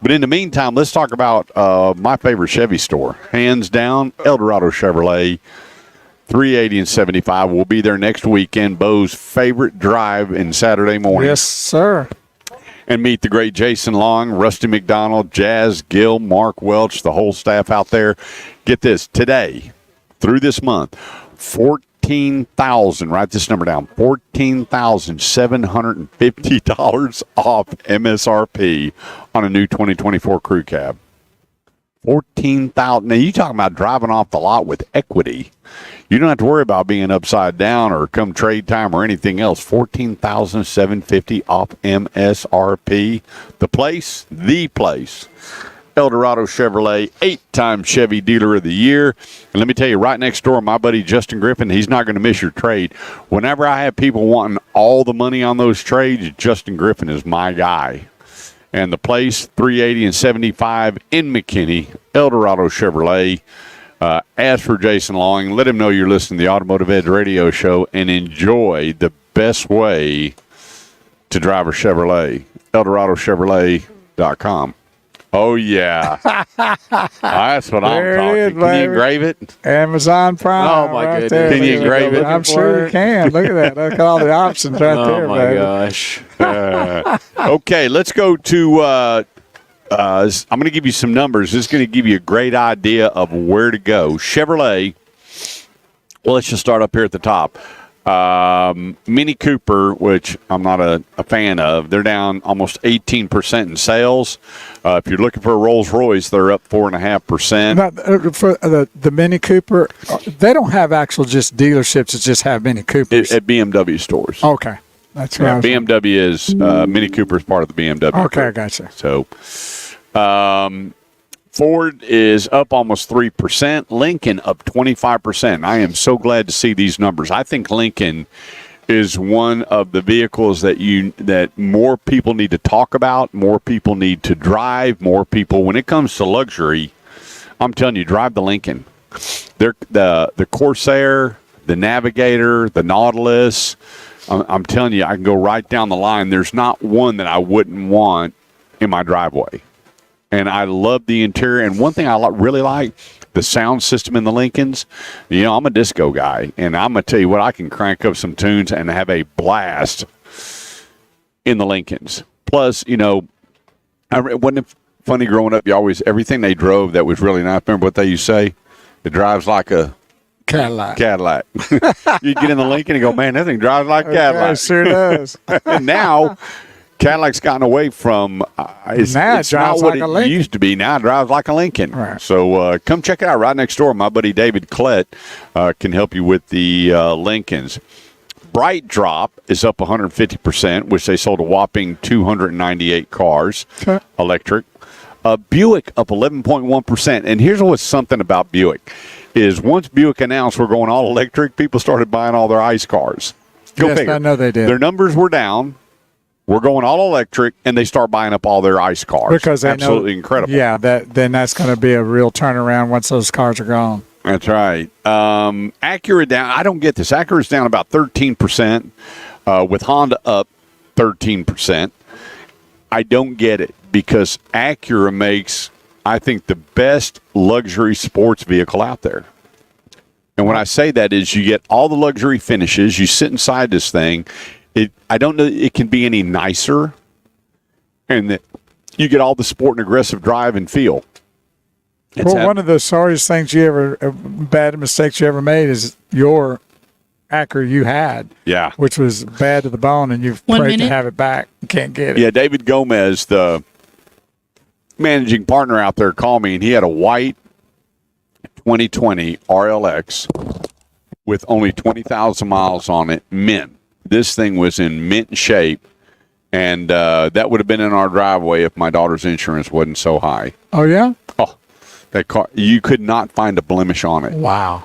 But in the meantime, let's talk about my favorite Chevy store. Hands down, Eldorado Chevrolet, 380 and 75. We'll be there next weekend. Bo's favorite drive in Saturday morning. Yes, sir. And meet the great Jason Long, Rusty McDonald, Jazz Gill, Mark Welch, the whole staff out there. Get this, today, through this month, 14,000. Write this number down: $14,750 off MSRP on a new 2024 crew cab. 14,000. Now you talking about driving off the lot with equity? You don't have to worry about being upside down or come trade time or anything else. 14,750 off MSRP. The place, El Dorado Chevrolet, 8-time Chevy Dealer of the Year. And let me tell you, right next door, my buddy Justin Griffin, he's not going to miss your trade. Whenever I have people wanting all the money on those trades, Justin Griffin is my guy. And the place, 380 and 75 in McKinney, El Dorado Chevrolet. As for Jason Lawing, let him know you're listening to the Automotive Edge radio show and enjoy the best way to drive a Chevrolet. ElDoradoChevrolet.com. Oh, yeah. That's what I'm talking. Can you engrave it? Amazon Prime. Oh, my right goodness. there. Can you engrave it? I'm sure you can. Look at that. Look at all the options right there, Oh, my baby. gosh. Okay, let's go to I'm going to give you some numbers. This is going to give you a great idea of where to go. Chevrolet, well, let's just start up here at the top. Mini Cooper, which I'm not a fan of, they're down almost 18% in sales. If you're looking for a Rolls Royce, they're up 4.5%. Now, for the Mini Cooper, they don't have actual just dealerships that just have Mini Coopers. At BMW stores. Okay. That's right. Yeah, BMW is Mini Cooper is part of the BMW. Okay, I group. gotcha. So, Ford is up almost 3%. Lincoln up 25%. I am so glad to see these numbers. I think Lincoln is one of the vehicles that more people need to talk about, more people need to drive, more people. When it comes to luxury, I'm telling you, drive the Lincoln. The Corsair, the Navigator, the Nautilus. I'm telling you, I can go right down the line. There's not one that I wouldn't want in my driveway. And I love the interior. And one thing I really like, the sound system in the Lincolns. You know, I'm a disco guy. And I'm going to tell you what, I can crank up some tunes and have a blast in the Lincolns. Plus, you know, wasn't it funny growing up? Everything they drove that was really nice. Remember what they used to say? It drives like a Cadillac. You get in the Lincoln and go, man, that thing drives like a Cadillac. It sure does. And now Cadillac's gotten away from it's drives not what like a it Lincoln. used to be. Now it drives like a Lincoln. Right. So come check it out right next door. My buddy David Klett can help you with the Lincolns. Bright Drop is up 150%, which they sold a whopping 298 cars, electric. Buick up 11.1%. And here's what's something about Buick is once Buick announced we're going all electric, people started buying all their ICE cars. Go Yes, figure. I know they did. Their numbers were down. We're going all electric, and they start buying up all their ICE cars. Because they absolutely know, incredible. Yeah, then that's going to be a real turnaround once those cars are gone. That's right. Acura down. I don't get this. Acura's down about 13%, with Honda up 13%. I don't get it because Acura makes, I think, the best luxury sports vehicle out there. And when I say that is you get all the luxury finishes. You sit inside this thing. I don't know it can be any nicer. And that you get all the sport and aggressive drive and feel. One of the sorriest things bad mistakes you ever made is your Acura you had. Yeah. Which was bad to the bone, and you've prayed to have it back. You can't get it. Yeah, David Gomez, the managing partner out there, called me, and he had a white 2020 RLX with only 20,000 miles on it, mint. This thing was in mint shape, and that would have been in our driveway if my daughter's insurance wasn't so high. Oh, yeah? Oh, that car, you could not find a blemish on it. Wow.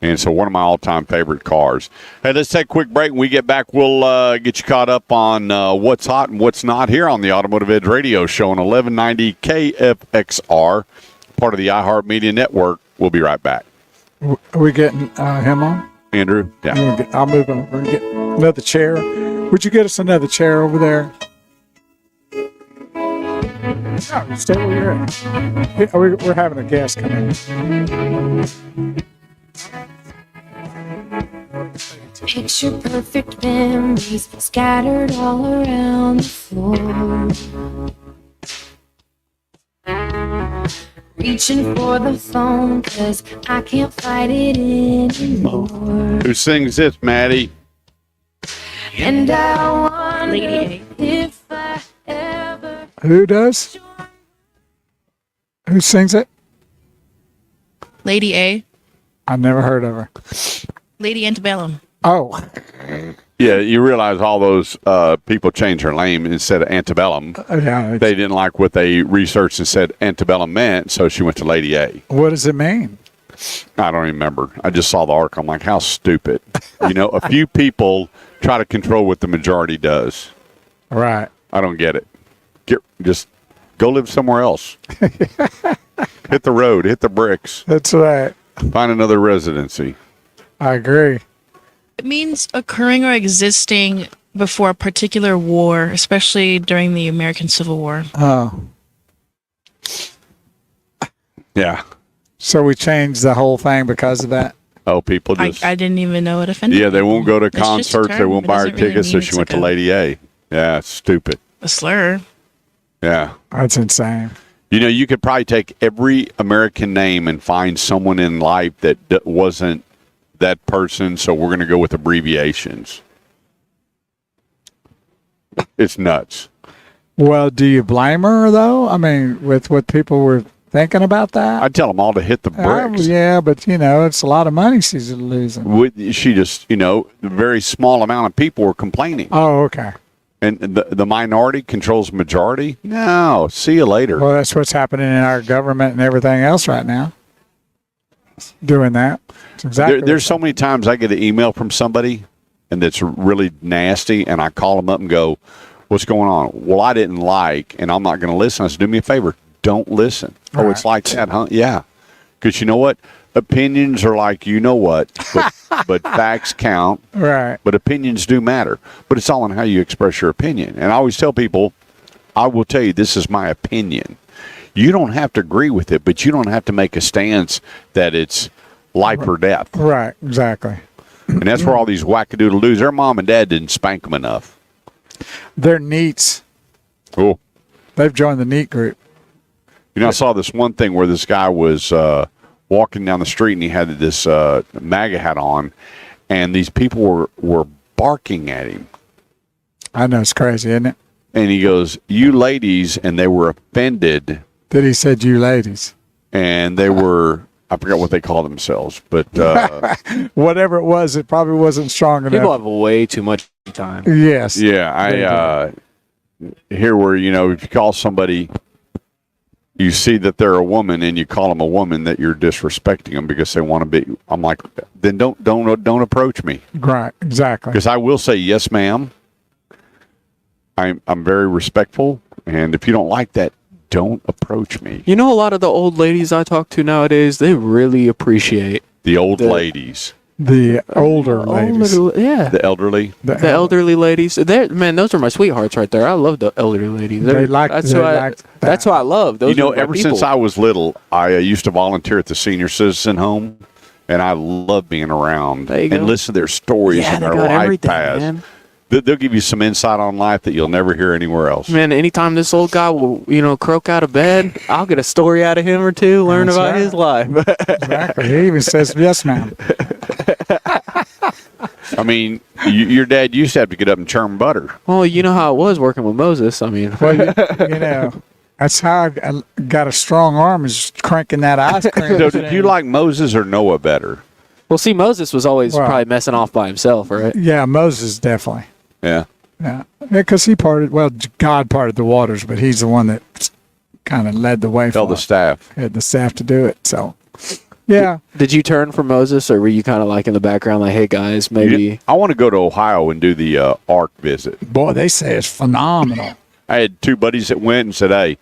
And so one of my all-time favorite cars. Hey, let's take a quick break. When we get back, we'll get you caught up on what's hot and what's not here on the Automotive Edge radio show on 1190 KFXR, part of the iHeartMedia network. We'll be right back. Are we getting him on? Andrew? Yeah. I'll move on. We're going to get another chair. Would you get us another chair over there? No, stay where you're at. We're having a guest come in. Picture perfect memories scattered all around the floor. reaching for the phone, 'cause I can't fight it anymore. Who sings this, Maddie? And I wonder Lady if I ever. Who does? Who sings it? Lady A. I've never heard of her. Lady Antebellum. Oh, Yeah, you realize all those people changed her name instead of antebellum. yeah. They didn't like what they researched and said antebellum meant, so she went to Lady A. What does it mean? I don't remember. I just saw the article. I'm like, how stupid. A few people try to control what the majority does. Right. I don't get it. Just go live somewhere else. Hit the road. Hit the bricks. That's right. Find another residency. I agree. It means occurring or existing before a particular war, especially during the American Civil War. Oh, Yeah. so we changed the whole thing because of that? Oh, people just. I didn't even know it offended. Yeah, they won't go to It's just a concerts. They term. won't It buy her doesn't really tickets, so mean she it's went to like Lady A. Yeah, it's stupid. a slur. Yeah. That's insane. You could probably take every American name and find someone in life that wasn't that person, so we're going to go with abbreviations. It's nuts. Well, do you blame her, though? I mean, with what people were thinking about that? I'd tell them all to hit the bricks. Yeah, but, it's a lot of money she's losing. She just, a very small amount of people were complaining. Oh, okay. And the minority controls majority? No. See you later. Well, that's what's happening in our government and everything else right now. Doing that. It's exactly. There's so many times I get an email from somebody, and that's really nasty, and I call them up and go, what's going on? Well, I didn't like, and I'm not going to listen. I said, do me a favor. Don't listen. Oh, it's like that, huh? Yeah. Because you know what? Opinions are like what, but facts count. Right. But opinions do matter. But it's all on how you express your opinion. And I always tell people, I will tell you, this is my opinion. You don't have to agree with it, but you don't have to make a stance that it's life or death. Right. Exactly. And that's where all these wackadoodle-doos, their mom and dad didn't spank them enough. They're NEETs. Oh. They've joined the NEET group. I saw this one thing where this guy was walking down the street and he had this MAGA hat on, and these people were barking at him. I know, it's crazy, isn't it? And he goes, you ladies, and they were offended. That he said, you ladies. And they were, I forgot what they call themselves, but whatever it was, it probably wasn't strong enough. People have way too much time. Yes. yeah, I hear where, if you call somebody, you see that they're a woman and you call them a woman, that you're disrespecting them because they want to be. I'm like, then don't approach me. Right. Exactly. Because I will say, yes, ma'am. I'm very respectful, and if you don't like that, don't approach me. A lot of the old ladies I talk to nowadays, they really appreciate The old ladies, The older ladies. yeah. the elderly. The elderly ladies, man, those are my sweethearts right there. I love the elderly ladies. They like- that's they who I, like that. that's who I love. Those are my Ever people. since I was little, I used to volunteer at the senior citizen home, and I love being around There you go. and listen to their stories Yeah, and they their got life everything, paths. man. They'll give you some insight on life that you'll never hear anywhere else. Man, anytime this old guy will, croak out of bed, I'll get a story out of him or two, learn That's about right. his life. Exactly. He even says, yes, ma'am. I mean, your dad used to have to get up and churn butter. Well, you know how it was working with Moses. I mean, Well, that's how I got a strong arm, is cranking that ice cream. So did you like Moses or Noah better? well, see, Moses was always Well- probably messing off by himself, right? Yeah, Moses definitely. Yeah. Yeah, because he God parted the waters, but he's the one that kind of led the way Tell for the it. staff. Had the staff to do it. So, yeah. Did you turn for Moses, or were you kind of like in the background, like, hey guys, maybe? I want to go to Ohio and do the Ark visit. Boy, they say it's phenomenal. I had two buddies that went and said, hey,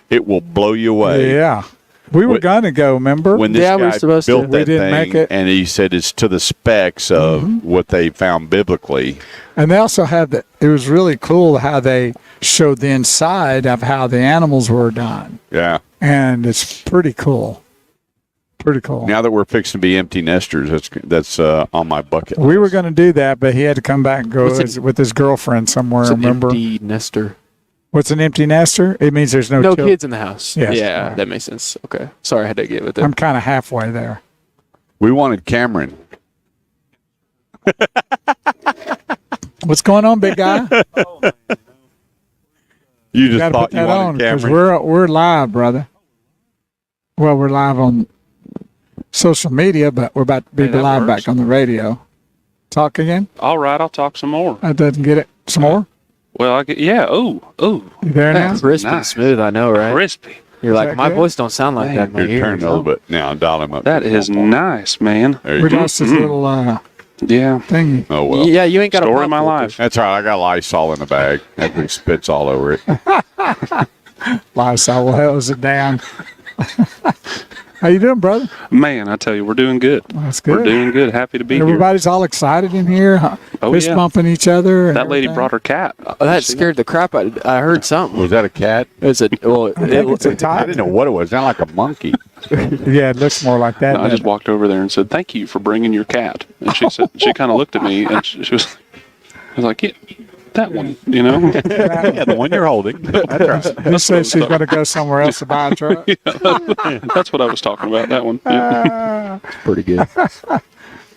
it will blow you away. Yeah. We were Wh- going to go, remember? When this Yeah, we were guy supposed to. built We that didn't thing, make it. and he said it's to the specs of what they found biblically. And they also had it was really cool how they showed the inside of how the animals were done. Yeah. And it's pretty cool. Pretty cool. Now that we're fixing to be empty nesters, that's on my bucket list. We were going to do that, but he had to come back and go What's with his girlfriend somewhere, It's an remember? empty nester. What's an empty nester? It means there's no No children. kids in the house. Yes. Yeah, Right. that makes sense. Okay. Sorry, I had to get with it. I'm kind of halfway there. We wanted Cameron. What's going on, big guy? You just Got to put thought you that on wanted because Cameron. we're live, brother. Well, we're live on social media, but we're about to be Hey, that live works. back on the radio. Talk again? All right, I'll talk some more. I didn't get it. Some more? Well, I get, yeah. Oh, You there now? Crisp and nice. smooth, I know, right? crispy. You're like, that my good? voice don't sound like that in my Here, turn ears. it a little bit. Now, dial him up. That is nice, man. There you We go. lost his little Yeah. thingy. Oh, well. Yeah, you ain't got Story a of my life. That's all right. I got Lysol in the bag. After he spits all over it. Lysol hose it down. How you doing, brother? Man, I tell you, we're doing good. That's We're good. doing good. Happy to be here. Everybody's all excited in here, Oh, fist yeah. bumping each other. and That lady everything. brought her cat. That scared the crap out of I heard something. Was that a cat? It's a, well, I think it's a I tiger. didn't know what it was. It sounded like a monkey. Yeah, it looks more like that. I just walked over there and said, "Thank you for bringing your cat." And she said, she kind of looked at me and she was like, "Yeah, that one," you know. Yeah, the one you're holding. That's right. He said she's going to go somewhere else to buy a truck. That's what I was talking about. That one. Yeah. pretty good.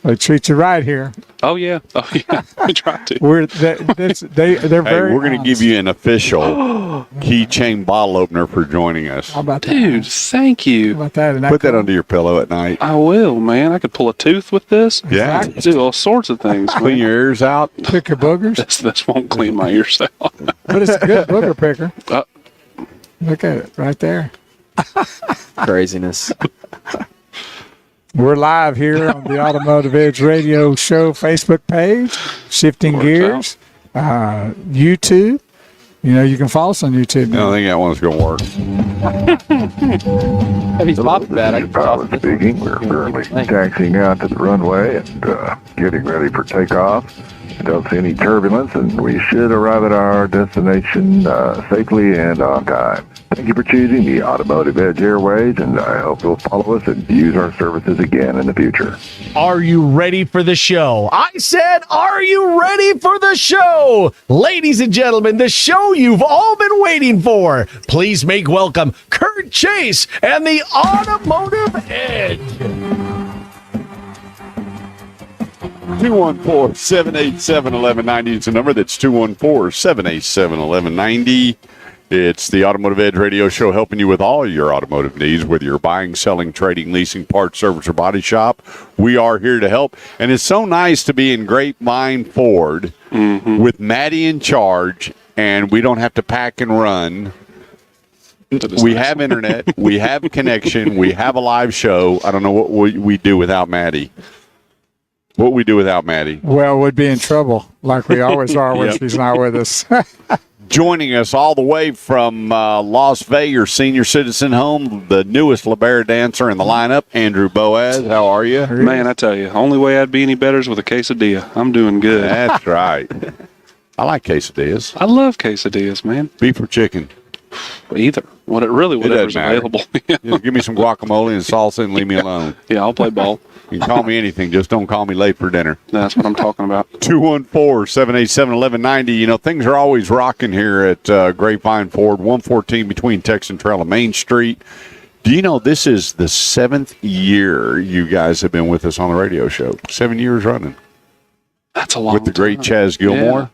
They treat you right here. Oh yeah. Oh yeah. We tried to. They're Hey, very. we're going to give you an official keychain bottle opener for joining us. How about that? Dude, thank How you. about that? Put that under your pillow at night. I will, man. I could pull a tooth with this. Yeah. Do all sorts of things. Clean Man. your ears out. Pick your boogers. This won't clean my ears out. But it's a good booger picker. Uh, Look at it right there. Craziness. We're live here on the Automotive Edge Radio Show Facebook page, Shifting Works Gears, YouTube. You know, you can follow us on YouTube. I don't think that one's going to work. If he's popped bad, I This is can pilot speaking. We're currently taxiing out to the runway and getting ready for takeoff. Don't see any turbulence, and we should arrive at our destination safely and on time. Thank you for choosing the Automotive Edge Airways, and I hope you'll follow us and use our services again in the future. Are you ready for the show? I said, are you ready for the show? Ladies and gentlemen, the show you've all been waiting for. Please make welcome Kurt Chase and the Automotive Edge. 214-787-1190 is the number. That's 214-787-1190. It's the Automotive Edge Radio Show, helping you with all your automotive needs, whether you're buying, selling, trading, leasing, parts, service, or body shop. We are here to help. And it's so nice to be in Grapevine Ford with Maddie in charge, and we don't have to pack and run. We have internet. We have connection. We have a live show. I don't know what we do without Maddie. What we do without Maddie. Well, we'd be in trouble, like we always are when Yep. she's not with us. Joining us all the way from Las Vegas Senior Citizen Home, the newest LeBaron dancer in the lineup, Andrew Boaz. How are you? man, I tell you, only way I'd be any better is with a quesadilla. I'm doing good. That's right. I like quesadillas. I love quesadillas, man. Beef or chicken? Either. Whatever's doesn't matter. available. Just give me some guacamole and salsa and leave me alone. Yeah, I'll play ball. You can call me anything. Just don't call me late for dinner. That's what I'm talking about. 214-787-1190. You know, things are always rocking here at Grapevine Ford, 114 between Texan Trail and Main Street. Do you know this is the 7th year you guys have been with us on the radio show? 7 years running. That's a long With the great time. Chaz Gilmore. Yeah.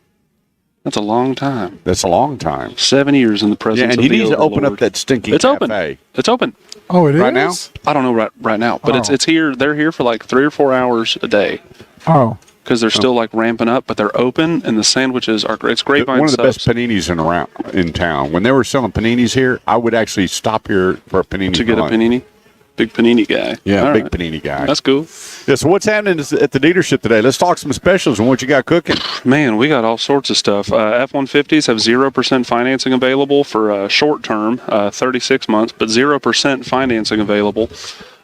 That's a long time. That's a long time. 7 years in the presence Yeah, and of he the needs to open Overlord. up that stinking It's open. cafe. It's open. Oh, it is? Right now? I don't know right now, but Oh. it's here. They're here for like 3 or 4 hours a day Oh, because they're still like ramping up, but they're open and the sandwiches are great. It's Grapevine One of the best subs paninis in town. When they were selling paninis here, I would actually stop here for a panini. to get a for lunch. panini. Big panini guy. Yeah, All big right. panini guy. That's cool. Yeah, so what's happening at the dealership today? Let's talk some specials and what you got cooking. Man, we got all sorts of stuff. F-150s have 0% financing available for short term, 36 months, but 0% financing available.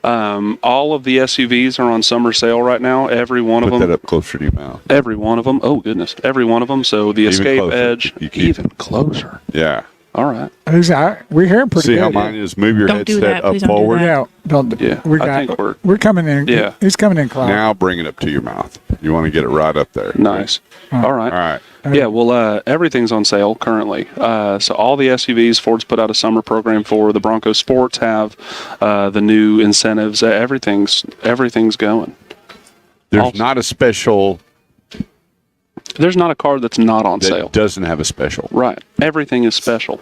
All of the SUVs are on summer sale right now. Every one of Put that them. up closer to your mouth. Every one of them. Oh, goodness. Every one of them. So the Even Escape closer. Edge, You keep- even closer. Yeah. All right. we're hearing pretty See good. how mine is? Move your Don't do headset that. up Please don't do forward. that. Yeah, don't. Yeah, We I got. think we're- We're coming in. Yeah. He's coming in close. Now bring it up to your mouth. You want to get it right up there. Nice. All right. All right. Yeah, well, everything's on sale currently. So all the SUVs, Ford's put out a summer program for. The Bronco Sports have the new incentives. Everything's going. There's not a special There's not a car that's not on that sale. doesn't have a special. Right. Everything is special.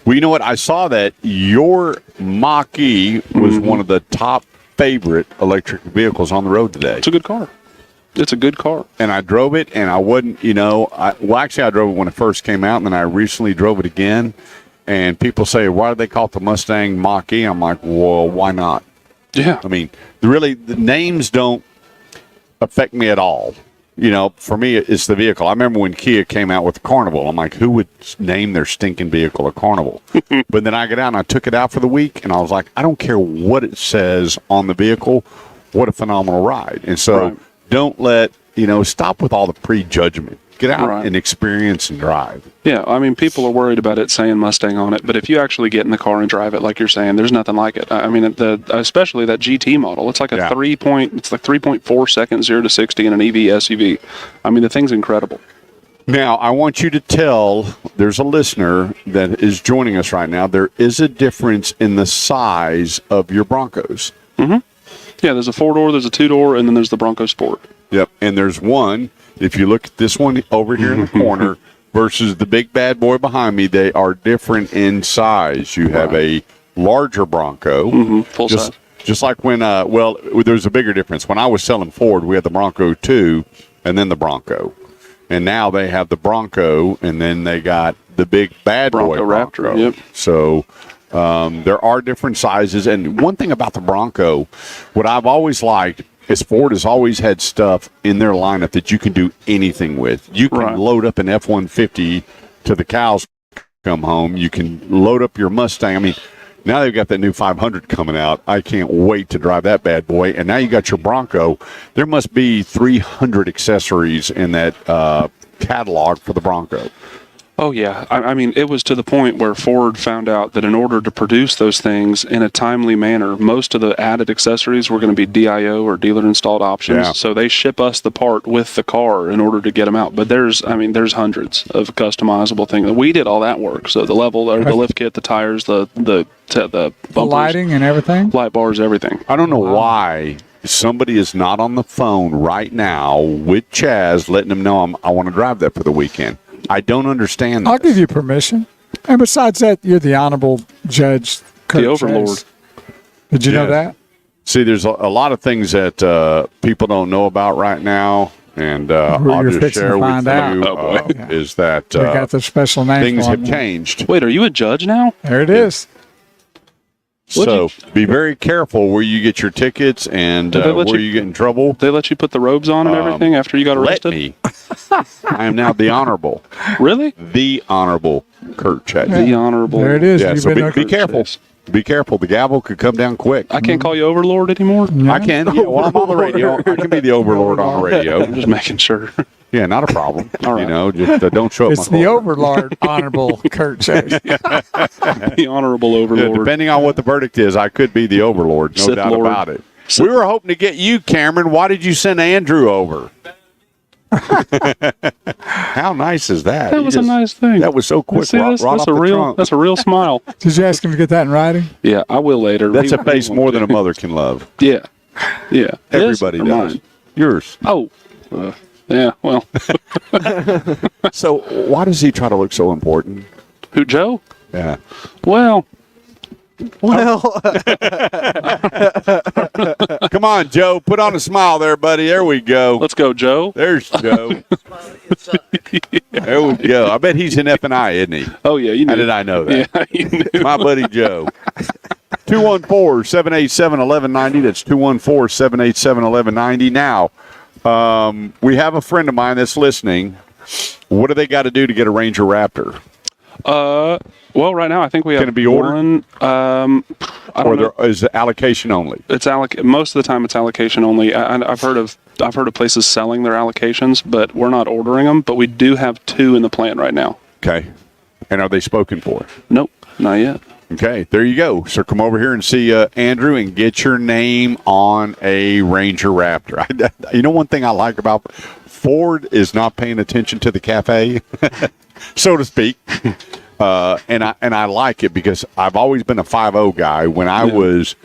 Well, you know what? I saw that your Mach-E was one of the top favorite electric vehicles on the road today. It's a good car. It's a good car. And I drove it, and I wasn't, actually I drove it when it first came out, and then I recently drove it again. And people say, why do they call it the Mustang Mach-E? I'm like, well, why not? Yeah. I mean, really, the names don't affect me at all. For me, it's the vehicle. I remember when Kia came out with the Carnival. I'm like, who would name their stinking vehicle a Carnival? But then I got out and I took it out for the week, and I was like, I don't care what it says on the vehicle. What a phenomenal ride. And so don't let, stop with all the prejudgment. Get out and experience and drive. Yeah, I mean, people are worried about it saying Mustang on it, but if you actually get in the car and drive it, like you're saying, there's nothing like it. I mean, especially that GT model, it's like 3.4 seconds 0 to 60 in an EV SUV. I mean, the thing's incredible. Now, I want you to tell, there's a listener that is joining us right now, there is a difference in the size of your Broncos. Mm-hmm. Yeah, there's a 4-door, there's a 2-door, and then there's the Bronco Sport. Yep, and there's one. If you look at this one over here in the corner versus the big bad boy behind me, they are different in size. You have a larger Bronco, full size. Just like when, there's a bigger difference. When I was selling Ford, we had the Bronco 2 and then the Bronco. And now they have the Bronco, and then they got the big bad boy Raptor. Yep. So there are different sizes. And one thing about the Bronco, what I've always liked, is Ford has always had stuff in their lineup that you can do anything with. You can load up an F-150 to the cows come home. You can load up your Mustang. I mean, now they've got that new 500 coming out. I can't wait to drive that bad boy. And now you got your Bronco. There must be 300 accessories in that catalog for the Bronco. Oh, yeah. I mean, it was to the point where Ford found out that in order to produce those things in a timely manner, most of the added accessories were going to be DIO or dealer-installed options. Yeah. So they ship us the part with the car in order to get them out. But there's hundreds of customizable things. We did all that work. So the level, or the lift kit, the tires, the bumpers, the lighting and everything? Light bars, everything. I don't know why somebody is not on the phone right now with Chaz letting them know I want to drive that for the weekend. I don't understand this. I'll give you permission. And besides that, you're the honorable judge, Kurt the overlord. Chase. Did you know that? See, there's a lot of things that people don't know about right now, and I'll just share with you is that we got the special name. Things have changed. Wait, are you a judge now? There it is. So be very careful where you get your tickets and where you get in trouble. They let you put the robes on and everything after you got arrested? Let me. I am now the honorable. Really? The honorable Kurt Chase. The honorable. There it is. Yeah, so be careful. Be careful. The gavel could come down quick. I can't call you Overlord anymore? I can. Yeah, well, I'm on the radio. I can be the Overlord on the radio. I'm just making sure. Yeah, not a problem. All right. Just don't show up. It's the Overlord, honorable Kurt Chase. The honorable Overlord. Yeah, depending on what the verdict is, I could be the Overlord. No Sith doubt Lord. about it. We were hoping to get you, Cameron. Why did you send Andrew over? How nice is that? That was a nice thing. That was so quick. See, that's a real smile. Did you ask him to get that in writing? Yeah, I will later. That's a face more than a mother can love. Yeah. Yeah. Everybody Yes, does. mine. Yours. Oh. Yeah, well. So why does he try to look so important? Who, Joe? Yeah. Well. Come on, Joe. Put on a smile there, buddy. There we go. Let's go, Joe. There's Joe. There we go. I bet he's in F&I, isn't he? Oh, yeah. You knew. How did I know that? Yeah, you knew. My buddy Joe. 214-787-1190. That's 214-787-1190. Now, we have a friend of mine that's listening. What do they got to do to get a Ranger Raptor? Well, right now I think we have. Can it be ordered? One, I don't know. Is it allocation only? It's most of the time it's allocation only. I've heard of places selling their allocations, but we're not ordering them. But we do have 2 in the plant right now. Okay. And are they spoken for? Nope, not yet. Okay, there you go. So come over here and see Andrew and get your name on a Ranger Raptor. You know, one thing I like about Ford is not paying attention to the cafe, so to speak. And I like it because I've always been a 5.0 guy. When I was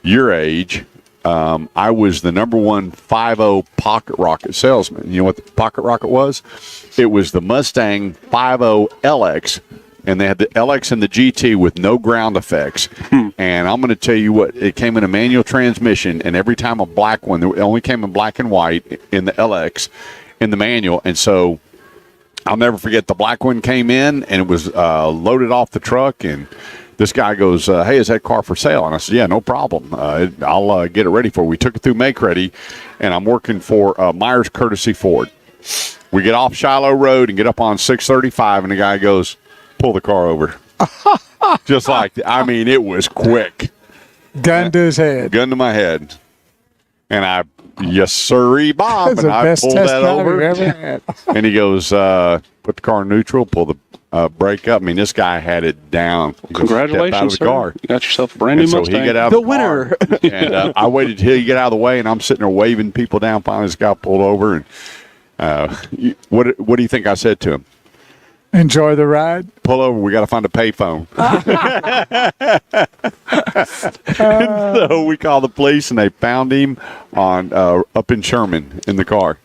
your age, I was the number one 5.0 pocket rocket salesman. You know what the pocket rocket was? It was the Mustang 5.0 LX. And they had the LX and the GT with no ground effects. And I'm going to tell you what, it came in a manual transmission, and every time a black one, it only came in black and white in the LX, in the manual. And so I'll never forget, the black one came in, and it was loaded off the truck, and this guy goes, hey, is that car for sale? And I said, yeah, no problem. I'll get it ready for you. We took it through Make Ready, and I'm working for Myers Courtesy Ford. We get off Shiloh Road and get up on 635, and the guy goes, pull the car over. Just like that. I mean, it was quick. Gun to his head. Gun to my head. And yes, sirree, Bob. That's And the I best pulled test that drive over. we've ever had. And he goes, put the car in neutral, pull the brake up. I mean, this guy had it down. He goes, step Congratulations, out of the sir. car. You got yourself a brand new And so Mustang. he got out of The the winner. car, and I waited till he get out of the way, and I'm sitting there waving people down. Finally, this guy pulled over, and what do you think I said to him? Enjoy the ride. Pull over. We got to find a payphone. And so we called the police, and they found him on up in Sherman in the car.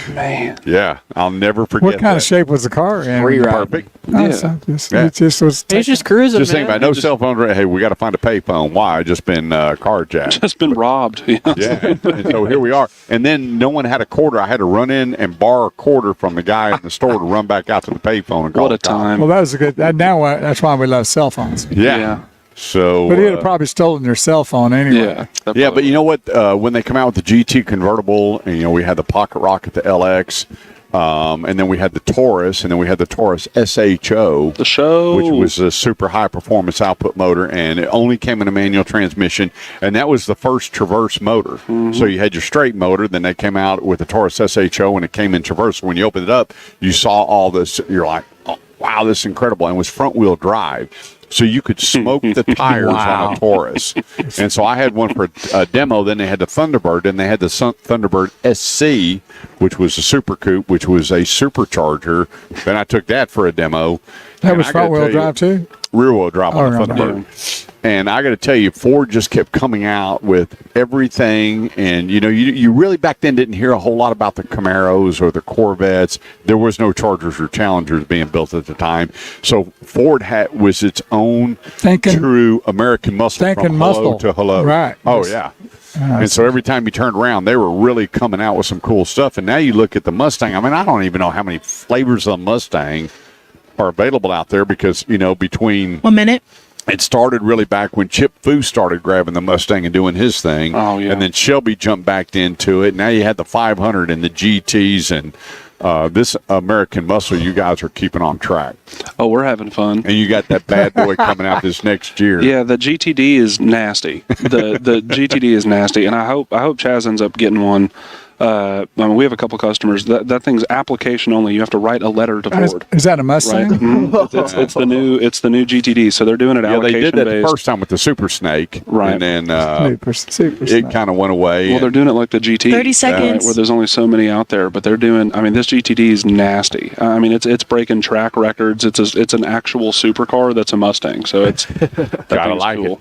Man. Yeah, I'll never forget. What kind that. of shape was the car in? Free ride. Perfect. Oh, Yeah. so Yeah. It just was. He's just cruising, Just think man. about it. No cell phone. Hey, we got to find a payphone. Why? I just been carjacked. Just been robbed. Yeah. And so here we are. And then no one had a quarter. I had to run in and borrow a quarter from the guy in the store to run back out to the payphone and call What a the cops. time. Well, that was a good. That's why we love cell phones. Yeah. Yeah. So. But he'd have probably stolen your cell phone anyway. Yeah. Yeah, but you know what? When they come out with the GT convertible, and, we had the Pocket Rocket, the LX, and then we had the Taurus, and then we had the Taurus SHO, The show. which was a super high performance output motor, and it only came in a manual transmission, and that was the first Traverse motor. So you had your straight motor, then they came out with the Taurus SHO, and it came in Traverse. When you opened it up, you saw all this. You're like, oh, wow, this is incredible, and it was front wheel drive. So you could smoke the tires on a Taurus. And so I had one for a demo. Then they had the Thunderbird. Then they had the Thunderbird SC, which was a Super Coupe, which was a supercharger. Then I took that for a demo. That And was I gotta front wheel tell you, drive too. Rear wheel drive on the Oh, Thunderbird. And I got to tell you, Ford just kept coming out with everything. And, you really back then didn't hear a whole lot about the Camaros or the Corvettes. There was no Chargers or Challengers being built at the time. So Ford was its own true American muscle from hello to hello. Right. Oh, yeah. And so every time you turned around, they were really coming out with some cool stuff. And now you look at the Mustang. I mean, I don't even know how many flavors of the Mustang are available out there because, between 1 minute. it started really back when Chip Fu started grabbing the Mustang and doing his thing. Oh, yeah. And then Shelby jumped back into it. Now you had the 500 and the GTs and this American muscle you guys are keeping on track. Oh, we're having fun. And you got that bad boy coming out this next year. Yeah, the GTD is nasty. The GTD is nasty, and I hope Chaz ends up getting one. We have a couple customers. That thing's application only. You have to write a letter to Ford. Is that a Mustang? Right. It's the new GTD. So they're doing it Yeah, allocation they did that based. the first time with the Super Snake. Right. And then Super it kind of went away. Well, they're doing it like the GT. 30 seconds. Where there's only so many out there, but they're doing. I mean, this GTD is nasty. I mean, it's breaking track records. It's an actual supercar that's a Mustang. So it's Gotta like cool. it.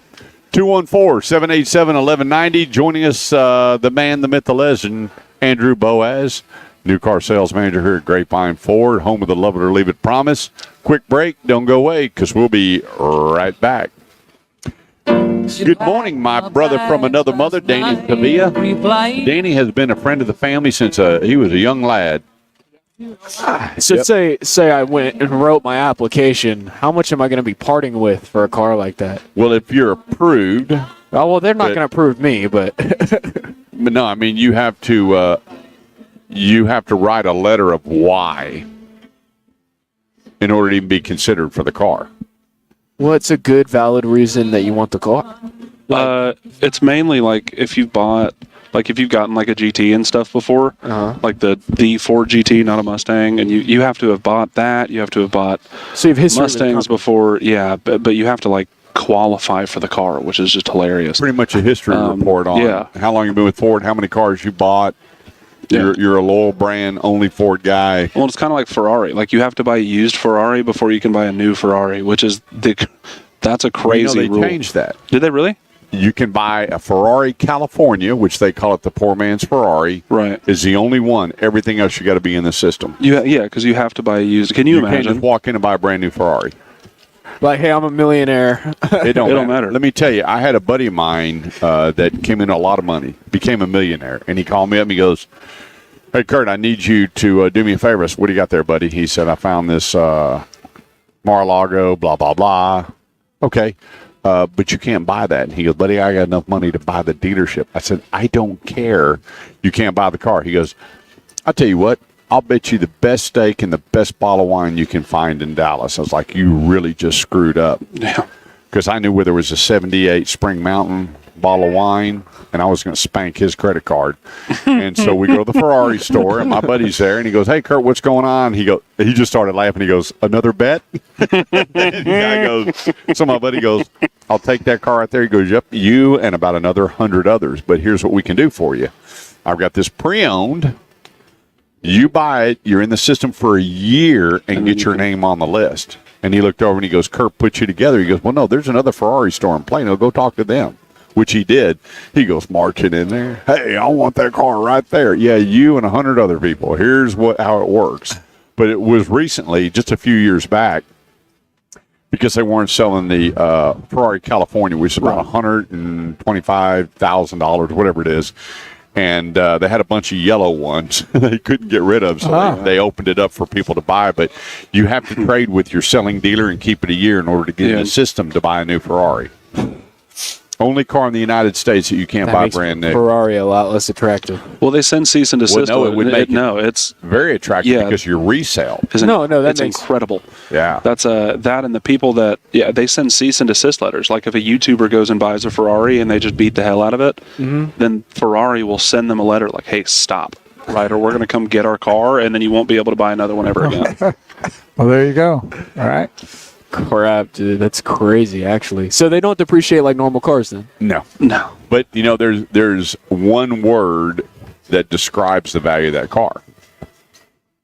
214-787-1190. Joining us, the man, the myth, the legend, Andrew Boaz, new car sales manager here at Grapevine Ford, home of the love it or leave it promise. Quick break. Don't go away because we'll be right back. Good morning, my brother from another mother, Danny Sevilla. Danny has been a friend of the family since he was a young lad. So say I went and wrote my application. How much am I going to be parting with for a car like that? Well, if you're approved. Oh, well, they're not going to approve me, but. But no, I mean you have to write a letter of why in order to even be considered for the car. Well, it's a good, valid reason that you want the car. It's mainly like if you've gotten like a GT and stuff before, like the Ford GT, not a Mustang, and you have to have bought that. You have to have bought so you've history Mustangs before, yeah. But you have to qualify for the car, which is just hilarious. Pretty much a history report on how long you've been with Ford, how many cars you bought. You're a loyal brand, only Ford guy. Well, it's kind of like Ferrari. Like, you have to buy a used Ferrari before you can buy a new Ferrari, which is that's a crazy rule. They changed that. Did they really? You can buy a Ferrari California, which they call it the poor man's Ferrari. Right. Is the only one. Everything else you got to be in the system. Because you have to buy a used. Can you imagine? You can't just walk in and buy a brand new Ferrari. Like, hey, I'm a millionaire. It don't matter. Let me tell you, I had a buddy of mine that came in a lot of money, became a millionaire, and he called me up and he goes, "Hey, Kurt, I need you to do me a favor." I said, "What do you got there, buddy?" He said, "I found this Mar-a-Lago, blah, blah, blah." Okay, but you can't buy that. And he goes, "Buddy, I got enough money to buy the dealership." I said, "I don't care. You can't buy the car." He goes, "I'll tell you what. I'll bet you the best steak and the best bottle of wine you can find in Dallas." I was like, "You really just screwed up." Yeah. Because I knew where there was a 78 Spring Mountain bottle of wine, and I was going to spank his credit card. And so we go to the Ferrari store, and my buddy's there, and he goes, "Hey, Kurt, what's going on?" He just started laughing. He goes, "Another bet?" The guy goes, so my buddy goes, "I'll take that car right there." He goes, "Yep, you and about another 100 others. But here's what we can do for you. I've got this pre-owned. You buy it, you're in the system for a year, and get your name on the list." And he looked over and he goes, "Kurt put you together." He goes, "Well, no, there's another Ferrari store in Plano. Go talk to them," which he did. He goes marching in there. "Hey, I want that car right there." "Yeah, you and 100 other people. Here's how it works." But it was recently, just a few years back, because they weren't selling the Ferrari California, which is about $125,000, whatever it is. And they had a bunch of yellow ones they couldn't get rid of, so they opened it up for people to buy. But you have to trade with your selling dealer and keep it a year in order to get in the system to buy a new Ferrari. Only car in the United States that you can't buy brand new. Ferrari a lot less attractive. Well, they send cease and desist. Well, no, it would make it's very attractive because you're resale. That's incredible. Yeah, that's that, and the people that they send cease and desist letters. Like if a YouTuber goes and buys a Ferrari and they just beat the hell out of it, then Ferrari will send them a letter like, "Hey, stop, right? Or we're going to come get our car, and then you won't be able to buy another one ever again." Well, there you go. All right. Crap, dude, that's crazy. Actually, so they don't depreciate like normal cars, then? No. But there's one word that describes the value of that car: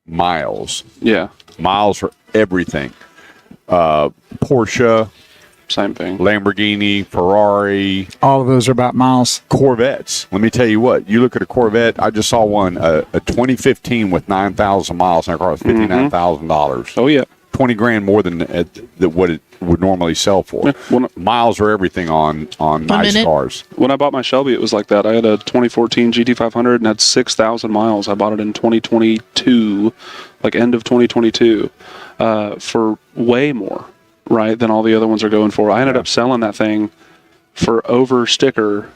miles. Yeah, miles for everything. Porsche, same thing. Lamborghini, Ferrari. All of those are about miles. Corvettes. Let me tell you what. You look at a Corvette. I just saw one, a 2015 with 9,000 miles, and that car was $59,000. Oh yeah. 20 grand more than what it would normally sell for. Miles are everything on nice cars. When I bought my Shelby, it was like that. I had a 2014 GT500 and had 6,000 miles. I bought it in 2022, like end of 2022, for way more, right, than all the other ones are going for. I ended up selling that thing for over sticker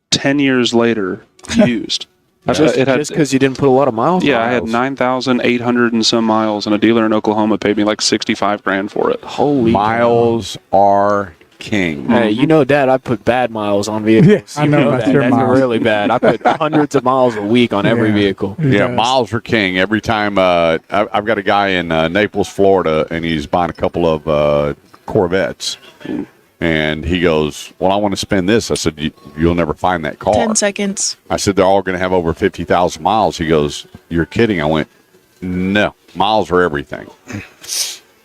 10 years later, used. Just because you didn't put a lot of miles. Yeah, I had 9,800 and some miles, and a dealer in Oklahoma paid me like 65 grand for it. Holy miles are king. Hey, Dad, I put bad miles on vehicles. I know that. That's miles. Really bad. I put hundreds of miles a week on every vehicle. Yeah, miles are king. Every time I've got a guy in Naples, Florida, and he's buying a couple of Corvettes. And he goes, "Well, I want to spend this." I said, "You'll never find that car." 10 seconds. I said, "They're all going to have over 50,000 miles." He goes, "You're kidding." I went, "No, miles are everything."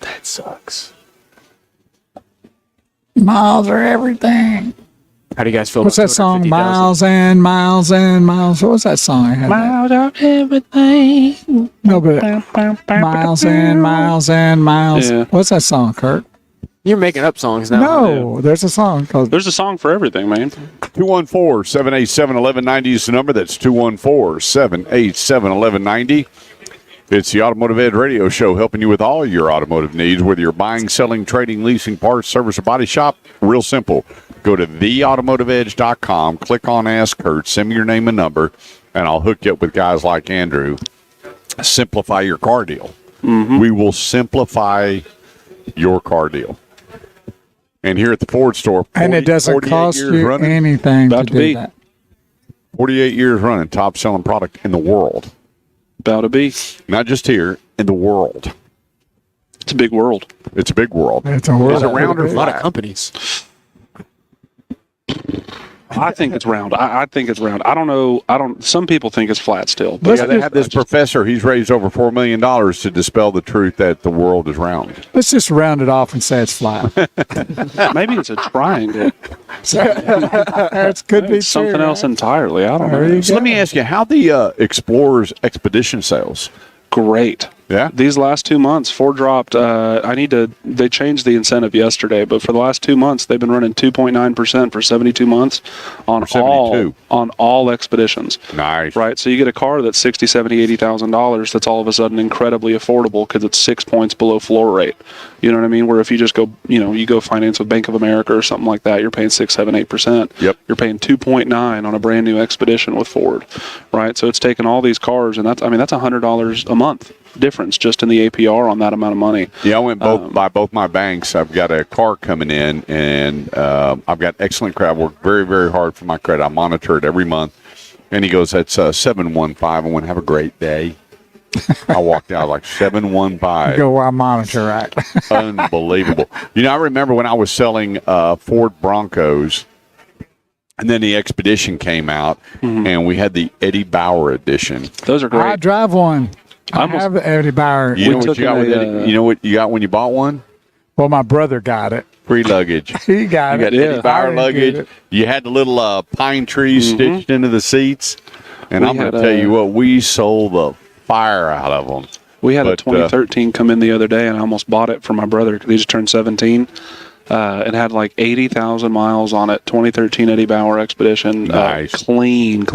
That sucks. Miles are everything. How do you guys feel What's about that song? 250,000? Miles and miles and miles. What was that song? I had Miles are everything. No, but miles and miles and miles. Yeah. What's that song, Kurt? You're making up songs now. No, there's a song called. There's a song for everything, man. 214-787-1190 is the number. That's 214-787-1190. It's the Automotive Edge radio show, helping you with all your automotive needs, whether you're buying, selling, trading, leasing, parts, service, or body shop. Real simple. Go to theautomotiveedge.com, click on Ask Kurt, send me your name and number, and I'll hook you up with guys like Andrew. Simplify your car deal. We will simplify your car deal. And here at the Ford store, And it doesn't cost you anything to do that. 48 years running, top selling product in the world. About to be. Not just here, in the world. It's a big world. It's a big world. It's a world. Is it round or A lot of flat? companies. I think it's round. I think it's round. I don't know. Some people think it's flat still. But Let's Yeah, they have this professor. He's raised over $4 million to dispel the truth that the world is round. Let's just round it off and say it's flat. maybe it's a triangle. That could be It's something true, else right? entirely. I don't There know. you So let me ask you, how the Explorer's Expedition sales? Great. Yeah? These last 2 months, Ford dropped. They changed the incentive yesterday, but for the last 2 months, they've been running 2.9% for 72 months on For 72. all expeditions. Nice. Right. So you get a car that's $60,000, $70,000, $80,000. That's all of a sudden incredibly affordable because it's 6 points below floor rate. You know what I mean? Where if you just go, you go finance with Bank of America or something like that, you're paying 6, 7, 8%. Yep. You're paying 2.9 on a brand new Expedition with Ford. Right. So it's taken all these cars, and that's $100 a month difference just in the APR on that amount of money. Yeah, I went by both my banks. I've got a car coming in, and I've got excellent credit. I work very, very hard for my credit. I monitor it every month. And he goes, that's 715. I went, have a great day. I walked out like 715. Go while monitor, right? Unbelievable. I remember when I was selling Ford Broncos, and then the Expedition came out, and we had the Eddie Bauer edition. Those are great. I drive one. I have the Eddie Bauer. You know what took you got with a, Eddie? You know what you got when you bought one? Well, my brother got it. Free luggage. He got You it. got Eddie I Bauer didn't get luggage. it. You had the little pine trees stitched into the seats. And We I'm going to had, tell you what, we sold the fire out of them. We had a But, 2013 come in the other day, and I almost bought it for my brother because he just turned 17. It had like 80,000 miles on it. 2013 Eddie Bauer Expedition. Nice. Clean.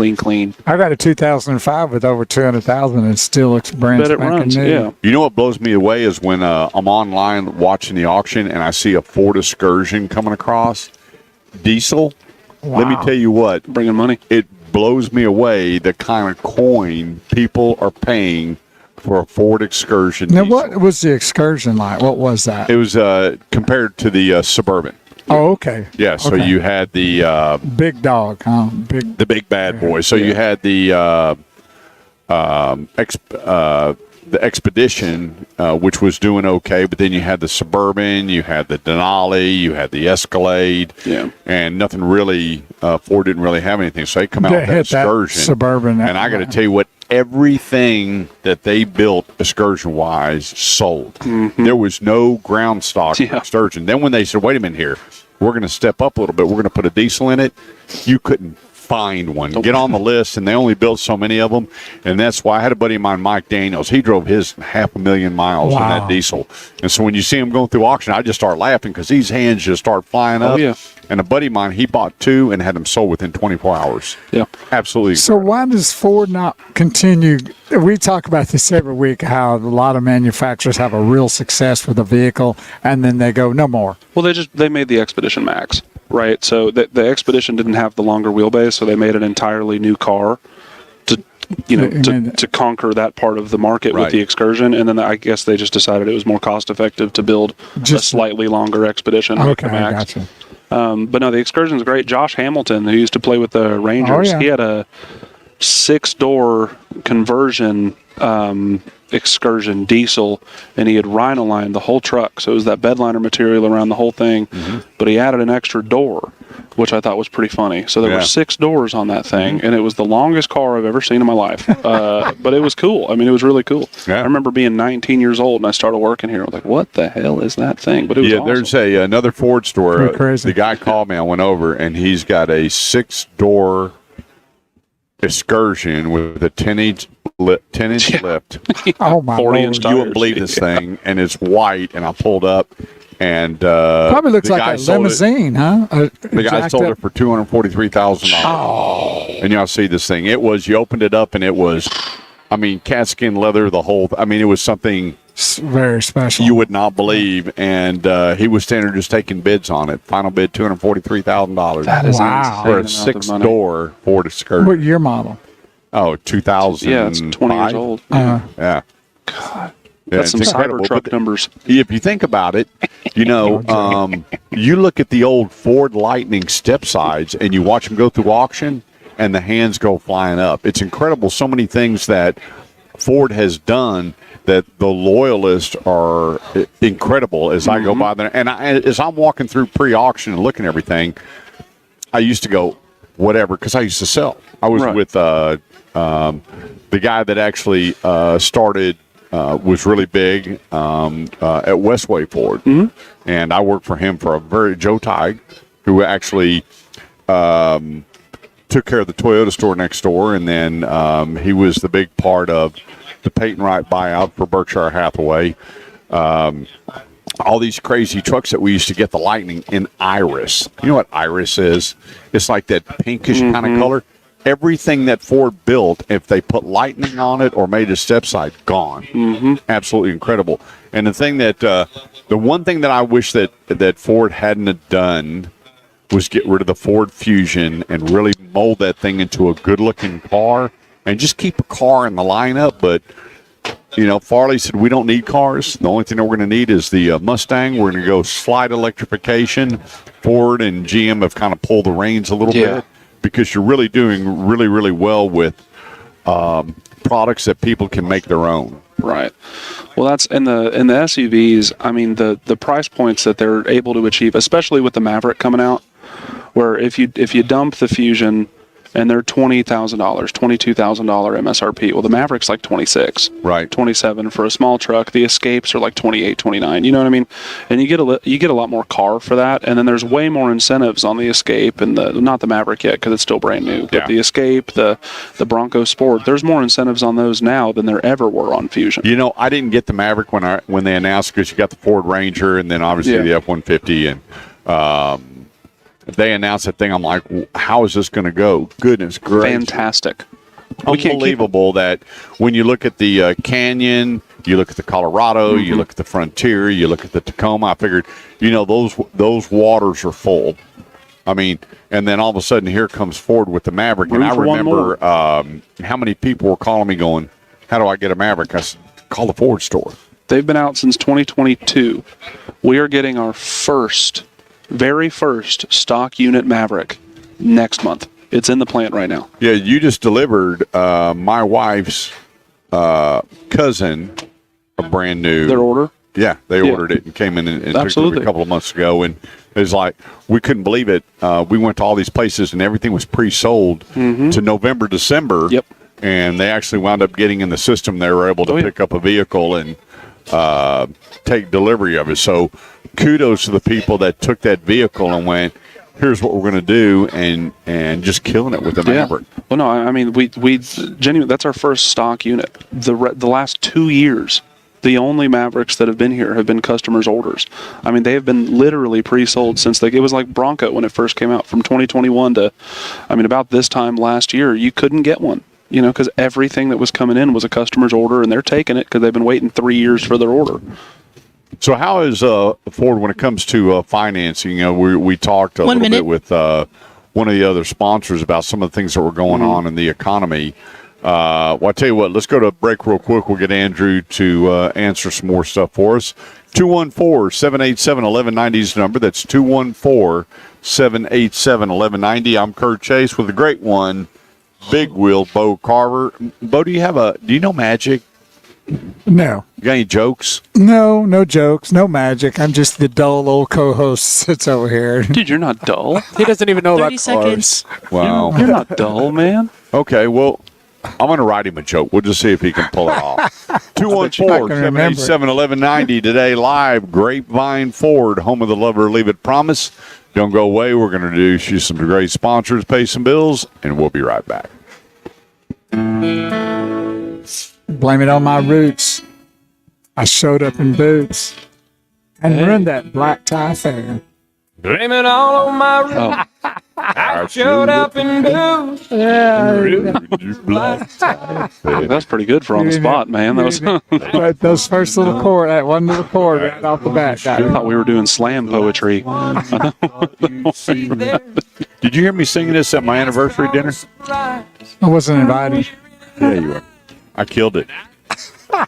I got a 2005 with over 200,000 and still looks brand Bet it spanking runs. new. Yeah. You know what blows me away is when I'm online watching the auction and I see a Ford Excursion coming across, diesel. Let me Wow. tell you what, Bringing money. it blows me away the kind of coin people are paying for a Ford Excursion Now, diesel. what was the Excursion like? What was that? It was compared to the Suburban. Oh, okay. Yeah, so Okay. you had the Big dog, huh? Big. big bad boy. So you had the Expedition, which was doing okay, but then you had the Suburban, you had the Denali, you had the Escalade, Yeah. and nothing really. Ford didn't really have anything, so they come out They with that hit that Excursion, Suburban. and I got to tell you what. Everything that they built excursion-wise sold. There was no ground stock Yeah. excursion. Then when they said, wait a minute here, we're going to step up a little bit. We're going to put a diesel in it. You couldn't find one. Get on the list, and they only built so many of them. And that's why I had a buddy of mine, Mike Daniels. He drove his 500,000 miles in Wow. that diesel. And so when you see him going through auction, I just start laughing because these hands just start flying up. yeah. And a buddy of mine, he bought two and had them sold within 24 hours. Yeah. Absolutely. So why does Ford not continue? We talk about this every week, how a lot of manufacturers have a real success with a vehicle, and then they go, no more. Well, they made the Expedition Max, right? So the Expedition didn't have the longer wheelbase, so they made an entirely new car to to conquer that part of the market Right. with the Excursion, and then I guess they just decided it was more cost effective to build a Just- slightly longer Expedition. like Okay, the I Max. gotcha. But no, the Excursion's great. Josh Hamilton, who used to play with the Rangers, Oh, yeah. he had a 6-door conversion Excursion diesel, and he had rhino-lined the whole truck. So it was that bedliner material around the whole thing, but he added an extra door, which I thought was pretty funny. So there Yeah. were 6 doors on that thing, and it was the longest car I've ever seen in my life. But it was cool. I mean, it was really cool. Yeah. I remember being 19 years old, and I started working here. I was like, what the hell is that thing? But it was Yeah, awesome. there's another Ford store. Pretty crazy. The guy called me. I went over, and he's got a 6-door Excursion with a 10-inch lift. Oh, my 40-inch Lord. You wouldn't believe this thing, and it's white. And I pulled up, and Probably looks the like guy a sold it- limousine, huh? The guy sold it for $243,000. Oh. And y'all see this thing? It was. You opened it up, and it was. I mean, cat skin leather. The whole. I mean, it was something Very special. you would not believe. And he was standing just taking bids on it. Final bid $243,000. That is Wow. for a insane amount of money. 6-door Ford Excursion. What year model? Oh, 2000. Yeah, it's 20 years old. Yeah. God, Yeah, that's some it's incredible. Cybertruck But numbers. if you think about it, you look at the old Ford Lightning step sides and you watch them go through auction and the hands go flying up. It's incredible. So many things that Ford has done that the loyalists are incredible as I go by there. And as I'm walking through pre-auction and looking at everything, I used to go, whatever, because I used to sell. I was with the guy that actually started, was really big at Westway Ford. And I worked for him for Joe Teig, who actually took care of the Toyota store next door. And then he was the big part of the Peyton Wright buyout for Berkshire Hathaway. All these crazy trucks that we used to get, the Lightning in Iris. You know what Iris is? It's like that pinkish kind of color. Everything that Ford built, if they put Lightning on it or made a step side, gone. Absolutely incredible. And the thing that, the one thing that I wish that Ford hadn't have done was get rid of the Ford Fusion and really mold that thing into a good-looking car and just keep a car in the lineup. But you know, Farley said, we don't need cars. The only thing that we're going to need is the Mustang. We're going to go slight electrification. Ford and GM have kind of pulled the reins a little bit because you're really doing really, really well with products that people can make their own. Right. Well, that's in the SUVs. I mean, the price points that they're able to achieve, especially with the Maverick coming out, where if you dump the Fusion and they're $20,000, $22,000 MSRP. Well, the Maverick's like 26, right? 27 for a small truck. The Escapes are like 28, 29. You know what I mean? And you get a lot more car for that. And then there's way more incentives on the Escape and not the Maverick yet because it's still brand new. But the Escape, the Bronco Sport, there's more incentives on those now than there ever were on Fusion. You know, I didn't get the Maverick when they announced because you got the Ford Ranger and then obviously the F-150 and. They announced that thing. I'm like, how is this going to go? Goodness gracious. Fantastic. Unbelievable that when you look at the Canyon, you look at the Colorado, you look at the Frontier, you look at the Tacoma, I figured, you know, those waters are full. I mean, and then all of a sudden here comes Ford with the Maverick. And I remember how many people were calling me going, how do I get a Maverick? I said, call the Ford store. They've been out since 2022. We are getting our very first stock unit Maverick next month. It's in the plant right now. Yeah, you just delivered my wife's cousin a brand new. Their order? Yeah, they ordered it and came in and took it a couple of months ago. And it was like, we couldn't believe it. We went to all these places and everything was pre-sold to November, December. Yep. And they actually wound up getting in the system. They were able to pick up a vehicle and take delivery of it. So kudos to the people that took that vehicle and went, here's what we're going to do, and just killing it with the Maverick. Well, no, I mean, we genuinely, that's our first stock unit. The last 2 years, the only Mavericks that have been here have been customers' orders. I mean, they have been literally pre-sold since it was like Bronco when it first came out from 2021 to, I mean, about this time last year, you couldn't get one. You know, because everything that was coming in was a customer's order, and they're taking it because they've been waiting 3 years for their order. So how is Ford when it comes to financing? You know, we talked a little bit with one of the other sponsors about some of the things that were going on in the economy. Well, I'll tell you what, let's go to a break real quick. We'll get Andrew to answer some more stuff for us. 214-787-1190 is the number. That's 214-787-1190. I'm Kurt Chase with the great one, Big Wheel Bo Carver. Bo, do you know magic? No. You got any jokes? No jokes, no magic. I'm just the dull old co-host sits over here. Dude, you're not dull. He doesn't even know about 30 seconds. cars. Wow. You're not dull, man. Okay, well, I'm going to write him a joke. We'll just see if he can pull it off. 214-787-1190 today live, Grapevine Ford, home of the Love or Leave It promise. Don't go away. We're going to introduce you some great sponsors, pay some bills, and we'll be right back. Blame it on my roots. I showed up in boots and ruined that black tie fair. Blame it all on my roots. I showed up in boots. That's pretty good for on the spot, man. That was. But those first little chord, that one little chord right off the bat. I thought we were doing slam poetry. Did you hear me singing this at my anniversary dinner? I wasn't invited. Yeah, you were. I killed it. My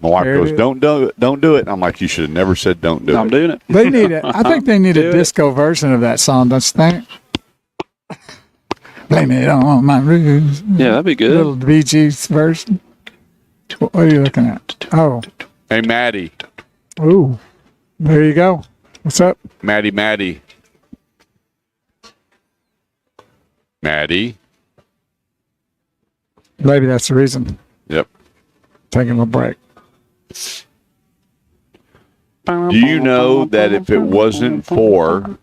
wife goes, don't do it. And I'm like, you should have never said don't do it. I'm doing it. They need it. I think they need a disco version of that song, don't you think? Blame it on my ruse. Yeah, that'd be good. Little Bee Gees version. What are you looking at? Oh. Hey, Maddie. Ooh. There you go. What's up? Maddie. Maybe that's the reason. Yep. Taking a break. Do you know that if it wasn't for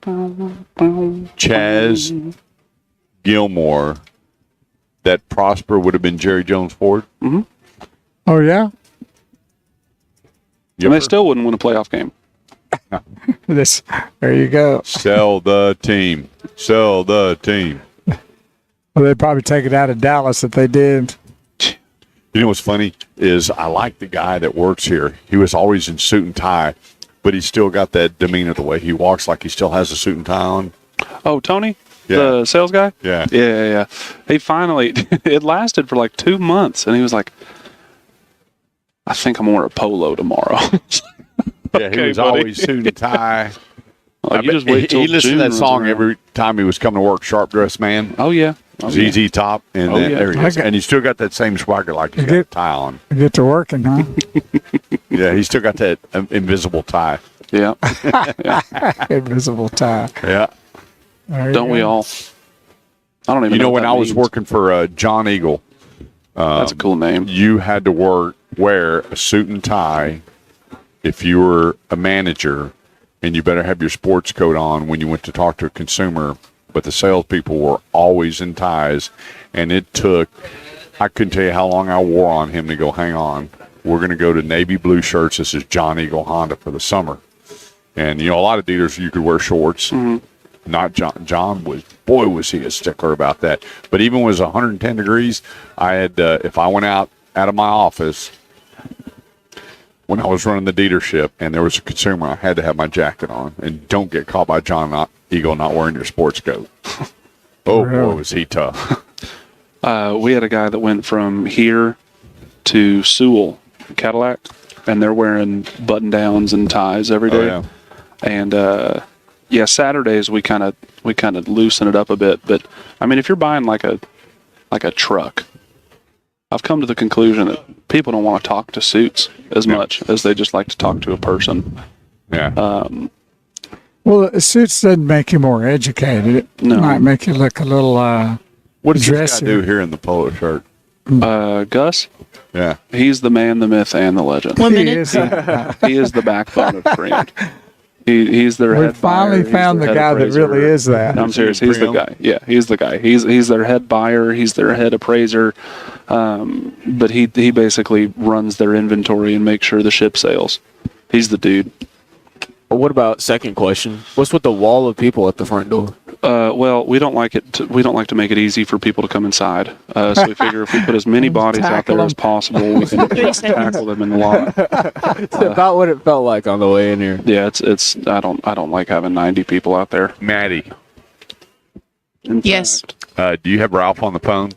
Chaz Gilmore, that Prosper would have been Jerry Jones Ford? Mm-hmm. Oh, yeah? And they still wouldn't win a playoff game. There you go. Sell the team. Well, they'd probably take it out of Dallas if they did. You know what's funny is I like the guy that works here. He was always in suit and tie, but he's still got that demeanor, the way he walks like he still has a suit and tie on. Oh, Tony? Yeah. The sales guy? Yeah. Yeah. He finally, it lasted for like 2 months, and he was like, I think I'm going to wear a polo tomorrow. Yeah, he was always suit and tie. Like, you just wait till he listened June to that rolls song around. every time he was coming to work, Sharp Dressed Man. Oh, yeah. ZZ Top, and Oh, then yeah. there he is. And he still got that same swagger like he's got a tie on. Get to working, huh? Yeah, he's still got that invisible tie. Yeah. Invisible tie. Yeah. There you Don't we go. all? I don't even You know, what when that I was means. working for John Eagle, That's a cool name. you had to wear a suit and tie if you were a manager, and you better have your sports coat on when you went to talk to a consumer. But the salespeople were always in ties, and it took, I couldn't tell you how long I wore on him to go, hang on, we're going to go to navy blue shirts. This is John Eagle Honda for the summer. And, you know, a lot of dealers, you could wear shorts. Mm-hmm. Not John. John was he a stickler about that. But even when it was 110 degrees, I had, if I went out of my office, when I was running the dealership and there was a consumer, I had to have my jacket on. And don't get caught by John Eagle not wearing your sports coat. Oh, boy, was he tough. We had a guy that went from here to Sewell, Cadillac, and they're wearing button downs and ties every day. Oh, And yeah, Saturdays we kind of loosen it up a bit. But I mean, if you're buying like a truck, I've come to the conclusion that people don't want to talk to suits as much as they just like to talk to a person. Yeah. Well, suits doesn't make you more educated. It No. might make you look a little What does this dressier. guy do here in the polo shirt? Gus, Yeah. he's the man, the myth, and the legend. 1 He minute. is. He is the backbone of Friend. He's their We head finally buyer, he's found their the head guy that appraiser. really is that. I'm serious. He's the guy. Yeah, he's the guy. He's their head buyer. He's their head appraiser. But he basically runs their inventory and makes sure the ship sails. He's the dude. What about second question? What's with the wall of people at the front door? Well, we don't like to make it easy for people to come inside. So we figure if we put as many bodies out there as possible, we can tackle them in the lot. It's about what it felt like on the way in here. Yeah, it's. I don't like having 90 people out there. Maddie, In Yes. fact. do you have Ralph on the phone?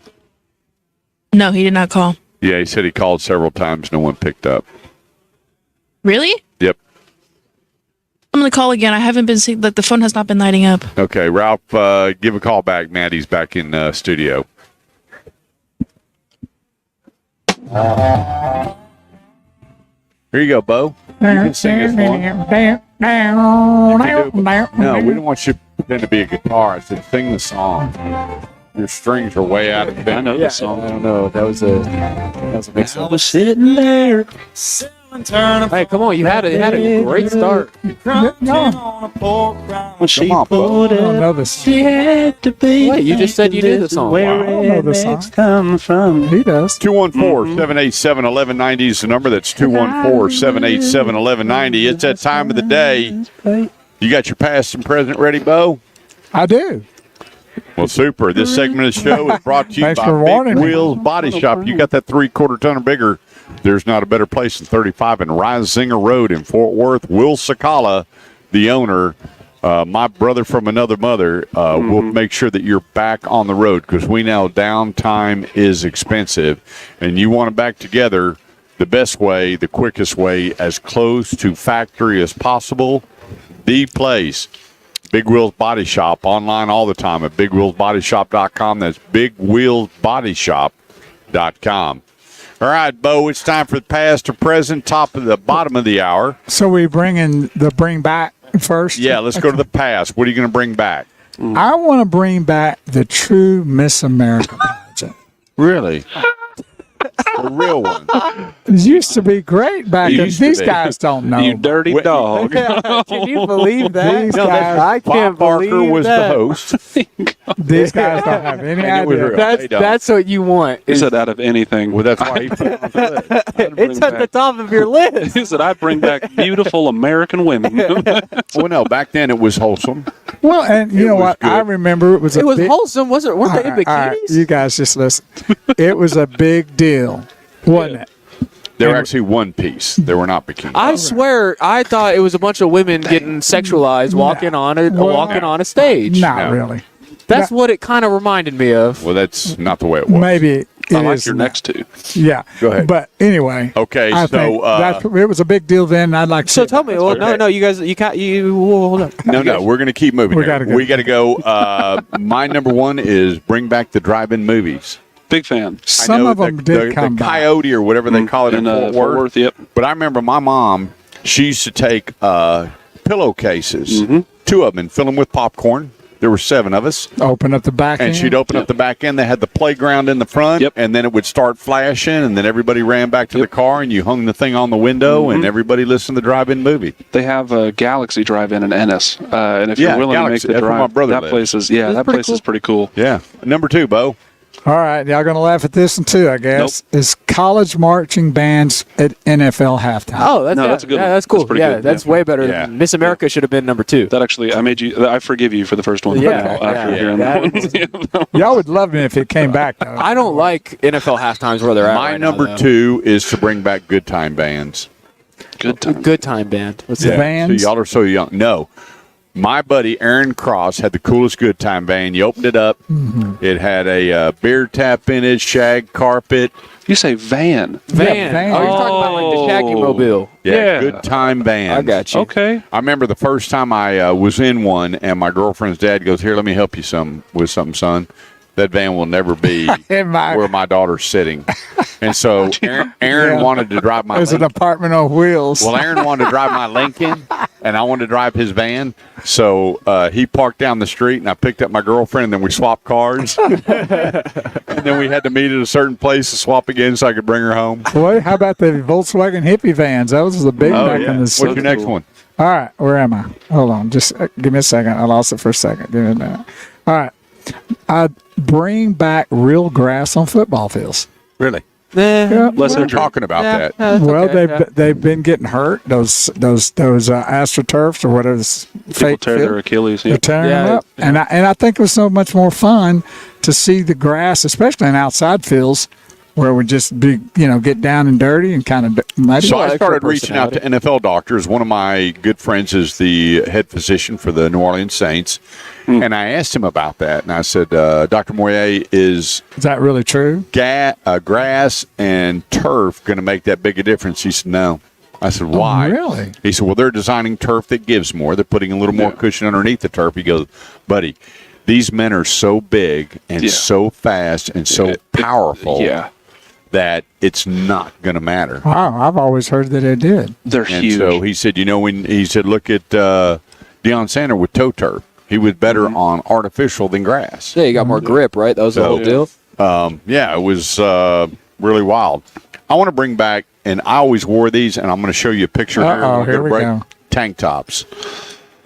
No, he did not call. Yeah, he said he called several times. No one picked up. Really? Yep. I'm gonna call again. I haven't been seeing that the phone has not been lighting up. Okay, Ralph, give a call back. Maddie's back in studio. Here you go, Bo. You can sing us one. You can do it. No, we don't want you to pretend to be a guitar. I said sing the song. Your strings are way out of tune. I know this song. I don't know. That was a mix I up. was sitting there, selling turnip. Hey, come on! You had a great start. On a pork rind. When she Come on, Bo. pulled I don't up, know this. she had to be. Wait, you just said you knew the song. Where I don't know the song. rednecks come from. He does. 214-787-1190 is the number. That's 214-787-1190. It's that time of the day. You got your past and present ready, Bo? I do. Well, super. This segment of the show is brought to you Thanks by for warning Big me. Wheels Body Shop. You got that 3/4 ton or bigger. There's not a better place than 35 and Risinger Road in Fort Worth. Will Sakala, the owner, my brother from another mother, will make sure that you're back on the road because we know downtime is expensive. And you want to back together the best way, the quickest way, as close to factory as possible. The place. Big Wheels Body Shop, online all the time at bigwheelsbodyshop.com. That's bigwheelsbodyshop.com. All right, Bo, it's time for the past or present, top of the bottom of the hour. So we bring back first? Yeah, let's go to the past. What are you going to bring back? I want to bring back the true Miss America pageant. Really? The real one. It used to be great back then. These guys don't know. You dirty dog. Can you believe that? These guys, I can't Bob Barker believe was that. the host. these guys don't have any And it was idea. real. They don't. That's what you want. He is- said out of anything. Well, that's why he put it on the list. it's at the top of your list. He said, I'd bring back beautiful American women. Well, no, back then it was wholesome. Well, and you know was what? good. I remember it was It a was big, wholesome, wasn't it? Weren't they in All right, bikinis? you guys just listen. It was a big deal, wasn't it? They were actually one piece. They were not bikinis. I swear, I thought it was a bunch of women getting sexualized walking on a stage. Not No. really. That's what it kind of reminded me of. Well, that's not the way it was. Maybe it I like is your now. next two. Yeah. Go ahead. But anyway. Okay, I so, think it was a big deal then. I'd like to. So see tell it. me, well, Okay. no, you guys, you can't, hold on. No, we're going to keep moving. We here. gotta go. We got to go. My number one is bring back the drive-in movies. Big fan. Some I know of them did come the back. Coyote or whatever they call it in In Fort Worth. Yep. But I remember my mom, she used to take pillowcases, Mm-hmm. 2 of them, and fill them with popcorn. There were 7 of us. Open up the back And end. she'd open up the back end. They had the playground in the front, Yep. and then it would start flashing, and then everybody ran back to the car, and you hung the thing on the window, and everybody listened to the drive-in movie. They have a Galaxy Drive-In in Ennis, and if Yeah, you're willing Galaxy. to make That's the where drive, my brother that lives. place is that pretty place cool. is pretty cool. Yeah. Number 2, Bo. All right, y'all gonna laugh at this one too, I guess. Is college marching bands at NFL halftime? Oh, that's No, that's a good Yeah, one. that's cool. That's pretty yeah, good. that's Yeah. way better. Yeah. Than Miss America should have been number 2. That actually, I forgive you for the first one. Yeah, After yeah, hearing that that one. Y'all would love me if it came back though. I don't like NFL halftimes where they're at. My right now, number though. 2 is to bring back good time bands. Good time. Good time band. What's The that? bands? So y'all are so young. No. My buddy Aaron Cross had the coolest good time van. You opened it up. It had a beer tap in it, shag carpet. You say van. Van. van. Oh, you're talking about like the Shaggy Oh. Mobile. Yeah. Good time van. I got you. Okay. I remember the first time I was in one, and my girlfriend's dad goes, "Here, let me help you with something, son. That van will never be In my- where my daughter's sitting." And so Aaron Yeah. wanted to drive my There's an Lincoln. apartment on wheels. Well, Aaron wanted to drive my Lincoln, and I wanted to drive his van. So he parked down the street, and I picked up my girlfriend, and then we swapped cars. And then we had to meet at a certain place to swap again so I could bring her home. Boy, how about the Volkswagen hippie vans? That was the big back in the What's your 60s. next one? All right, where am I? Hold on, just give me a second. I lost it for a second. Give me a minute. All right, I'd bring back real grass on football fields. Really? Yeah. Less We're injury. talking about that. Well, they've been getting hurt. Those astroturfs or whatever. People Fake tear their field. Achilles. They're Yep. tearing Yeah, them up, and I think it was so much more fun to see the grass, especially in outside fields, where it would just be get down and dirty and kind of muddy. So I extra started reaching out to NFL doctors. One of my good friends is the head physician for the New Orleans Saints. And I asked him about that. And I said, Dr. Moyer, is Is that really true? grass and turf going to make that big a difference? He said, no. I said, why? really? He said, well, they're designing turf that gives more. They're putting a little more cushion underneath the turf. He goes, buddy, these men are so big and so fast and so powerful Yeah. that it's not going to matter. Wow, I've always heard that it did. They're And huge. so he said, look at Deion Sanders with toe turf. He was better on artificial than grass. Yeah, you got more grip, right? That was the whole deal. It was really wild. I want to bring back, and I always wore these, and I'm going to show you a picture here. Uh-oh, We'll here go to we break. go. Tank tops.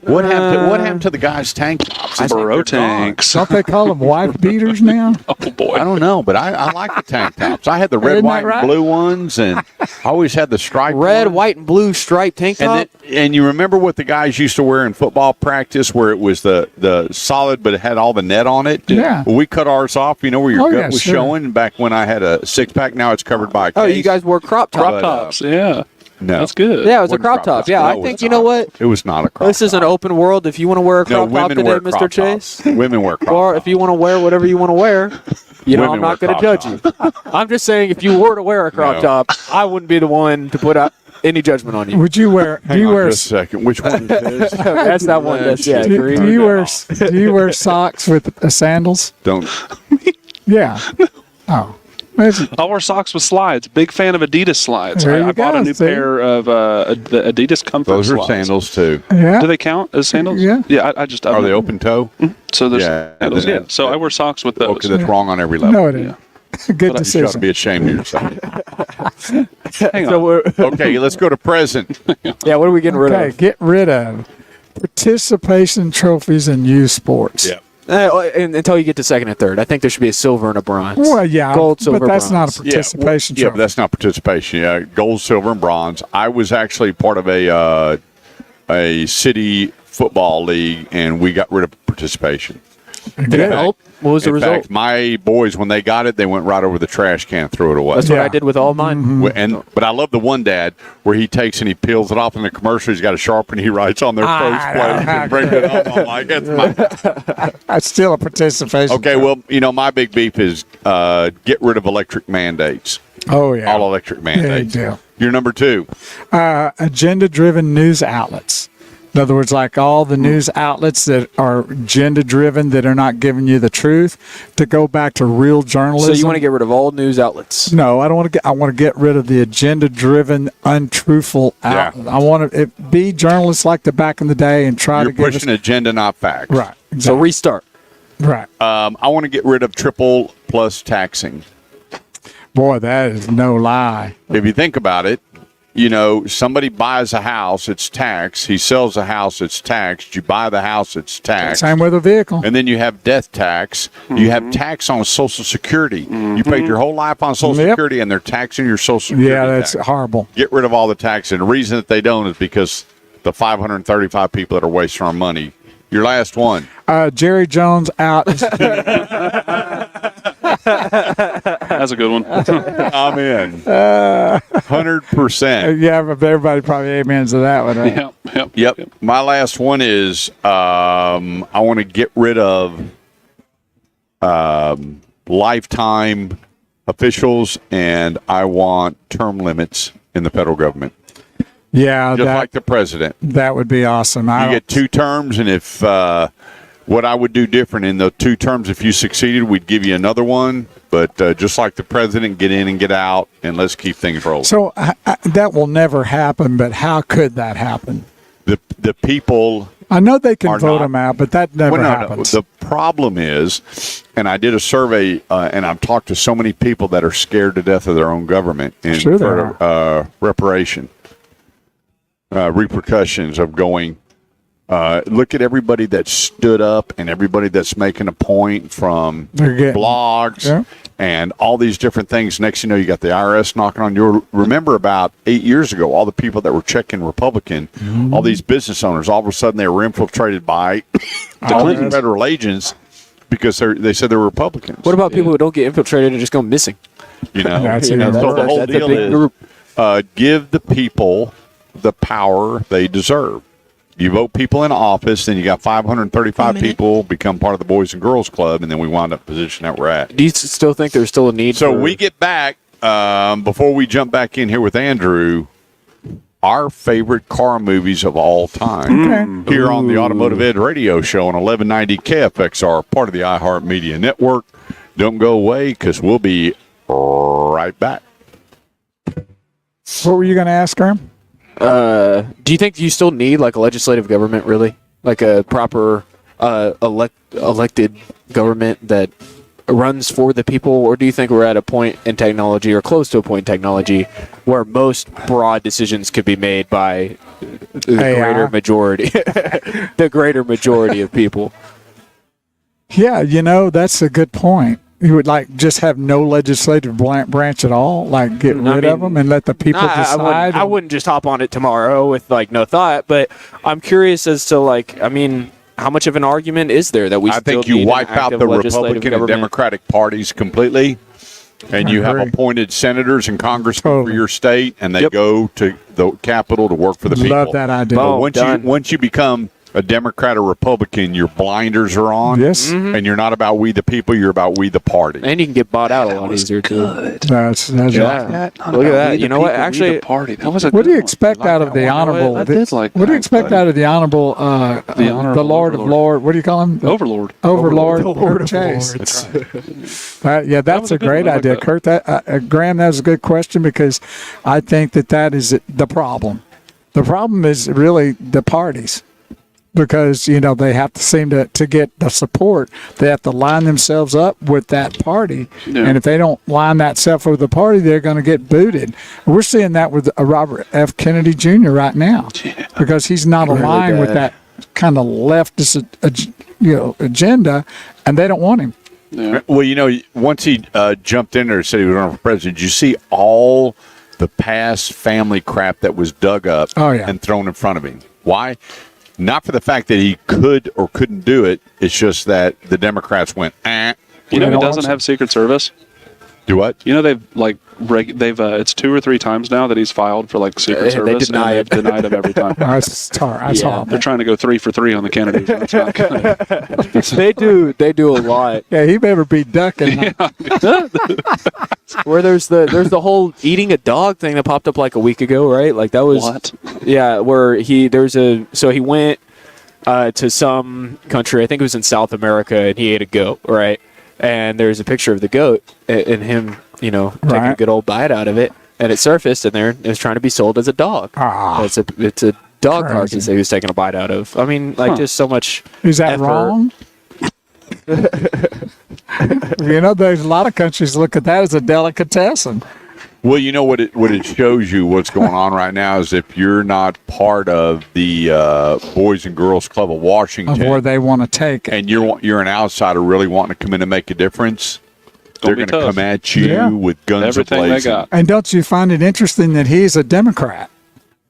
What happened to the guys' tank tops? It's like Burrow they're gone. tanks. Don't they call them wife beaters now? Oh boy. I don't know, but I like the tank tops. I had the red, Isn't that white, right? and blue ones, and I always had the striped Red, ones. white, and blue striped tank top. And you remember what the guys used to wear in football practice, where it was the solid, but it had all the net on it. Yeah. Well, we cut ours off. You know where your Oh, gut yeah, was sure. showing back when I had a 6-pack. Now it's covered by a Oh, case. you guys wore crop tops. Crop But, tops. Yeah. No, That's good. Yeah, it was a Wasn't crop top. Yeah, No, I it think was you know not. what. It was not a crop. This is an open world. If you want to wear a No, crop top women today, wear Mr. crop Chase, tops. Women wear crop or tops. if you want to wear whatever you want to wear, Women I'm not wear going to crop judge you. I'm just saying, if you were to wear a crop No. top, I wouldn't be the one to put up. any judgment on you. Would you wear? Do Hang you on wear? just a second. Which one is this? That's that one. That's Do, green. do you wear socks with sandals? Don't. Yeah. Oh. I wear socks with slides. Big fan of Adidas slides. There you I bought go, a new see? pair of the Adidas Comfort Those are slides. sandals too. Yeah. Do they count as sandals? Yeah. Yeah, I just. Are they open toe? So there's Yeah. sandals. Yeah. So I wear socks with those. Okay, that's wrong on every level. No, it ain't. Good You ought to decision. be ashamed of yourself. Hang on. So we're, Okay, let's go to present. yeah, what are we getting rid Okay, of? get rid of participation trophies in youth sports. Yeah. Until you get to second and third, I think there should be a silver and a bronze. Well, yeah, gold, silver, but that's bronze. not a participation Yeah, but trophy. that's not participation. Yeah, gold, silver, and bronze. I was actually part of a city football league, and we got rid of participation. Did it help? What was the In result? fact, my boys, when they got it, they went right over the trash can and threw it away. That's what Yeah. I did with all mine. But I love the one dad where he takes and he peels it off in the commercial. He's got a sharpener. He writes on their first place and brings it up. I'm like, that's my. That's still a participation. Okay, well, my big beef is get rid of electric mandates. Oh yeah. All electric mandates. deal. You're number 2. Agenda-driven news outlets. In other words, like all the news outlets that are agenda-driven that are not giving you the truth, to go back to real journalism. So you want to get rid of all news outlets? No, I don't want to get. I want to get rid of the agenda-driven, untruthful outlet. I want to be journalists like the back in the day and try You're to give pushing us agenda, not facts. right. So Exactly. restart. Right. I want to get rid of triple plus taxing. Boy, that is no lie. If you think about it, somebody buys a house, it's taxed. He sells a house, it's taxed. You buy the house, it's taxed. Same with a vehicle. And then you have death tax. You have tax on Social Security. You paid your whole life on Social Yep. Security, and they're taxing your Social Security. Yeah, that's tax. horrible. Get rid of all the tax. And the reason that they don't is because the 535 people that are wasting our money. Your last one. Jerry Jones out. That's a good one. I'm in. 100%. Yeah, but everybody probably amens to that one. Right? Yep. Yep. My last one is I want to get rid of lifetime officials, and I want term limits in the federal government, Yeah, just like the president. that would be awesome. You get 2 terms, and if what I would do different in the 2 terms, if you succeeded, we'd give you another one. But just like the president, get in and get out, and let's keep things rolling. So that will never happen, but how could that happen? The people. I know they can Are vote not- them out, but that never Well, no, happens. The problem is, and I did a survey, and I've talked to so many people that are scared to death of their own government and Sure they for repercussions of going. Look at everybody that stood up and everybody that's making a point from They're getting- blogs Yeah. and all these different things. Next, you know, you got the IRS knocking on your. Remember about 8 years ago, all the people that were checking Republican, all these business owners, all of a sudden they were infiltrated by the federal agents because they said they were Republicans. What about people who don't get infiltrated and just go missing? You know, That's so even the worse. whole That's a deal big is group. give the people the power they deserve. You vote people in office, then you got 535 people become part of the Boys and Girls Club, and then we wind up in the position that we're at. Do you still think there's still a need So for... we get back, before we jump back in here with Andrew, our favorite car movies of all time. Here on the Automotive Edge radio show on 1190 KFXR, part of the iHeartMedia network. Don't go away because we'll be right back. What were you going to ask her? do you think you still need like a legislative government, really? Like a proper elected government that runs for the people? Or do you think we're at a point in technology or close to a point in technology where most broad decisions could be made by the greater majority, the greater majority of people? Yeah, you know, that's a good point. You would like just have no legislative branch at all, like get rid of them and let the people decide. I wouldn't just hop on it tomorrow with like no thought, but I'm curious as to like, I mean, how much of an argument is there that we I still think you need wipe an out active the legislative Republican and government? Democratic parties completely, and you have appointed senators and congressmen for your state, and they go to the Capitol to work for the people. Love that idea. But Boom, once done. once you become a Democrat or Republican, your blinders are on. Yes. And you're not about we the people, you're about we the party. And you can get bought out a lot easier too. That's Yeah. Look at that. You know what? Actually, party. That was a what do you good one. expect out of the honorable? I did like What do you that, expect buddy. out of the honorable? The honorable the Lord of overlord. Lord. What do you call him? Overlord. Overlord. Lord Kurt of Chase. Lords. Yeah, that's was a a good great one. I like idea, that. Kurt. Graham, that was a good question because I think that is the problem. The problem is really the parties. Because, they have to seem to get the support. They have to line themselves up with that party. Yeah. And if they don't line that self with the party, they're going to get booted. We're seeing that with Robert F. Kennedy Jr. right now. Yeah. Because he's not aligned with that kind of leftist agenda, and they don't want him. Yeah. Well, once he jumped in there and said he was running for president, did you see all the past family crap that was dug up and thrown in front of him? Why? Not for the fact that he could or couldn't do it. It's just that the Democrats went, You know, he doesn't have Secret Service. Do what? You know, they've it's 2 or 3 times now that he's filed for Secret They Service, deny and they've denied him every time. That's horrible. They're trying to go 3 for 3 on the Kennedys. That's not good. They do a lot. Yeah, he better be ducking. Where there's the whole eating a dog thing that popped up a week ago, right? That was What? Yeah, where he went to some country, I think it was in South America, and he ate a goat, right? And there's a picture of the goat and him, taking a good old bite out of it, and it surfaced, and it was trying to be sold as a dog. It's a dog carcass that he was taking a bite out of. I mean, just so much. Is that effort. wrong? There's a lot of countries look at that as a delicatessen. Well, what it shows you what's going on right now is if you're not part of the Boys and Girls Club of Washington, Of where they want to take it. and you're an outsider really wanting to come in and make a difference, they're be going to tough. come at you Yeah. with guns Everything they ablazing. got. And don't you find it interesting that he's a Democrat,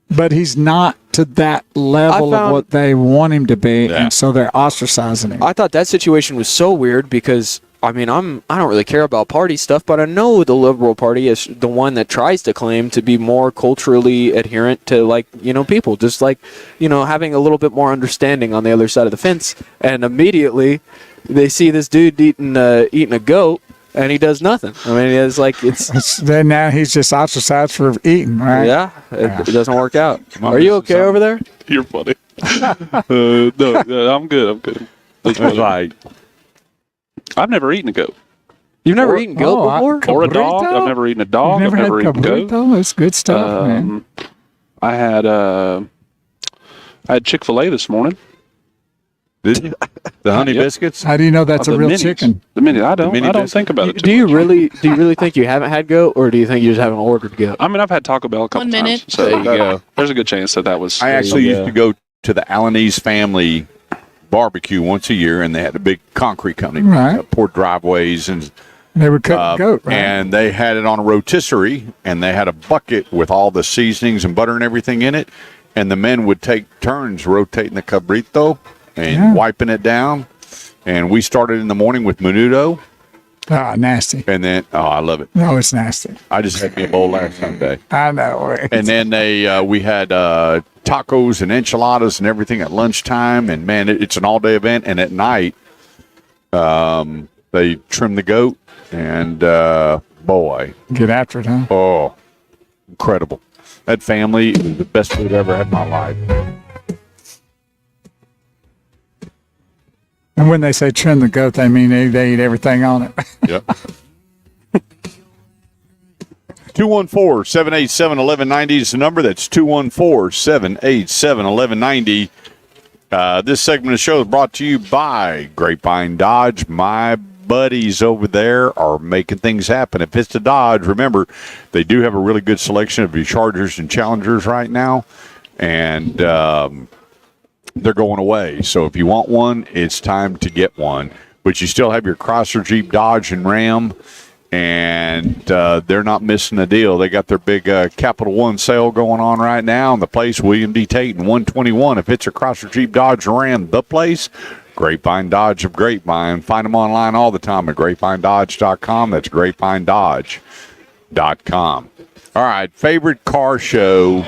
but he's not to that level of what they want him to be, and so they're ostracizing him. I thought that situation was so weird because I don't really care about party stuff, but I know the Liberal Party is the one that tries to claim to be more culturally adherent to people, just having a little bit more understanding on the other side of the fence. And immediately they see this dude eating a goat, and he does nothing. I mean, it's Then now he's just ostracized for eating, right? yeah, it doesn't work out. Are you okay over there? You're funny. No, I'm good. I'm good. It's like, I've never eaten a goat You've never eaten goat before? or a dog. Cabrito? I've never eaten a dog. You've I've never never had eaten goat. cabrito? It's good stuff, man. I had Chick-fil-A this morning. the honey Yep. biscuits? How do you know that's a The real minis. chicken? The mini. I don't. mini I don't biscuit. think about it. Too Do you much. really think you haven't had goat, or do you think you just haven't ordered goat? I mean, I've had Taco Bell a couple 1 minute. times, so There you go. there's a good chance that was. I actually Yeah. used to go to the Alaniz family barbecue once a year, and they had a big concrete company, Right. poured driveways and They would cook goat, right? and they had it on a rotisserie, and they had a bucket with all the seasonings and butter and everything in it, and the men would take turns rotating the cabrito and wiping it down, and we started in the morning with menudo, Nasty. and then I love it. No, it's nasty. I just had me a bowl last Sunday. I know. And then we had tacos and enchiladas and everything at lunchtime. And man, it's an all day event. And at night, they trim the goat, and boy, Get after it, huh? oh, incredible! That family is the best food I've ever had in my life. And when they say trim the goat, they mean they eat everything on it. Yep. 214-787-1190 is the number. That's 214-787-1190. This segment of the show is brought to you by Grapevine Dodge. My buddies over there are making things happen. If it's a Dodge, remember, they do have a really good selection of your Chargers and Challengers right now. And they're going away. So if you want one, it's time to get one. But you still have your Chrysler, Jeep, Dodge, and Ram. And they're not missing a deal. They got their big Capital One sale going on right now. And the place, William D. Tate in 121. If it's a Chrysler, Jeep, Dodge, or Ram, the place, Grapevine Dodge of Grapevine. Find them online all the time at grapevinedodge.com. That's grapevinedodge.com. All right, favorite car show.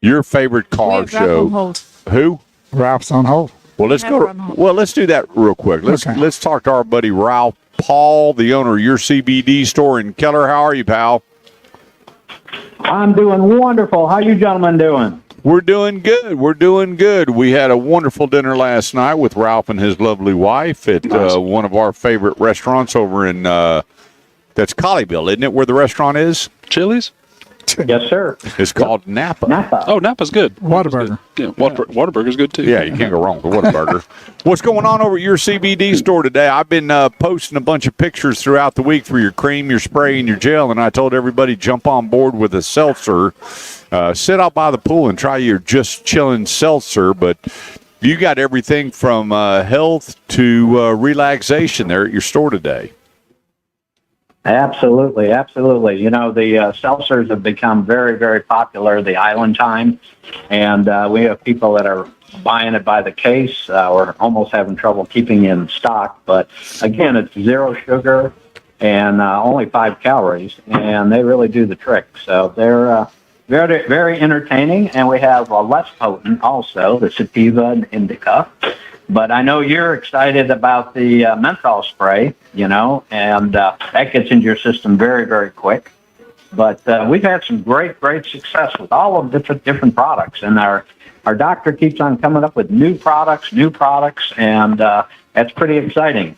Your favorite car show. Who? Ralph's on hold. Well, let's Have go. her on hold. Well, let's do that real quick. Let's talk to our buddy Ralph Paul, the owner of your CBD store in Keller. How are you, pal? I'm doing wonderful. How you gentlemen doing? We're doing good. We're doing good. We had a wonderful dinner last night with Ralph and his lovely wife at one of our favorite restaurants over in that's Colleyville, isn't it? Where the restaurant is? Chili's? Yes, sir. It's called Napa. Napa. Oh, Napa's good. Whataburger. Yeah, Whataburger's good too. Yeah, you can't go wrong with Whataburger. What's going on over at your CBD store today? I've been posting a bunch of pictures throughout the week for your cream, your spray, and your gel, and I told everybody jump on board with a seltzer. Sit out by the pool and try your just chilling seltzer, but you got everything from health to relaxation there at your store today. Absolutely, absolutely. You know, the seltzers have become very, very popular, the Island Time, and we have people that are buying it by the case or almost having trouble keeping in stock. But again, it's 0 sugar and only 5 calories, and they really do the trick. So they're very, very entertaining, and we have less potent also, the sativa and indica. But I know you're excited about the menthol spray, you know, and that gets into your system very, very quick. But we've had some great, great success with all of different products, and our doctor keeps on coming up with new products, and that's pretty exciting.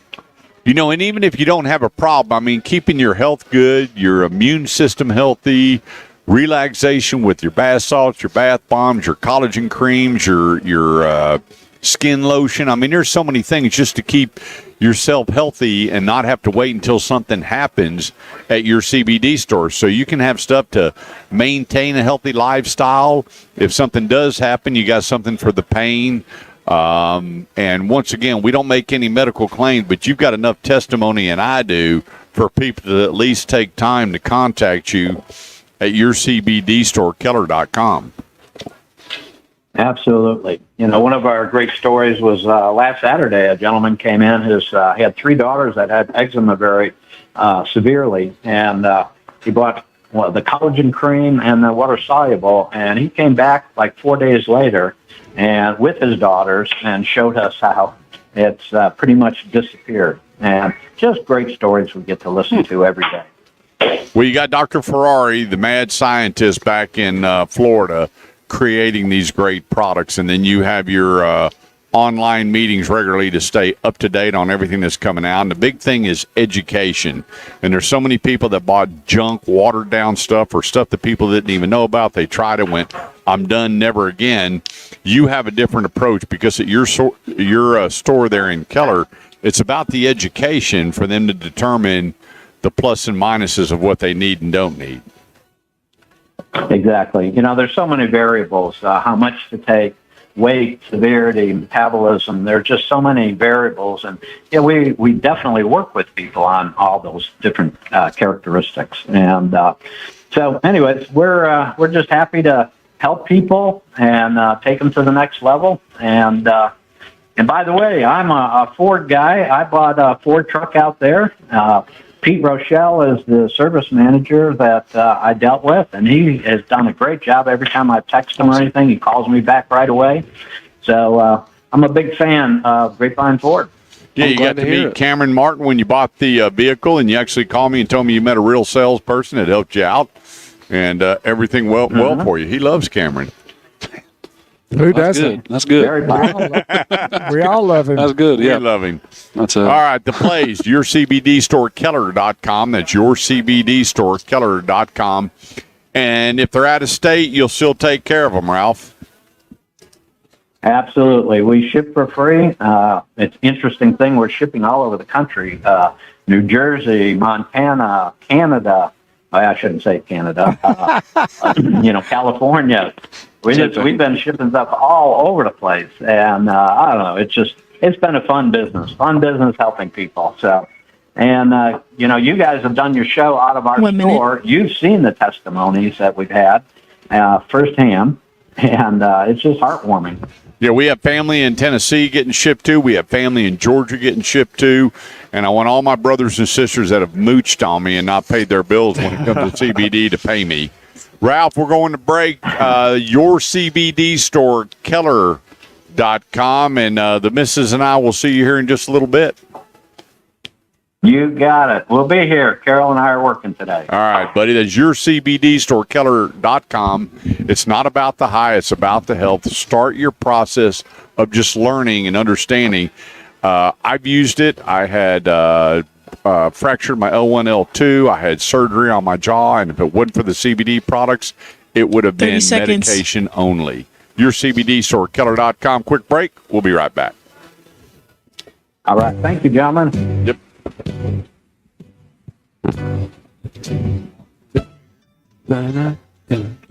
You know, and even if you don't have a problem, I mean, keeping your health good, your immune system healthy, relaxation with your bath salts, your bath bombs, your collagen creams, your skin lotion. I mean, there's so many things just to keep yourself healthy and not have to wait until something happens at your CBD store. So you can have stuff to maintain a healthy lifestyle. If something does happen, you got something for the pain. And once again, we don't make any medical claims, but you've got enough testimony, and I do, for people to at least take time to contact you at your CBD store, Keller.com. Absolutely. You know, one of our great stories was last Saturday. A gentleman came in. He had 3 daughters that had eczema very severely, and he bought the collagen cream and the water soluble. And he came back like 4 days later, and with his daughters, and showed us how it's pretty much disappeared. And just great stories we get to listen to every day. Well, you got Dr. Ferrari, the mad scientist back in Florida, creating these great products, and then you have your online meetings regularly to stay up to date on everything that's coming out. And the big thing is education. And there's so many people that bought junk, watered down stuff, or stuff that people didn't even know about. They tried it, went, I'm done, never again. You have a different approach because at your store there in Keller, it's about the education for them to determine the plus and minuses of what they need and don't need. Exactly. You know, there's so many variables, how much to take, weight, severity, metabolism. There are just so many variables. And yeah, we definitely work with people on all those different characteristics. And so anyways, we're just happy to help people and take them to the next level. And by the way, I'm a Ford guy. I bought a Ford truck out there. Pete Rochelle is the service manager that I dealt with, and he has done a great job. Every time I text him or anything, he calls me back right away. So I'm a big fan of Grapevine Ford. Yeah, you got to meet Cameron Martin when you bought the vehicle, and you actually called me and told me you met a real salesperson that helped you out, and everything well for you. He loves Cameron. Who doesn't? That's good. We all love him. That's good. Yeah, we love him. That's all right. The plays, your CBD store, Keller.com. That's your CBD store, Keller.com. And if they're out of state, you'll still take care of them, Ralph. Absolutely. We ship for free. It's an interesting thing. We're shipping all over the country. New Jersey, Montana, Canada. I shouldn't say Canada. California. We've been shipping stuff all over the place, and I don't know. It's been a fun business helping people. So, and you guys have done your show out of our store. You've seen the testimonies that we've had firsthand, and it's just heartwarming. Yeah, we have family in Tennessee getting shipped to. We have family in Georgia getting shipped to. And I want all my brothers and sisters that have mooched on me and not paid their bills when it comes to CBD to pay me. Ralph, we're going to break. Your CBD store, Keller.com. Automotiveedge.com. And the missus and I will see you here in just a little bit. You got it. We'll be here. Carol and I are working today. All right, buddy. That's your CBD store, Keller.com. It's not about the high, it's about the health. Start your process of just learning and understanding. I've used it. I had fractured my L1, L2. I had surgery on my jaw, and if it wasn't for the CBD products, it would have 30 been seconds. medication only. Your CBD store, Keller.com. Quick break. We'll be right back. All right. Thank you, gentlemen. Yep.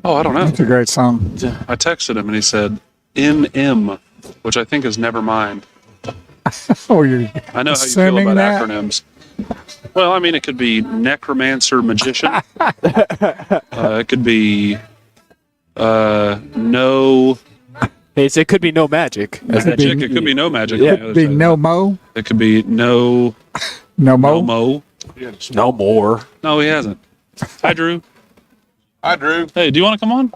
Oh, I don't know. It's a great song. I texted him and he said MM, which I think is never mind. Oh, you're I know how you feel assuming about that? acronyms. Well, I mean, it could be necromancer magician. It could be no It could be no magic. magic. It could be no magic. Yeah. on the other Be side. no mo, It could be no no mo. no mo. No more. No, he hasn't. Hi, Drew. Hi, Drew. Hey, do you want to come on?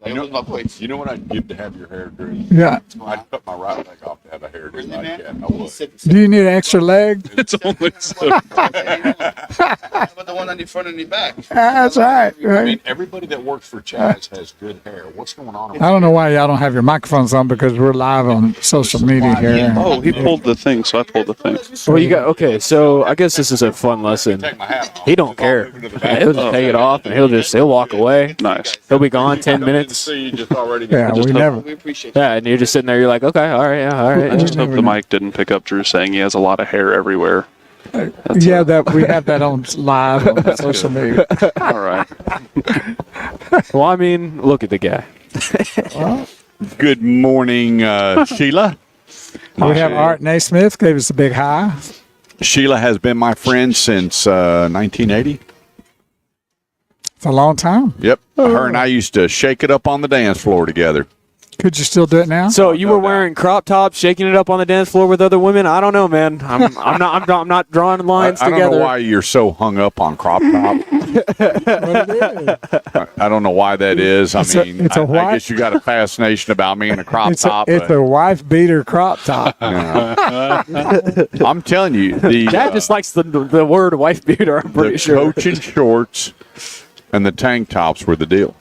You know what I'd give to have your hair, Drew? Yeah. I'd cut my right leg off to have a hairdo like that. I would. Do you need an extra leg? It's only so. But the one on your front and your back. That's right. I right. mean, everybody that works for Chaz has good hair. What's going on? I don't know why y'all don't have your microphones on because we're live on social media here. Oh, he pulled the thing, so I pulled the thing. Well, you got okay. So I guess this is a fun lesson. Take my hat off. He don't care. He'll just take it off and he'll walk away. Nice. He'll be gone 10 minutes. See you just already. Yeah, we hope- never. We appreciate Yeah, and you're just sitting there. You're like, okay, all right, yeah, all I right. just hope the mic didn't pick up Drew saying he has a lot of hair everywhere. Yeah, that we have that on live on social media. All right. Well, I mean, look at the guy. Good morning, Sheila. We have Art Naismith gave us a big hi. Sheila has been my friend since 1980. It's a long time. Yep. Her and I used to shake it up on the dance floor together. Could you still do it now? So you were wearing crop tops, shaking it up on the dance floor with other women. I don't know, man. I'm not drawing lines I together. don't know why you're so hung up on crop top. I don't know why that is. I It's a- mean, it's a I what? guess you got a fascination about me in a crop It's top. it's but, a wife beater crop top. I'm telling you, the Dad just likes the word wife beater. I'm pretty the sure. coaching shorts and the tank tops were the deal.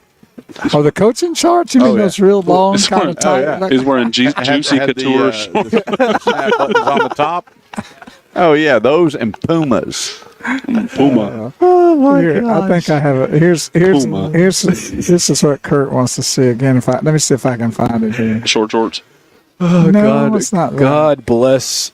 Oh, the coaching shorts? You mean yeah. those real long He's kind wearing, of tight? yeah. like- he's wearing juicy couture. the snap buttons on the top. Oh yeah, those and Pumas. Puma. Here, I think I have it. Here's Puma. this is what Kurt wants to see again. Let me see if I can find it here. Short shorts. No, God, it's not. that.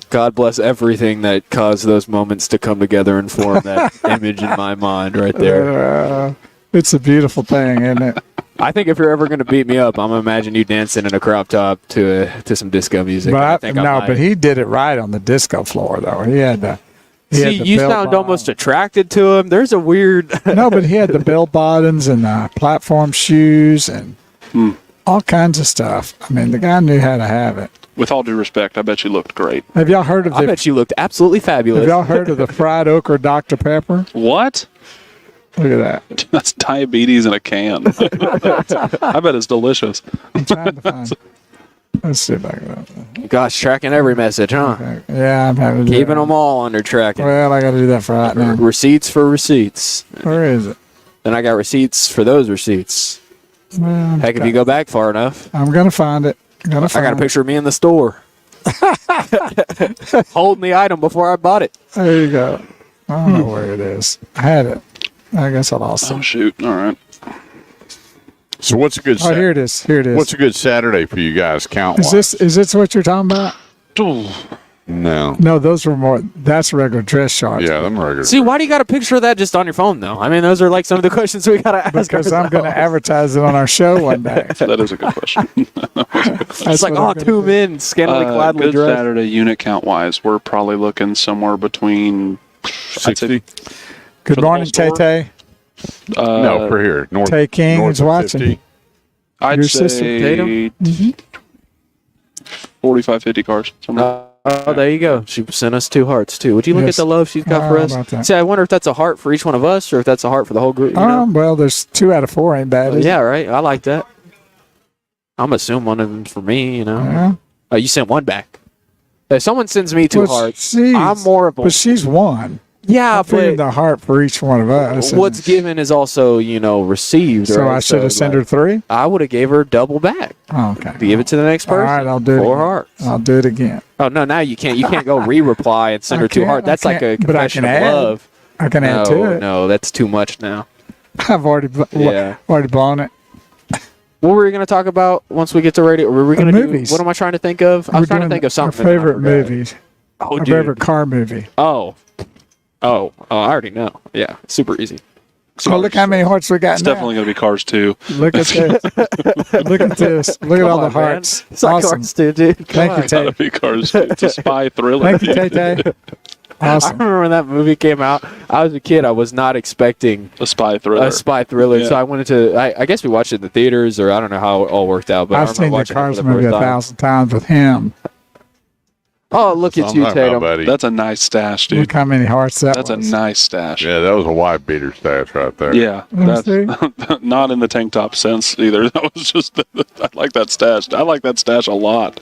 God bless everything that caused those moments to come together and form that image in my mind right there. It's a beautiful thing, isn't it? I think if you're ever going to beat me up, I'm going to imagine you dancing in a crop top to some disco music. I think I might. But he did it right on the disco floor, though. He had the. He had See, the you bell sound bottom. almost attracted to him. There's a weird. No, but he had the bell bottoms and the platform shoes and all kinds of stuff. I mean, the guy knew how to have it. With all due respect, I bet you looked great. Have y'all heard of I the? bet you looked absolutely fabulous. Have y'all heard of the fried okra Dr Pepper? What? Look at that. That's diabetes in a can. I bet it's delicious. I'm trying to find. Let's see if I can. Gosh, tracking every message, huh? Yeah, I'm having to do Keeping that. them all under tracking. Well, I got to do that for right now. Receipts for receipts. Where is it? Then I got receipts for those receipts. Well, Heck, if you go back far enough, I'm gonna find it. I got a Find it. picture of me in the store. Holding the item before I bought it. There you go. I don't know where it is. I had it. I guess I lost Oh it. shoot! All right. So what's a good? Oh, here it is. Here it is. What's a good Saturday for you guys? Count. Is this what you're talking about? No. No, those were more. That's regular dress shorts. Yeah, them regular. See, why do you got a picture of that just on your phone, though? I mean, those are like some of the questions we got to ask. Because I'm going to advertise it on our show one day. That is a good question. It's like, oh, two men scantily gladly good dressed. Saturday unit count wise, we're probably looking somewhere between 60. Good the morning, whole Tay store? Tay. No, for here. North. Tay King north is of watching. 50. I'd Your say sister, Tatum? 45, 50 cars. Somewhere. Oh, there you go. She sent us 2 hearts, too. Would you look Yes. at the love she's got How for us? about that? See, I wonder if that's a heart for each one of us or if that's a heart for the whole group. You know? Well, there's 2 out of 4 ain't bad. Is Yeah, right. I like that. I'm assuming one of them's for me, you know. Yeah. Oh, you sent one back. If someone sends me two hearts, I'm more of a... But she's one. Yeah, I'm feeling but the heart for each one of us. what's given is also, received. So right? I should have sent her like, 3? I would have gave her double back. Oh, okay. To give it to the next person. All right, I'll do it. 4 again. hearts. I'll do it again. Oh, no, now you can't. You can't go re-reply and send her 2 hearts. That's like a But I confession can of add. love. I can add to it. No, that's too much now. I've already blown it. What were we going to talk about once we get to radio? Were we going to do movies. what am I trying to think of? I was trying to think of something. Our favorite movies. Oh, our dude. favorite car movie. Oh, I already know. Yeah, super easy. Oh, look how many hearts we got It's now. definitely going to be Cars 2. Look at this. Look at this. Look at all the hearts. It's like Awesome. Cars 2, dude. Thank you, It's got to Tay. be Cars 2. It's a spy thriller. Thank you, Tay Tay. I Awesome. remember when that movie came out. I was a kid. I was not expecting A spy thriller. a spy thriller, Yeah. so I went into. I guess we watched it in the theaters, or I don't know how it all worked out. But I I've remember seen the watching it Cars for the movie first time. 1,000 times with him. Oh, look at I'm you, talking about, Tatum. buddy. That's a nice stash, dude. Look how many hearts that That's a was. nice stash. Yeah, that was a wife beater stash right there. Yeah, Let me that's not in the tank top sense either. That was just, I like that stash. I like that stash a lot.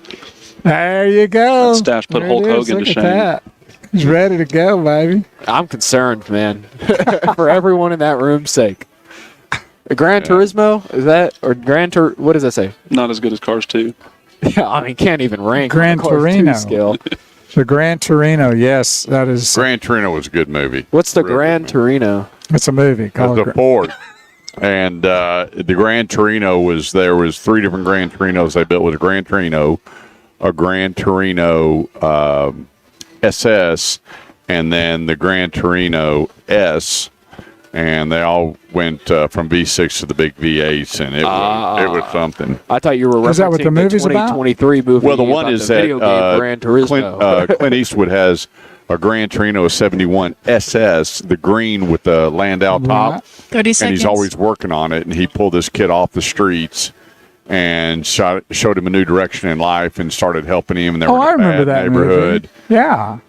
There you go. That stash put There Hulk it is. Hogan Look to at shame. that. He's ready to go, baby. I'm concerned, man, for everyone in that room's sake. A Gran Turismo is that or What does that say? Not as good as Cars 2. Yeah, I mean, can't even rank Gran on the Cars 2 Torino. scale. The Gran Torino, yes, that is. Gran Torino was a good movie. What's the Real Gran good movie. Torino? It's a movie called. It's a Ford. And the Gran Torino there was 3 different Gran Torinos they built. With a Gran Torino, a Gran Torino SS, and then the Gran Torino S, and they all went from V6 to the big V8s, and it was something. I thought you were referencing Is that what the movie's about? 2023 movie. Well, the one about is the that video game Gran Turismo. Clint Eastwood has a Gran Torino 71 SS, the green with the Landau top, 30 and seconds. he's always working on it. And he pulled this kid off the streets and showed him a new direction in life and started helping him. And they were I in a remember bad that neighborhood. movie. Yeah,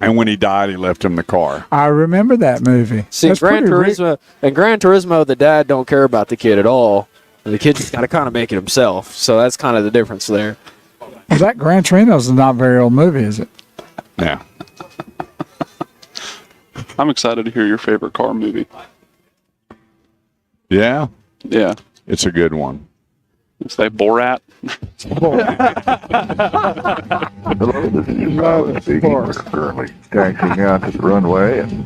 And when he died, he left him the car. I remember that movie. See, That's Gran pretty Turismo and Gran Turismo, the dad don't care about the kid at all. The kid just got to kind of make it himself. So that's kind of the difference there. Well, that Gran Torino's a not very old movie, is it? Yeah. I'm excited to hear your favorite car movie. Yeah. Yeah. It's a good one. It's like Borat. Hello, this is your pilot speaking. We're currently taxiing out to the runway and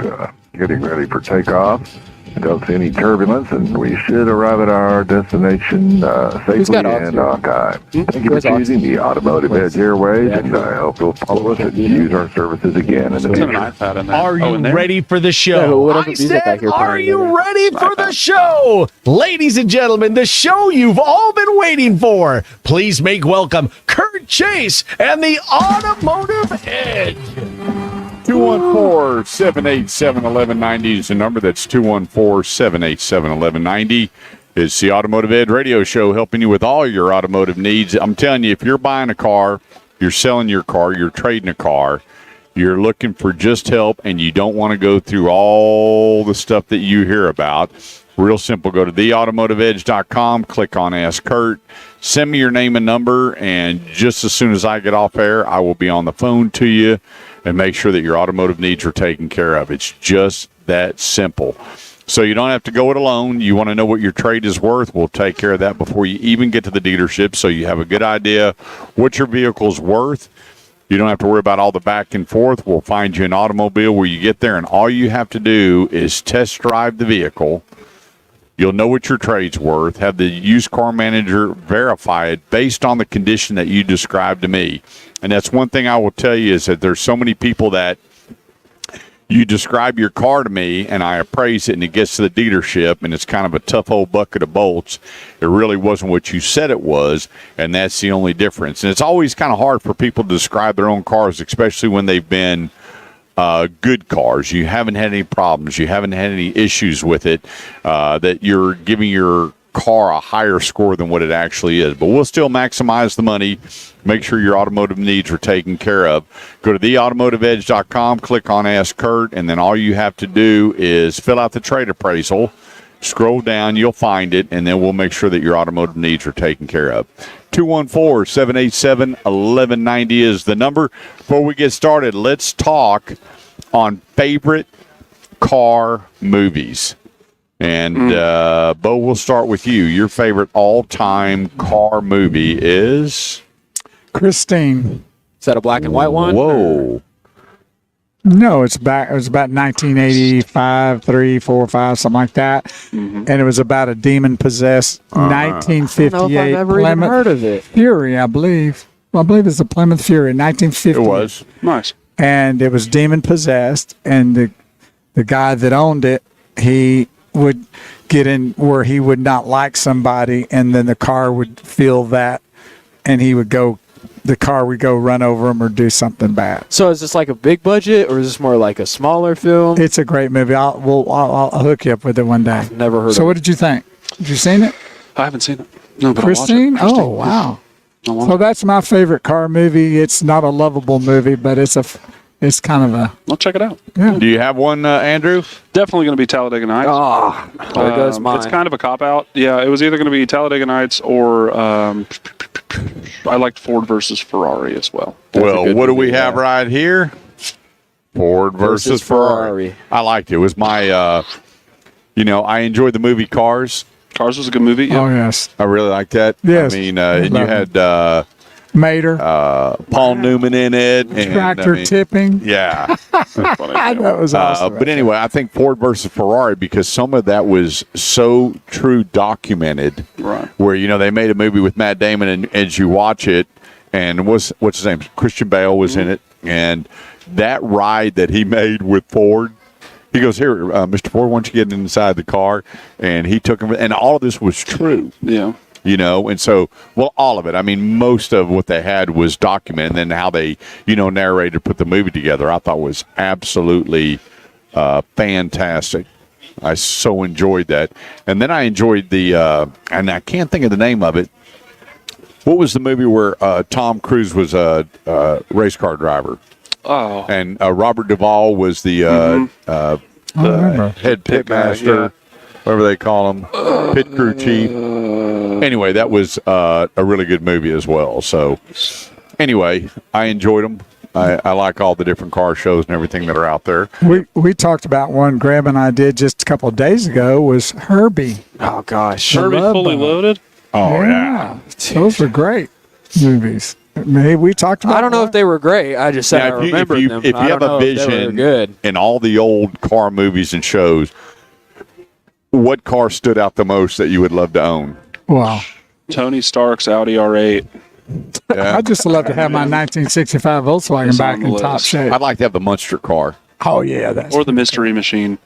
getting ready for takeoff. Don't see any turbulence, and we should arrive at our destination safely got and oxygen? on time. Thank you for Where's oxygen? choosing the Automotive Edge Airways, and I hope you'll follow us and use our services again in the There's an future. iPad in there. Are Oh, you in there? ready for the Yeah, show? whatever I music I said, hear are playing you in there. ready for the show? Ladies and gentlemen, the show you've all been waiting for. Please make welcome Kurt Chase and the Automotive Edge. 214-787-1190 is the number. That's 214-787-1190. It's the Automotive Edge radio show helping you with all your automotive needs. I'm telling you, if you're buying a car, you're selling your car, you're trading a car, you're looking for just help, and you don't want to go through all the stuff that you hear about, real simple. Go to theautomotiveedge.com, click on Ask Kurt, send me your name and number, and just as soon as I get off air, I will be on the phone to you and make sure that your automotive needs are taken care of. It's just that simple. So you don't have to go it alone. You want to know what your trade is worth? We'll take care of that before you even get to the dealership, so you have a good idea what your vehicle's worth. You don't have to worry about all the back and forth. We'll find you an automobile where you get there, and all you have to do is test drive the vehicle. You'll know what your trade's worth. Have the used car manager verify it based on the condition that you described to me. And that's one thing I will tell you is that there's so many people that you describe your car to me and I appraise it and it gets to the dealership and it's kind of a tough old bucket of bolts. It really wasn't what you said it was, and that's the only difference. And it's always kind of hard for people to describe their own cars, especially when they've been good cars. You haven't had any problems. You haven't had any issues with it, that you're giving your car a higher score than what it actually is. But we'll still maximize the money, make sure your automotive needs are taken care of. Go to theautomotiveedge.com, click on Ask Kurt, and then all you have to do is fill out the trade appraisal. Scroll down, you'll find it, and then we'll make sure that your automotive needs are taken care of. 214-787-1190 is the number. Before we get started, let's talk on favorite car movies. And, Bo, we'll start with you. Your favorite all-time car movie is? Christine. Is that a black and white one? Whoa. No, it was about 1985, 3, 4, 5, something like that. And it was about a demon-possessed 1958 I don't know if I've ever even Plymouth heard of it. Fury, I believe. Well, I believe it's the Plymouth Fury, 1950. It was. Nice. And it was demon-possessed, and the guy that owned it, he would get in where he would not like somebody, and then the car would feel that, and the car would go run over him or do something bad. So is this like a big budget, or is this more like a smaller film? It's a great movie. I'll hook you up with it one day. Never heard So of what did you think? Have you seen it? I haven't seen it. No, but Christine? I'll watch it. Oh, wow. I want So that's my favorite car movie. It's not a lovable movie, but it's kind of a... I'll check it out. Yeah. Do you have one, Andrew? Definitely going to be Talladega Nights. there goes mine. It's kind of a cop-out. Yeah, it was either going to be Talladega Nights or I liked Ford versus Ferrari as well. Well, what do we movie, have right here? Ford versus Ferrari. I liked it. It was my, I enjoyed the movie Cars. Cars was a good movie. Yeah. Oh, yes. I really liked that. Yes. I mean, and you had Mater. Paul Newman in it. And, Tractor tipping. Yeah. That was awesome. But anyway, I think Ford versus Ferrari, because some of that was so true documented. Right. Where, they made a movie with Matt Damon, and as you watch it, and what's his name? Christian Bale was in it. And that ride that he made with Ford, he goes, here, Mr. Ford, why don't you get inside the car? And he took him, and all of this was true. Yeah. And so, well, all of it. I mean, most of what they had was documented, and then how they, narrated, put the movie together, I thought was absolutely fantastic. I so enjoyed that. And then I enjoyed and I can't think of the name of it. What was the movie where Tom Cruise was a race car driver? Oh. And Robert Duvall was the head pit master, whatever they call him, pit crew chief. Anyway, that was a really good movie as well. So, anyway, I enjoyed them. I like all the different car shows and everything that are out there. We talked about one Graham and I did just a couple of days ago was Herbie. Oh gosh, Herbie Fully Loaded? Oh, yeah. Those were great movies. Maybe we talked about I don't know if they were great. I just said I remember them. If you have a vision good. in all the old car movies and shows, what car stood out the most that you would love to own? Wow. Tony Stark's Audi R8. Yeah. I'd just love to have my 1965 Volkswagen It's back on the in top list. shape. I'd like to have the Munster car. Oh, yeah. Or the Mystery Machine.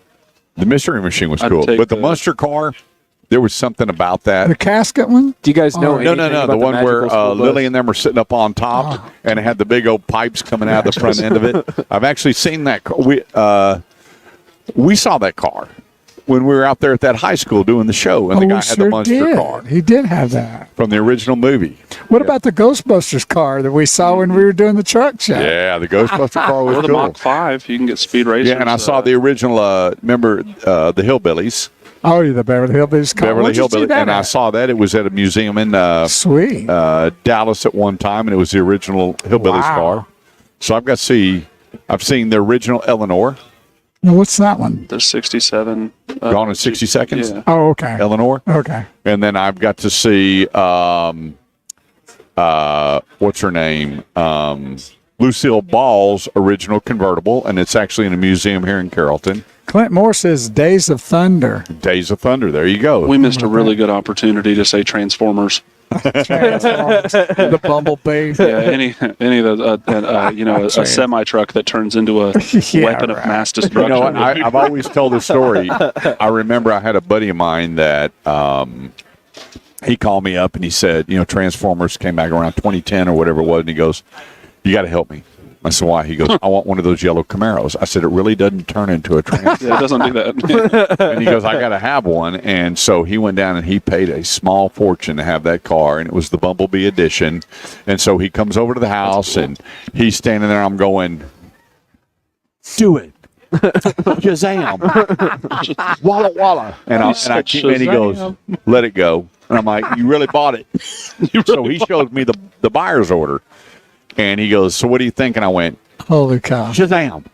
The Mystery Machine was I'd cool. take But the the- Munster car, there was something about that. The casket one? Do you guys know? No. anything The about one where Magical School Bus? Lily and them were sitting up on top, and it had the big old pipes coming out of the front end of it. I've actually seen that car. We saw that car when we were out there at that high school doing the show, and the we guy had the Munster did. car He did have that. from the original movie. What about the Ghostbusters car that we saw when we were doing the truck show? Yeah, the Ghostbuster car was Or the cool. Mach 5. You can get speed racers. Yeah, and I saw the original. Remember the Hillbillies, Oh, yeah, the Beverly Hillbillies car. Beverly Where'd you see Hillbillies, that and I at? saw that. It was at a museum in Sweet. Dallas at one time, and it was the original Hillbillies Wow. car. So I've seen the original Eleanor, Now, what's that one? There's 67. Gone in 60 Seconds. Yeah. Oh, okay. Eleanor. Okay. And then I've got to see what's her name? Lucille Ball's original convertible, and it's actually in a museum here in Carrollton. Clint Moore says Days of Thunder. Days of Thunder. There you go. We missed a really good opportunity to say Transformers. The Bumblebee. Yeah, any of the, a semi truck that turns into a Yeah, weapon of right. mass You destruction. know what? I've always told the story. I remember I had a buddy of mine that he called me up and he said, Transformers came back around 2010 or whatever it was, and he goes, "You got to help me." I said, "Why?" He goes, "I want one of those yellow Camaros." I said, "It really doesn't turn into a Transformer." Yeah, it doesn't do that. And he goes, "I got to have one." And so he went down and he paid a small fortune to have that car, and it was the Bumblebee edition. And so he comes over to the house and he's standing there. I'm going, "Do it. Shazam. Walla walla. And I keep and he goes, let it go. And I'm like, you really bought it? So he shows me the buyer's order. And he goes, so what do you think? And I went, Holy cow. Shazam.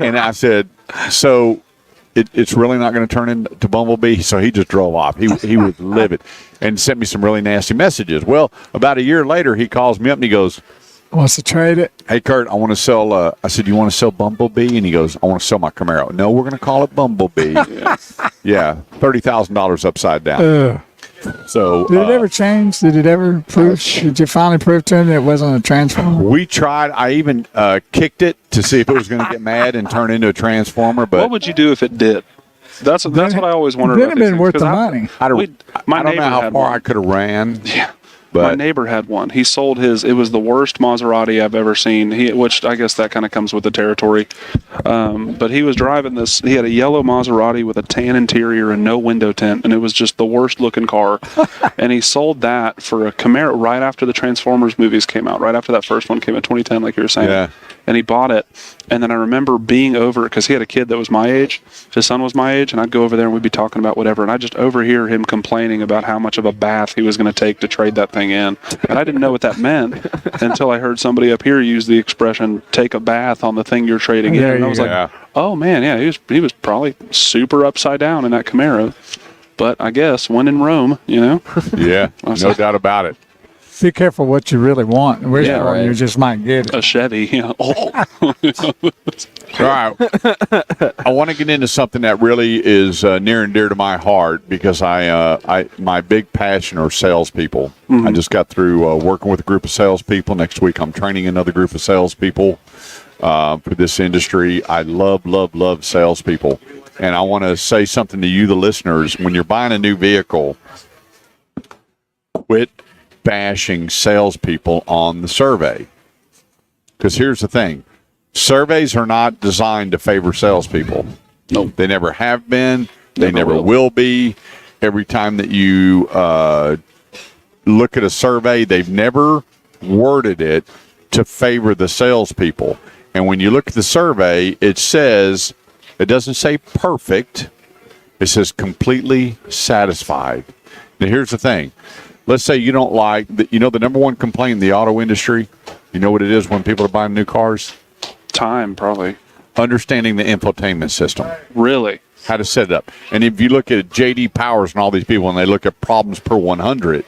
and I said, so it's really not going to turn into Bumblebee? So he just drove off. He was livid and sent me some really nasty messages. Well, about a year later, he calls me up and he goes, Wants to trade it? hey, Kurt, I want to sell, I said, you want to sell Bumblebee? And he goes, I want to sell my Camaro. No, we're going to call it Bumblebee. Yeah, $30,000 upside down. So Did it ever change? Did it ever prove? Did you finally prove to him that it wasn't a transformer? we tried. I even kicked it to see if it was going to get mad and turn into a transformer. But What would you do if it did? That's what I always wondered. Then about it'd these been things, worth 'cause the money. I don't my know neighbor how had far one. I could have ran. Yeah. But My neighbor had one. He sold his. It was the worst Maserati I've ever seen. Which I guess that kind of comes with the territory. But he was driving this. He had a yellow Maserati with a tan interior and no window tint, and it was just the worst looking car. And he sold that for a Camaro right after the Transformers movies came out. Right after that first one came out, 2010, like you were saying. Yeah. And he bought it. And then I remember being over because he had a kid that was my age. His son was my age, and I'd go over there and we'd be talking about whatever. And I just overhear him complaining about how much of a bath he was going to take to trade that thing in. And I didn't know what that meant until I heard somebody up here use the expression "take a bath" on the thing you're trading in. There And I you was go. like, "Oh man, yeah, he was probably super upside down in that Camaro." But I guess when in Rome, yeah, no doubt about it. Be careful what you really want. Where's Yeah, one right. you just might get it. a Chevy. All right. I want to get into something that really is near and dear to my heart because my big passion are salespeople. I just got through working with a group of salespeople. Next week, I'm training another group of salespeople for this industry. I love salespeople. And I want to say something to you, the listeners. When you're buying a new vehicle, quit bashing salespeople on the survey. Because here's the thing. Surveys are not designed to favor salespeople. No. They never have been. They never will be. Every time that you look at a survey, they've never worded it to favor the salespeople. And when you look at the survey, it doesn't say perfect. It says completely satisfied. Now, here's the thing. Let's say you don't like, the number one complaint in the auto industry, you know what it is when people are buying new cars? Time, probably. Understanding the infotainment system. Really? How to set it up. And if you look at J.D. Powers and all these people, and they look at problems per 100,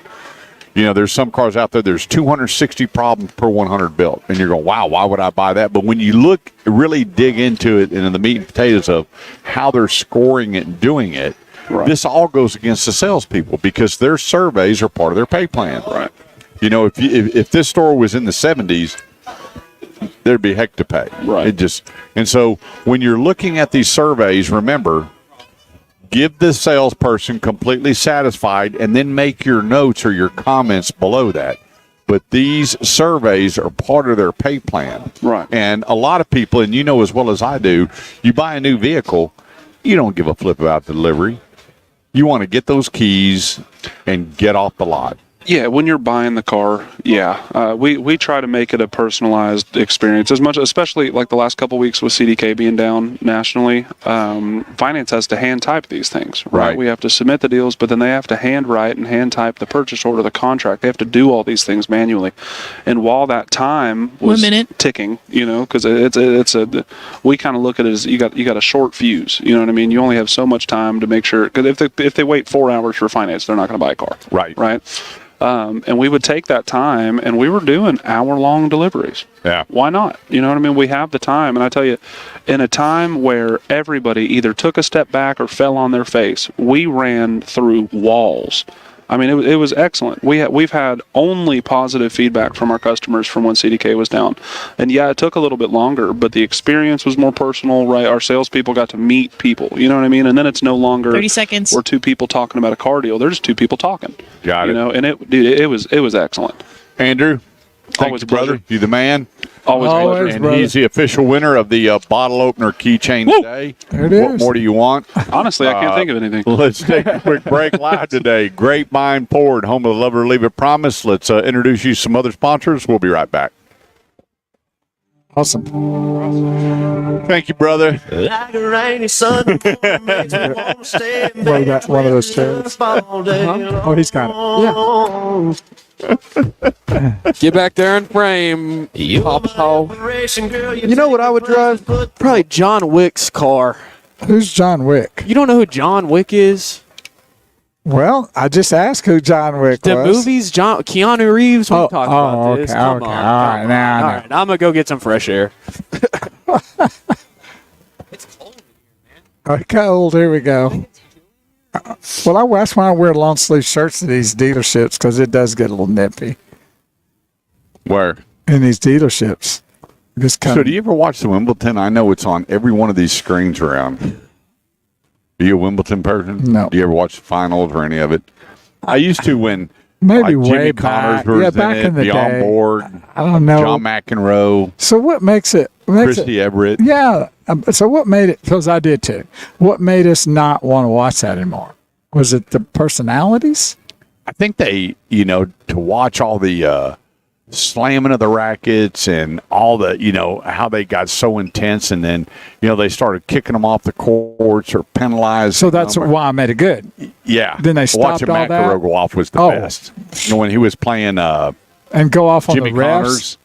there's some cars out there, there's 260 problems per 100 built. And you're going, wow, why would I buy that? But when you really dig into it and in the meat and potatoes of how they're scoring it and doing it, right. This all goes against the salespeople because their surveys are part of their pay plan. Right. If this store was in the 70s, there'd be heck to pay. Right. And so when you're looking at these surveys, remember, give the salesperson completely satisfied and then make your notes or your comments below that. But these surveys are part of their pay plan. Right. And a lot of people, and you know as well as I do, you buy a new vehicle, you don't give a flip about the delivery. You want to get those keys and get off the lot. Yeah, when you're buying the car, we try to make it a personalized experience as much, especially like the last couple weeks with CDK being down nationally. Finance has to hand type these things, right? We have to submit the deals, but then they have to hand write and hand type the purchase order, the contract. They have to do all these things manually, and while that time was ticking, because we kind of look at it as you got a short fuse. You know what I mean? You only have so much time to make sure, because if they wait 4 hours for finance, they're not going to buy a car, right? And we would take that time, and we were doing hour-long deliveries. Yeah. Why not? You know what I mean? We have the time. And I tell you, in a time where everybody either took a step back or fell on their face, we ran through walls. I mean, it was excellent. We've had only positive feedback from our customers from when CDK was down. And yeah, it took a little bit longer, but the experience was more personal, right? Our salespeople got to meet people, you know what I mean? And then it's no longer 30 seconds. We're two people talking about a car deal. They're just two people talking. Got it. And it was excellent. Andrew, thank Always you, a pleasure. brother. You the man. Always a pleasure. And he's the official winner of the bottle opener keychain today. There it is. What more do you want? Honestly, I can't think of anything. Let's take a quick break live today. Grapevine Ford, home of the Love It or Leave It promise. Let's introduce you to some other sponsors. We'll be right back. Awesome. Thank you, brother. Like a rainy Sunday morning makes me wanna stay in bed One of those chairs. all day Oh, he's got it. Yeah. Get back there and frame. Pawpaw. You know what I would drive? Probably John Wick's car. Who's John Wick? You don't know who John Wick is? Well, I just asked who John Wick The was. movies, Keanu Reeves. We're talking about this. Okay, Come okay. on. All right, now I know. All right, I'm gonna go get some fresh air. Cold. Here we go. Well, that's why I wear long sleeve shirts to these dealerships because it does get a little nippy Where? in these dealerships. Just kind So, do you ever watch the Wimbledon? I know it's on every one of these screens around. Are you a Wimbledon person? No. Do you ever watch the finals or any of it? I used to when maybe like way Jimmy Connors back. was Yeah, back in the Beyond day. Board, I don't know. John McEnroe, So what makes it? Christy Everett. Yeah. So what made it? Because I did too. What made us not want to watch that anymore? Was it the personalities? I think they, to watch all the slamming of the rackets and all the, how they got so intense, and then, they started kicking them off the courts or penalizing. So that's them. why I made it good. Yeah. Then they stopped Watching all McEnroe that? go off was the Oh. best. When he was playing And go off on Jimmy the refs. Connors.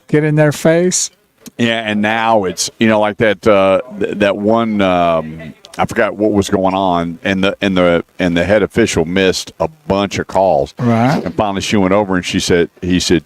Get in their face. Yeah, and now it's like that that one I forgot what was going on, and the head official missed a bunch of calls. Right. And finally she went over and he said,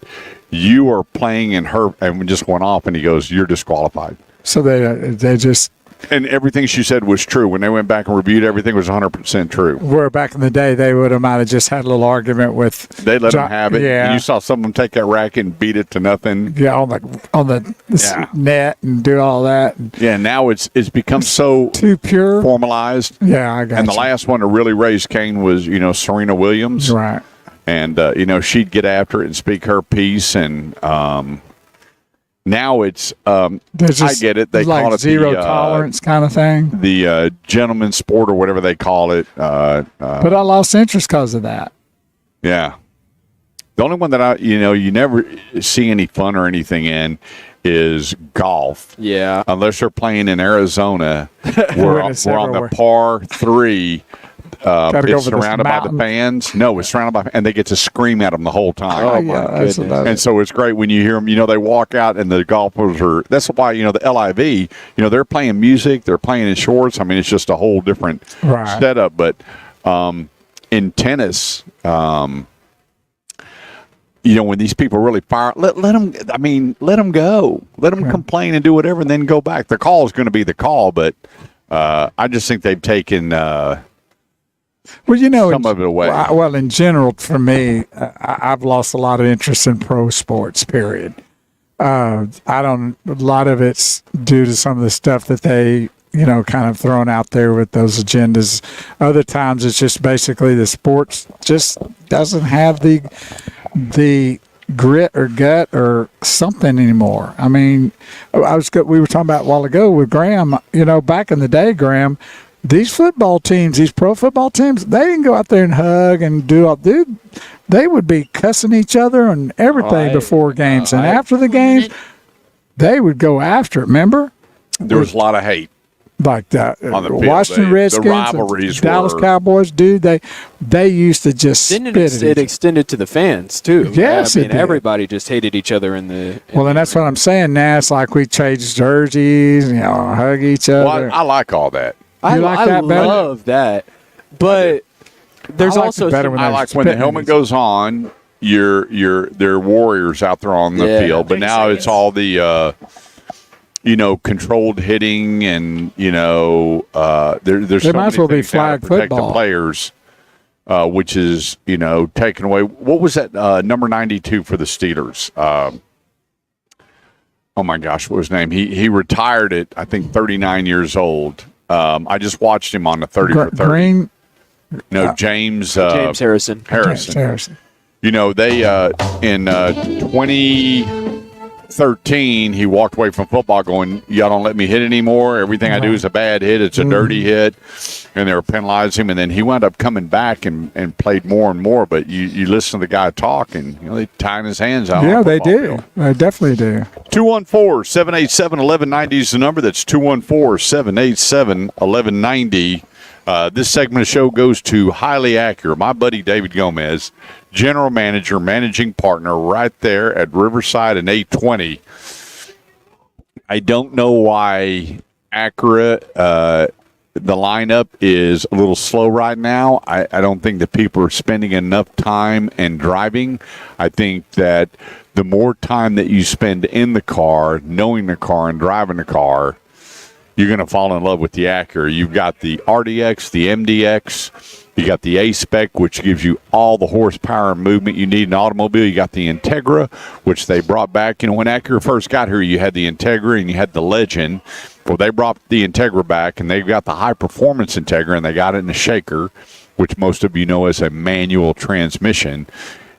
"You are playing in her," and we just went off, and he goes, "You're disqualified." So they just And everything she said was true. When they went back and reviewed everything, it was 100% true. were back in the day they might have just had a little argument with. They let them have it. Yeah. And you saw some of them take that racket and beat it to nothing. Yeah, on the Yeah. net and do all that. Yeah, now it's become so Too pure. formalized. Yeah, I got And the you. last one to really raise Cain was, Serena Williams. Right. And, she'd get after it and speak her piece. And now it's, There's I just get it. They like call it zero the, tolerance kind of thing. the gentleman's sport or whatever they call it. But I lost interest because of that. Yeah. The only one that you never see any fun or anything in is golf. Yeah. Unless they're playing in Arizona, we're on everywhere. the par 3. Gotta go It's over this surrounded by the mountain. fans. No, it's surrounded by, and they get to scream at them the whole time. Oh, my that's goodness. about And it. so it's great when you hear them. They walk out and the golfers are. That's why the LIV. They're playing music. They're playing in shorts. I mean, it's just a whole different Right. setup. But in tennis, when these people really fire, let them. I mean, let them go. Let them complain and do whatever, and then go back. The call is going to be the call, but I just think they've taken. Well, some of it away. Well, in general, for me, I've lost a lot of interest in pro sports. Period. A lot of it's due to some of the stuff that they, kind of thrown out there with those agendas. Other times, it's just basically the sports just doesn't have the grit or gut or something anymore. I mean, we were talking about a while ago with Graham. Back in the day, Graham. These football teams, these pro football teams, they didn't go out there and hug and do all. Dude, they would be cussing each other and everything before games, and after the games, they would go after it. Remember, There was a lot of hate. like the On the field, Washington the Redskins, rivalries Dallas were- Cowboys, dude. They used to just Didn't spit it, at it each extended to the fans too? Yes, I it mean did. everybody just hated each other in the. Well, and that's what I'm saying. Now it's like we change jerseys, hug each other. Well, I like all that. I, You like I that better? love that, but there's I liked also it better some- when I they like when the spitting helmet at each other. goes on. They're warriors out there on the Yeah. field, but now it's all the controlled hitting and there's There so might as many well be things now to flag protect football. the players, which is taken away. What was that number 92 for the Steelers? Oh my gosh, what was his name? He retired at I think 39 years old. I just watched him on the 30 for 30. Green. James James Harrison. Harrison. Harrison. They in 13, he walked away from football going, y'all don't let me hit anymore. Everything I do is a bad hit. It's a dirty hit. And they were penalizing him. And then he wound up coming back and played more and more. But you listen to the guy talk, and they tying his hands out. Yeah, they do. They definitely do. 214-787-1190 is the number. That's 214-787-1190. This segment of the show goes to Highly Accurate. My buddy David Gomez, general manager, managing partner right there at Riverside and 820. I don't know why Acura, the lineup is a little slow right now. I don't think that people are spending enough time and driving. I think that the more time that you spend in the car, knowing the car and driving the car, you're going to fall in love with the Acura. You've got the RDX, the MDX, you got the A-Spec, which gives you all the horsepower and movement you need in an automobile. You got the Integra, which they brought back. When Acura first got here, you had the Integra and you had the Legend. Well, they brought the Integra back, and they've got the high-performance Integra, and they got it in a shaker, which most of you know as a manual transmission.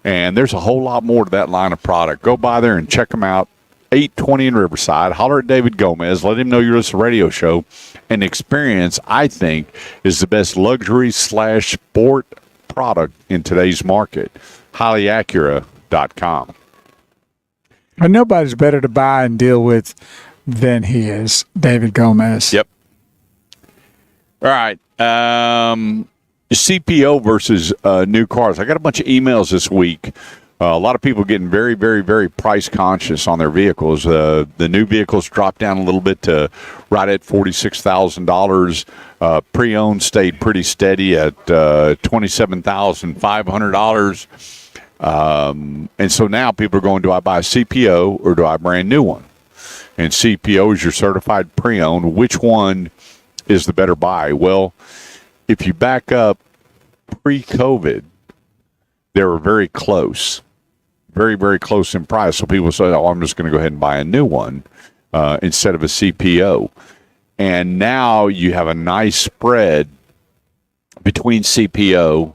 And there's a whole lot more to that line of product. Go by there and check them out. 820 in Riverside. Holler at David Gomez. Let him know you're listening to the radio show. And Experience, I think, is the best luxury/sport product in today's market. HighlyAccurate.com. And nobody's better to buy and deal with than he is, David Gomez. Yep. All right. CPO versus new cars. I got a bunch of emails this week. A lot of people getting very, very, very price conscious on their vehicles. The new vehicles dropped down a little bit to right at $46,000. Pre-owned stayed pretty steady at $27,500. And so now people are going, do I buy a CPO or do I brand new one? And CPO is your certified pre-owned. Which one is the better buy? Well, if you back up pre-COVID, they were very close. Very, very close in price. So people say, I'm just going to go ahead and buy a new one instead of a CPO. And now you have a nice spread between CPO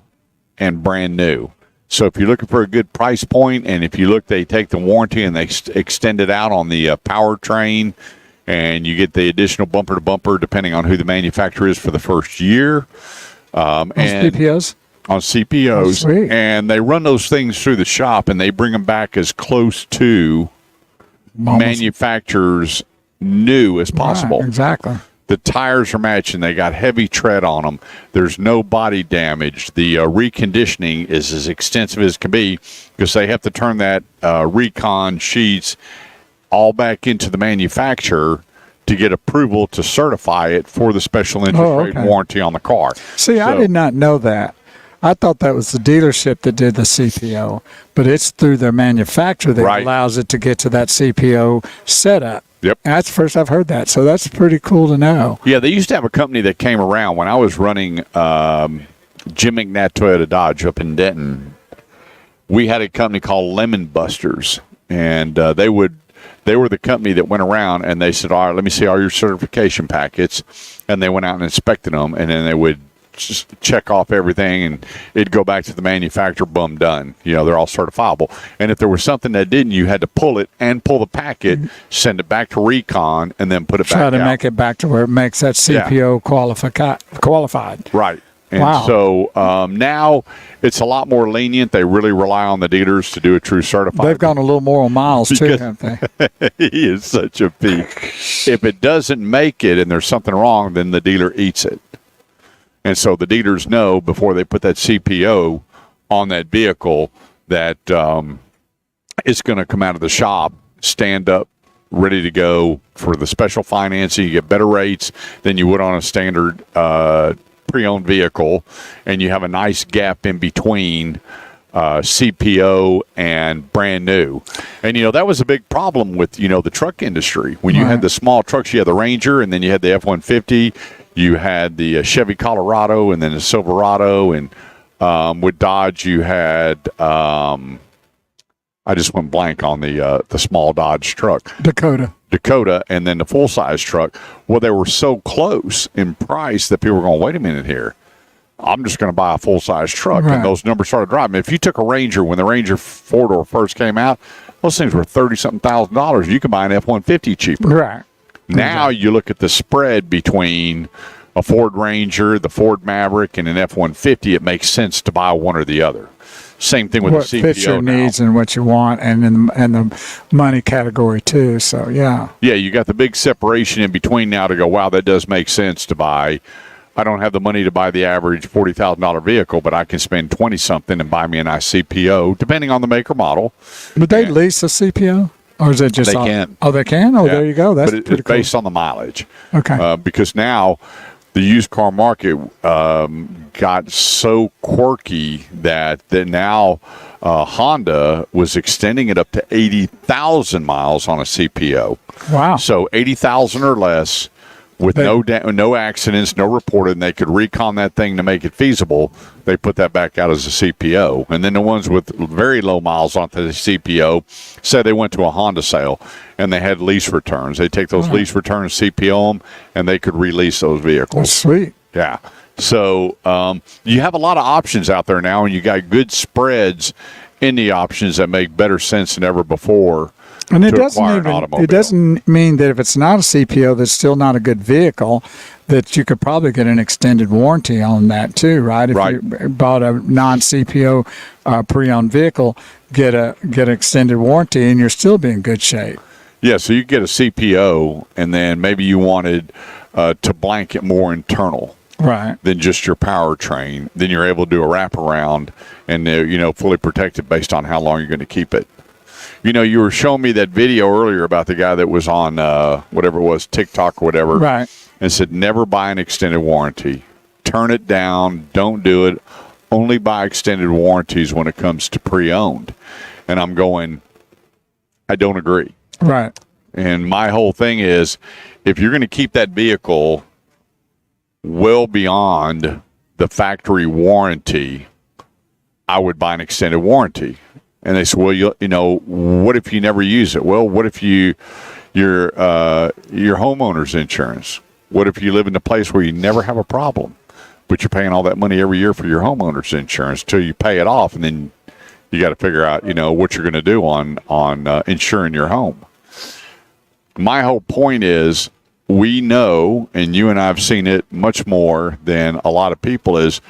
and brand new. So if you're looking for a good price point, and if you look, they take the warranty and they extend it out on the powertrain, and you get the additional bumper-to-bumper depending on who the manufacturer is for the first year. And CPOs? On CPOs, and they run those things through the shop, and they bring them back as close to manufacturers new as possible. Right, exactly. The tires are matching. They got heavy tread on them. There's no body damage. The reconditioning is as extensive as can be because they have to turn that recon sheets all back into the manufacturer to get approval to certify it for the special interest rate warranty on the car. See, I did not know that. I thought that was the dealership that did the CPO, but it's through their manufacturer that allows it to get to that CPO setup. Yep. And that's the first I've heard that, so that's pretty cool to know. Yeah, they used to have a company that came around when I was running Jim McNatt Toyota Dodge up in Denton. We had a company called Lemon Busters, and they were the company that went around and they said, all right, let me see all your certification packets, and they went out and inspected them, and then they would just check off everything, and it'd go back to the manufacturer, boom, done. They're all certifiable. And if there was something that didn't, you had to pull it and pull the packet, send it back to Recon, and then put it back out. Try to make it back to where it makes that CPO qualified. Right. And so now it's a lot more lenient. They really rely on the dealers to do a true certified. They've gone a little more on miles, too, haven't they? He is such a peak. If it doesn't make it and there's something wrong, then the dealer eats it. And so the dealers know before they put that CPO on that vehicle that it's going to come out of the shop, stand up, ready to go for the special financing. You get better rates than you would on a standard pre-owned vehicle, and you have a nice gap in between CPO and brand new. And, that was a big problem with, the truck industry. When you had the small trucks, you had the Ranger, and then you had the F-150. You had the Chevy Colorado and then the Silverado. And with Dodge, you had I just went blank on the small Dodge truck. Dakota, and then the full-size truck. Well, they were so close in price that people were going, wait a minute here. I'm just going to buy a full-size truck. Right. And those numbers started dropping. If you took a Ranger, when the Ranger four-door first came out, those things were $30-something thousand. You could buy an F-150 cheaper. Right. Now you look at the spread between a Ford Ranger, the Ford Maverick, and an F-150, it makes sense to buy one or the other. Same thing with What the CPO fits your now. needs and what you want, and the money category too. So yeah. Yeah, you got the big separation in between now to go, wow, that does make sense to buy. I don't have the money to buy the average $40,000 vehicle, but I can spend 20-something and buy me a nice CPO, depending on the make or model. Would they lease a CPO? Or is it just They can. Oh, they can? Oh, Yeah. there you go. That's but pretty it's cool. based on the mileage. Okay. Because now the used car market got so quirky that now Honda was extending it up to 80,000 miles on a CPO. Wow. So 80,000 or less with no accidents, no reported, and they could recon that thing to make it feasible. They put that back out as a CPO. And then the ones with very low miles on the CPO said they went to a Honda sale and they had lease returns. They take those lease returns, CPO them, and they could release those vehicles. That's sweet. Yeah. So you have a lot of options out there now, and you got good spreads in the options that make better sense than ever before. And it to doesn't acquire an even automobile. it doesn't mean that if it's not a CPO that's still not a good vehicle, that you could probably get an extended warranty on that too, right? If you bought a non-CPO pre-owned vehicle, get an extended warranty and you're still be in good shape. Yeah, so you get a CPO, and then maybe you wanted to blanket more internal. Right. Than just your powertrain. Then you're able to do a wraparound and fully protected based on how long you're going to keep it. You were showing me that video earlier about the guy that was on whatever it was, TikTok or whatever. Right. And said, never buy an extended warranty. Turn it down. Don't do it. Only buy extended warranties when it comes to pre-owned. And I'm going, I don't agree. Right. And my whole thing is, if you're going to keep that vehicle well beyond the factory warranty, I would buy an extended warranty. And they said, well, what if you never use it? Well, what if your homeowner's insurance? What if you live in a place where you never have a problem, but you're paying all that money every year for your homeowner's insurance till you pay it off, and then you got to figure out, what you're going to do on insuring your home. My whole point is, we know, and you and I have seen it much more than a lot of people, is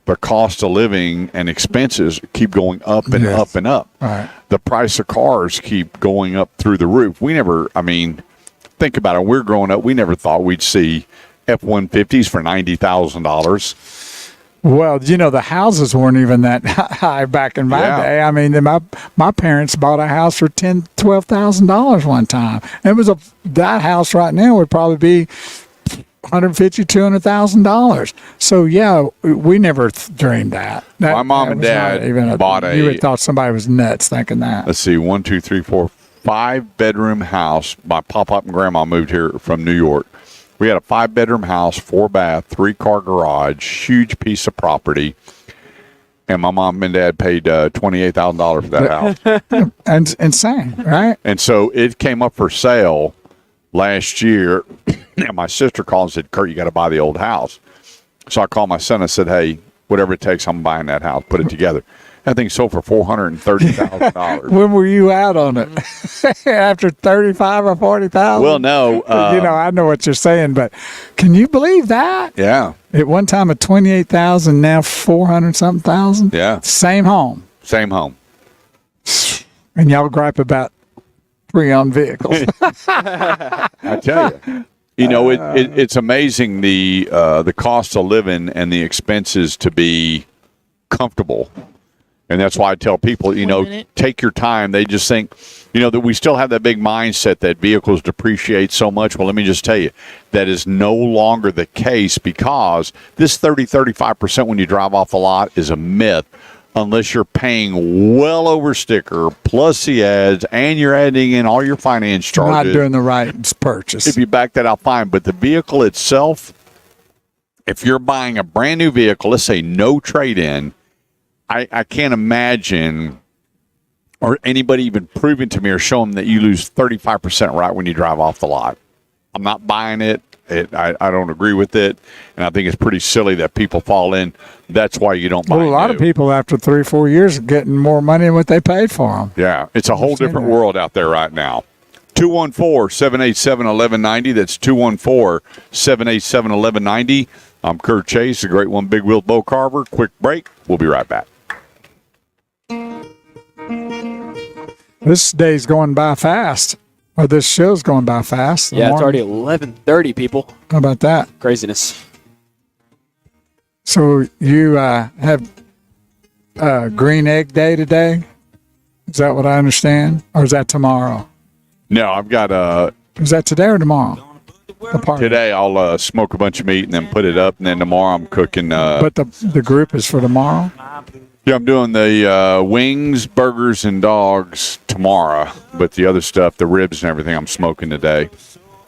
the cost of living and expenses keep going up and up and up. Right. The price of cars keep going up through the roof. Think about it. When we were growing up, we never thought we'd see F-150s for $90,000. Well, the houses weren't even that high back in my day. I mean, my parents bought a house for $10,000, $12,000 one time. It was that house right now would probably be $150,000, $200,000. So yeah, we never dreamed that. My mom and dad bought You would have thought somebody was nuts thinking that. Let's see, 1, 2, 3, 4, 5-bedroom house. My pop-up and grandma moved here from New York. We had a 5-bedroom house, 4-bath, 3-car garage, huge piece of property. And my mom and dad paid $28,000 for that house. And insane, right? And so it came up for sale last year. And my sister called and said, Kurt, you got to buy the old house. So I called my son and said, hey, whatever it takes, I'm buying that house. Put it together. That thing sold for $430,000. When were you out on it? After 35 or 40,000? Well, no. I know what you're saying, but can you believe that? Yeah. At one time at 28,000, now 400-something thousand? Yeah. Same home. Same home. And y'all gripe about pre-owned vehicles. I tell you. It's amazing the cost of living and the expenses to be comfortable. And that's why I tell people, take your time. They just think, that we still have that big mindset that vehicles depreciate so much. Well, let me just tell you, that is no longer the case, because this 35% when you drive off the lot is a myth, unless you're paying well over sticker plus the ads and you're adding in all your finance charges. Not doing the right purchase. If you back that out, fine. But the vehicle itself, if you're buying a brand new vehicle, let's say no trade-in, I can't imagine, or anybody even proving to me or showing that you lose 35% right when you drive off the lot. I'm not buying it. I don't agree with it, and I think it's pretty silly that people fall in. That's why you don't buy. Well, a lot of people after 3 or 4 years are getting more money than what they paid for them. Yeah, it's a whole different world out there right now. 214-787-1190. That's 214-787-1190. I'm Kurt Chase, the great one, Big Wheel Bo Carver. Quick break. We'll be right back. This day's going by fast. Or this show's going by fast. Yeah, it's already 11:30, people. How about that? Craziness. So you have Green Egg Day today? Is that what I understand? Or is that tomorrow? No, I've got Is that today or tomorrow? The party. today I'll smoke a bunch of meat and then put it up, and then tomorrow I'm cooking. But the group is for tomorrow? Yeah, I'm doing the wings, burgers, and dogs tomorrow. But the other stuff, the ribs and everything, I'm smoking today.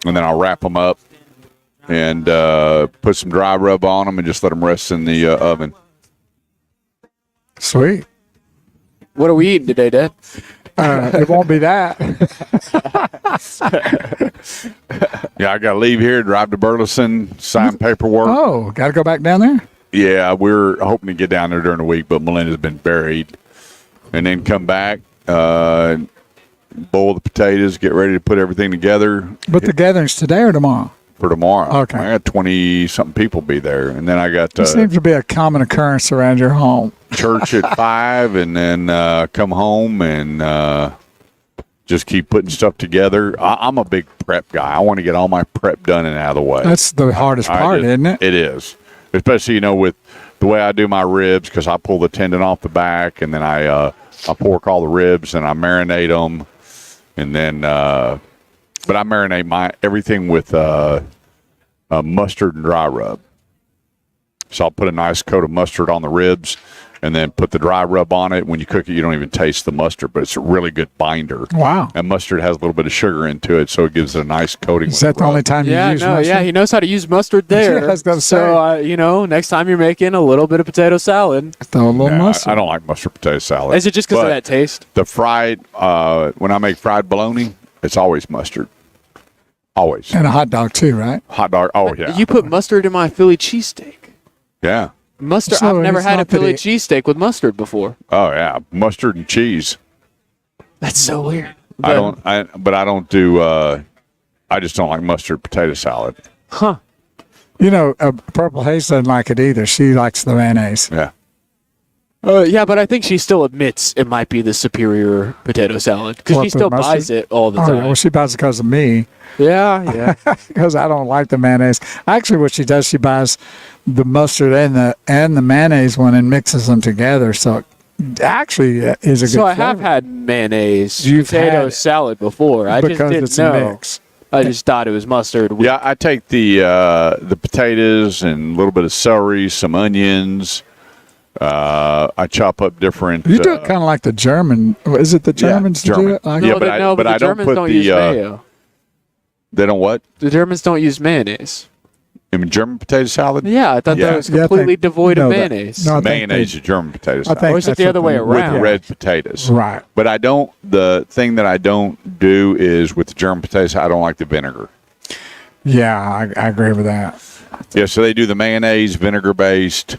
And then I'll wrap them up and put some dry rub on them and just let them rest in the oven. Sweet. What are we eating today, Dad? It won't be that. Yeah, I got to leave here, drive to Burleson, sign paperwork. Oh, got to go back down there? Yeah, we're hoping to get down there during the week, but Melinda's been buried. And then come back, boil the potatoes, get ready to put everything together. But the gathering's today or tomorrow? For tomorrow. Okay. I got 20-something people be there. And then I got It seems to be a common occurrence around your home. church at 5 and then come home and just keep putting stuff together. I'm a big prep guy. I want to get all my prep done and out of the way. That's the hardest part, isn't it? It is. Especially, with the way I do my ribs, because I pull the tendon off the back and then I pork all the ribs and I marinate them. And then, but I marinate everything with mustard and dry rub. So I'll put a nice coat of mustard on the ribs and then put the dry rub on it. When you cook it, you don't even taste the mustard, but it's a really good binder. Wow. And mustard has a little bit of sugar into it, so it gives it a nice coating. Is that the only time you use mustard? Yeah, he knows how to use mustard there. Yeah, I was gonna so, next time you're making a little bit of potato salad. Throw a little mustard. I don't like mustard potato salad. Is it just because of that taste? The fried, when I make fried bologna, it's always mustard. Always. And a hot dog too, right? Hot dog, oh yeah. You put mustard in my Philly cheesesteak. Yeah. Mustard. So I've never it's had a not that Philly it- cheesesteak with mustard before. Oh yeah, mustard and cheese. That's so weird. I don't do. I just don't like mustard potato salad. Huh. Purple Haze doesn't like it either. She likes the mayonnaise. Yeah. Yeah, but I think she still admits it might be the superior potato salad because What, she the still mustard? buys it all the Oh, time. yeah, well, she buys it because of me. Yeah. Because I don't like the mayonnaise. Actually, what she does, she buys the mustard and the mayonnaise one and mixes them together. So it actually is a good So I have flavor. had mayonnaise You've potato had it. salad before. I just Because didn't it's a know. mix. I just thought it was mustard. Yeah, I take the potatoes and a little bit of celery, some onions. I chop up different. You do it kind of like the German. Is it the Germans that do German. it? Like Yeah, No, but but I the don't Germans put don't the, use mayo. They don't what? The Germans don't use mayonnaise. I mean, German potato salad? Yeah, I thought Yeah. that was Yeah, I completely think- devoid no, of that- mayonnaise. no, I think Mayonnaise is German potato salad. think Or is it that's the other what way they- around? with red potatoes. Right. But I don't. The thing that I don't do is with the German potatoes, I don't like the vinegar. Yeah, I agree with that. Yeah, so they do the mayonnaise, vinegar-based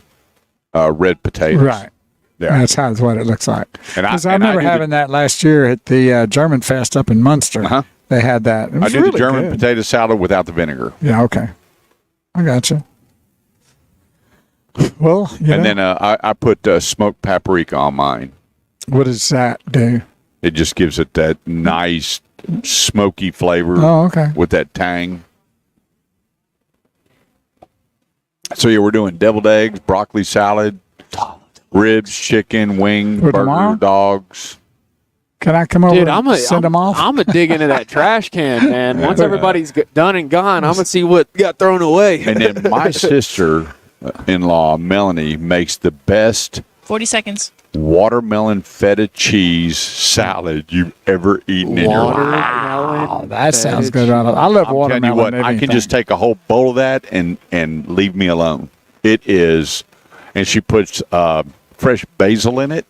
red potatoes. Right. Yeah. That's what it looks like. And I- Because I and I remember do the- having that last year at the German Fest up in Munster. Uh-huh. They had that. It I was do really the German good. potato salad without the vinegar. Yeah, okay. I got you. Well, And then I put smoked paprika on mine. what does that do? It just gives it that nice smoky flavor Oh, okay. with that tang. So yeah, we're doing deviled eggs, broccoli salad, ribs, chicken, wing, For burger, tomorrow? dogs. Can I come over Dude, and send them off? I'm gonna dig into that trash can, man. Once everybody's done and gone, I'm gonna see what got thrown away. And then my sister-in-law, Melanie, makes the best 40 seconds. watermelon feta cheese salad you've ever eaten in your life. Watermelon. Oh, that sounds feta good. I love I'm telling you watermelon. what, I can anything. just take a whole bowl of that and leave me alone. It is, and she puts fresh basil in it.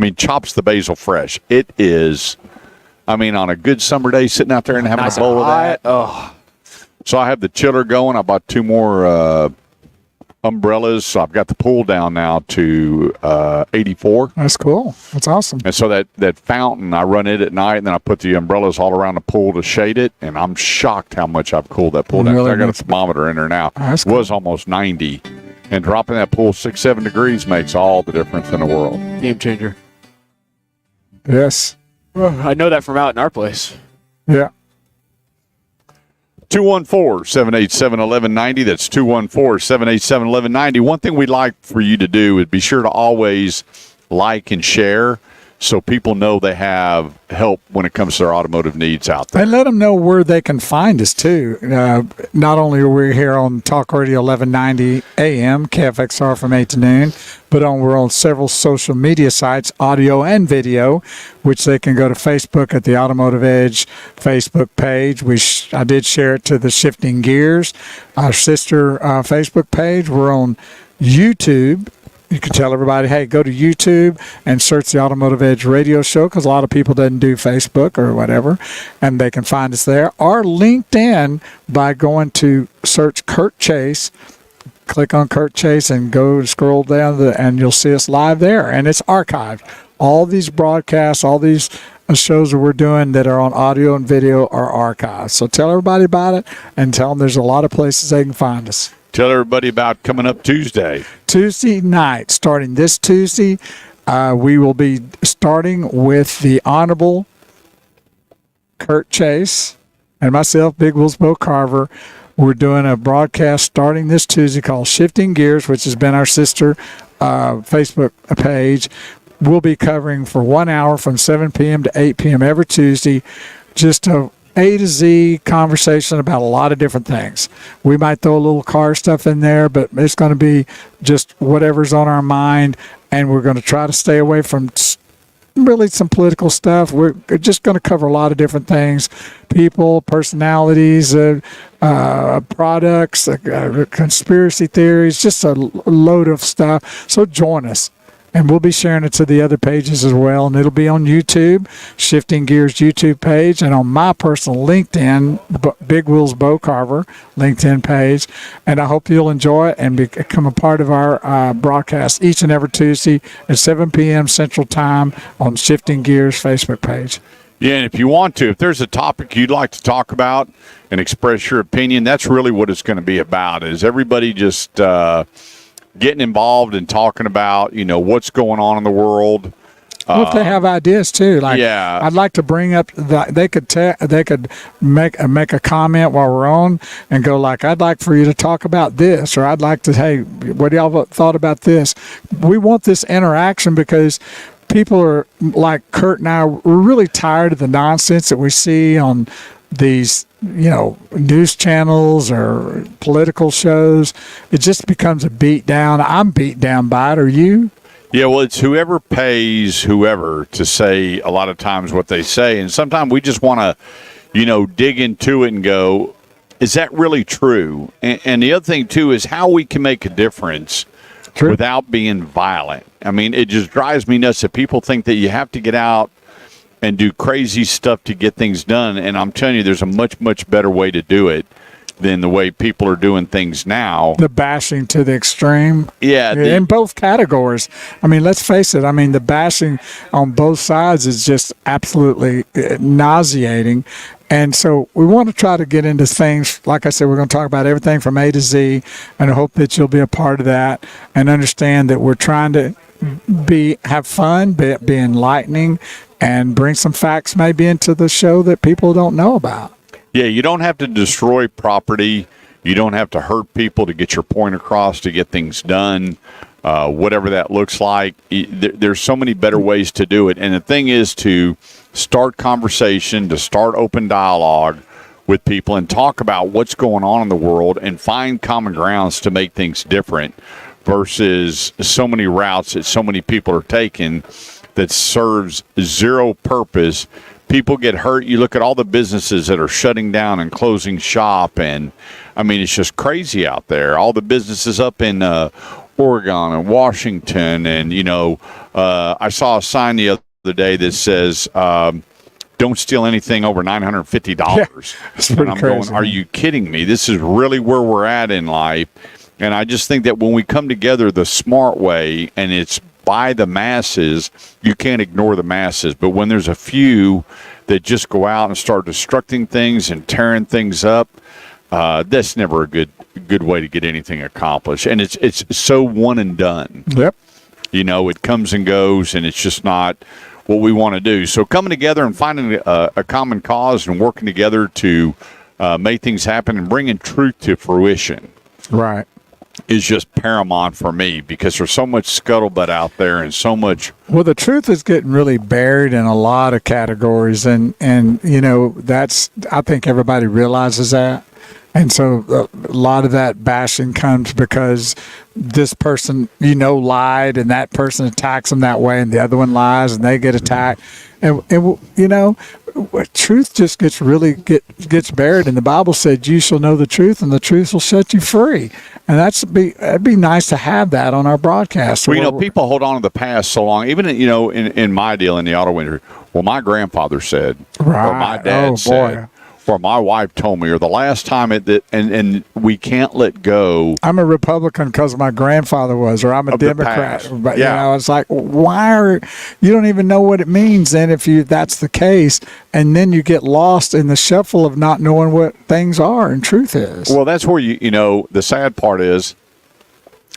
I mean, chops the basil fresh. It is, I mean, on a good summer day, sitting out there and having Nice a bowl of that. Oh, So I have the chiller going. I bought 2 more umbrellas. So I've got the pool down now to 84. That's cool. That's awesome. And so that fountain, I run it at night, and then I put the umbrellas all around the pool to shade it. And I'm shocked how much I've cooled that pool down. Really I got a makes- thermometer in there now. That's It was almost 90. And dropping that pool 6-7 degrees makes all the difference in the world. Game changer. Yes. I know that from out in our place. Yeah. 214-787-1190. That's 214-787-1190. One thing we'd like for you to do is be sure to always like and share so people know they have help when it comes to their automotive needs out there. And let them know where they can find us, too. Not only are we here on Talk Radio 1190 AM, KFXR from 8 to noon, but we're on several social media sites, audio and video, which they can go to Facebook at the Automotive Edge Facebook page. I did share it to the Shifting Gears, our sister Facebook page. We're on YouTube. You can tell everybody, hey, go to YouTube and search the Automotive Edge radio show, because a lot of people doesn't do Facebook or whatever, and they can find us there. Or LinkedIn by going to search Kurt Chase. Click on Kurt Chase and go scroll down, and you'll see us live there. And it's archived. All these broadcasts, all these shows that we're doing that are on audio and video are archived. So tell everybody about it, and tell them there's a lot of places they can find us. Tell everybody about coming up Tuesday Night, starting this Tuesday, we will be starting with the Honorable Kurt Chase and myself, Big Will's Bo Carver. We're doing a broadcast starting this Tuesday called Shifting Gears, which has been our sister Facebook page. We'll be covering for 1 hour from 7 p.m. to 8 p.m. every Tuesday, just a to Z conversation about a lot of different things. We might throw a little car stuff in there, but it's going to be just whatever's on our mind, and we're going to try to stay away from really some political stuff. We're just going to cover a lot of different things: people, personalities, products, conspiracy theories, just a load of stuff. So join us. And we'll be sharing it to the other pages as well. And it'll be on YouTube, Shifting Gears YouTube page, and on my personal LinkedIn, Big Will's Bo Carver LinkedIn page. And I hope you'll enjoy it and become a part of our broadcast each and every Tuesday at 7 p.m. Central Time on Shifting Gears Facebook page. Yeah, and if you want to, if there's a topic you'd like to talk about and express your opinion, that's really what it's going to be about, is everybody just getting involved and talking about, what's going on in the world. Well, if they have ideas too, like yeah. I'd like to bring up they could make a comment while we're on and go like, I'd like for you to talk about this, or I'd like to, hey, what do y'all thought about this? We want this interaction because people are like Kurt and I. We're really tired of the nonsense that we see on these news channels or political shows. It just becomes a beat down. I'm beat down by it. Are you? Yeah, well, it's whoever pays whoever to say a lot of times what they say. And sometimes we just want to, dig into it and go, is that really true? And the other thing, too, is how we can make a difference without being violent. I mean, it just drives me nuts that people think that you have to get out and do crazy stuff to get things done. And I'm telling you, there's a much, much better way to do it than the way people are doing things now. The bashing to the extreme. Yeah. In both categories. I mean, let's face it. I mean, the bashing on both sides is just absolutely nauseating. And so we want to try to get into things. Like I said, we're going to talk about everything from A to Z, and I hope that you'll be a part of that and understand that we're trying to have fun, be enlightening, and bring some facts maybe into the show that people don't know about. Yeah, you don't have to destroy property. You don't have to hurt people to get your point across, to get things done, whatever that looks like. There's so many better ways to do it. And the thing is to start conversation, to start open dialogue with people and talk about what's going on in the world and find common grounds to make things different versus so many routes that so many people are taking that serves zero purpose. People get hurt. You look at all the businesses that are shutting down and closing shop, and I mean, it's just crazy out there. All the businesses up in Oregon and Washington, and I saw a sign the other day that says don't steal anything over $950. It's And pretty I'm crazy. going, are you kidding me? This is really where we're at in life. And I just think that when we come together the smart way, and it's by the masses, you can't ignore the masses. But when there's a few that just go out and start destructing things and tearing things up, that's never a good way to get anything accomplished. And it's so one and done. Yep. You know, it comes and goes, and it's just not what we want to do. So coming together and finding a common cause and working together to make things happen and bringing truth to fruition Right. is just paramount for me, because there's so much scuttlebutt out there and so much. Well, the truth is getting really buried in a lot of categories, and you know, that's, I think everybody realizes that. And so a lot of that bashing comes because this person, you know, lied, and that person attacks them that way, and the other one lies and they get attacked. And you know, truth just gets buried. And the Bible said, you shall know the truth, and the truth will set you free. And that'd be nice to have that on our broadcast. Well, you know, people hold on to the past so long, even, you know, in my deal in the auto industry. Well, my grandfather said, or my dad said, or my wife told me, or the last time and we can't let go. I'm a Republican because my grandfather was, or I'm a Democrat. But yeah. You know, it's like, you don't even know what it means then if that's the case, and then you get lost in the shuffle of not knowing what things are and truth is. Well, that's where you know, the sad part is,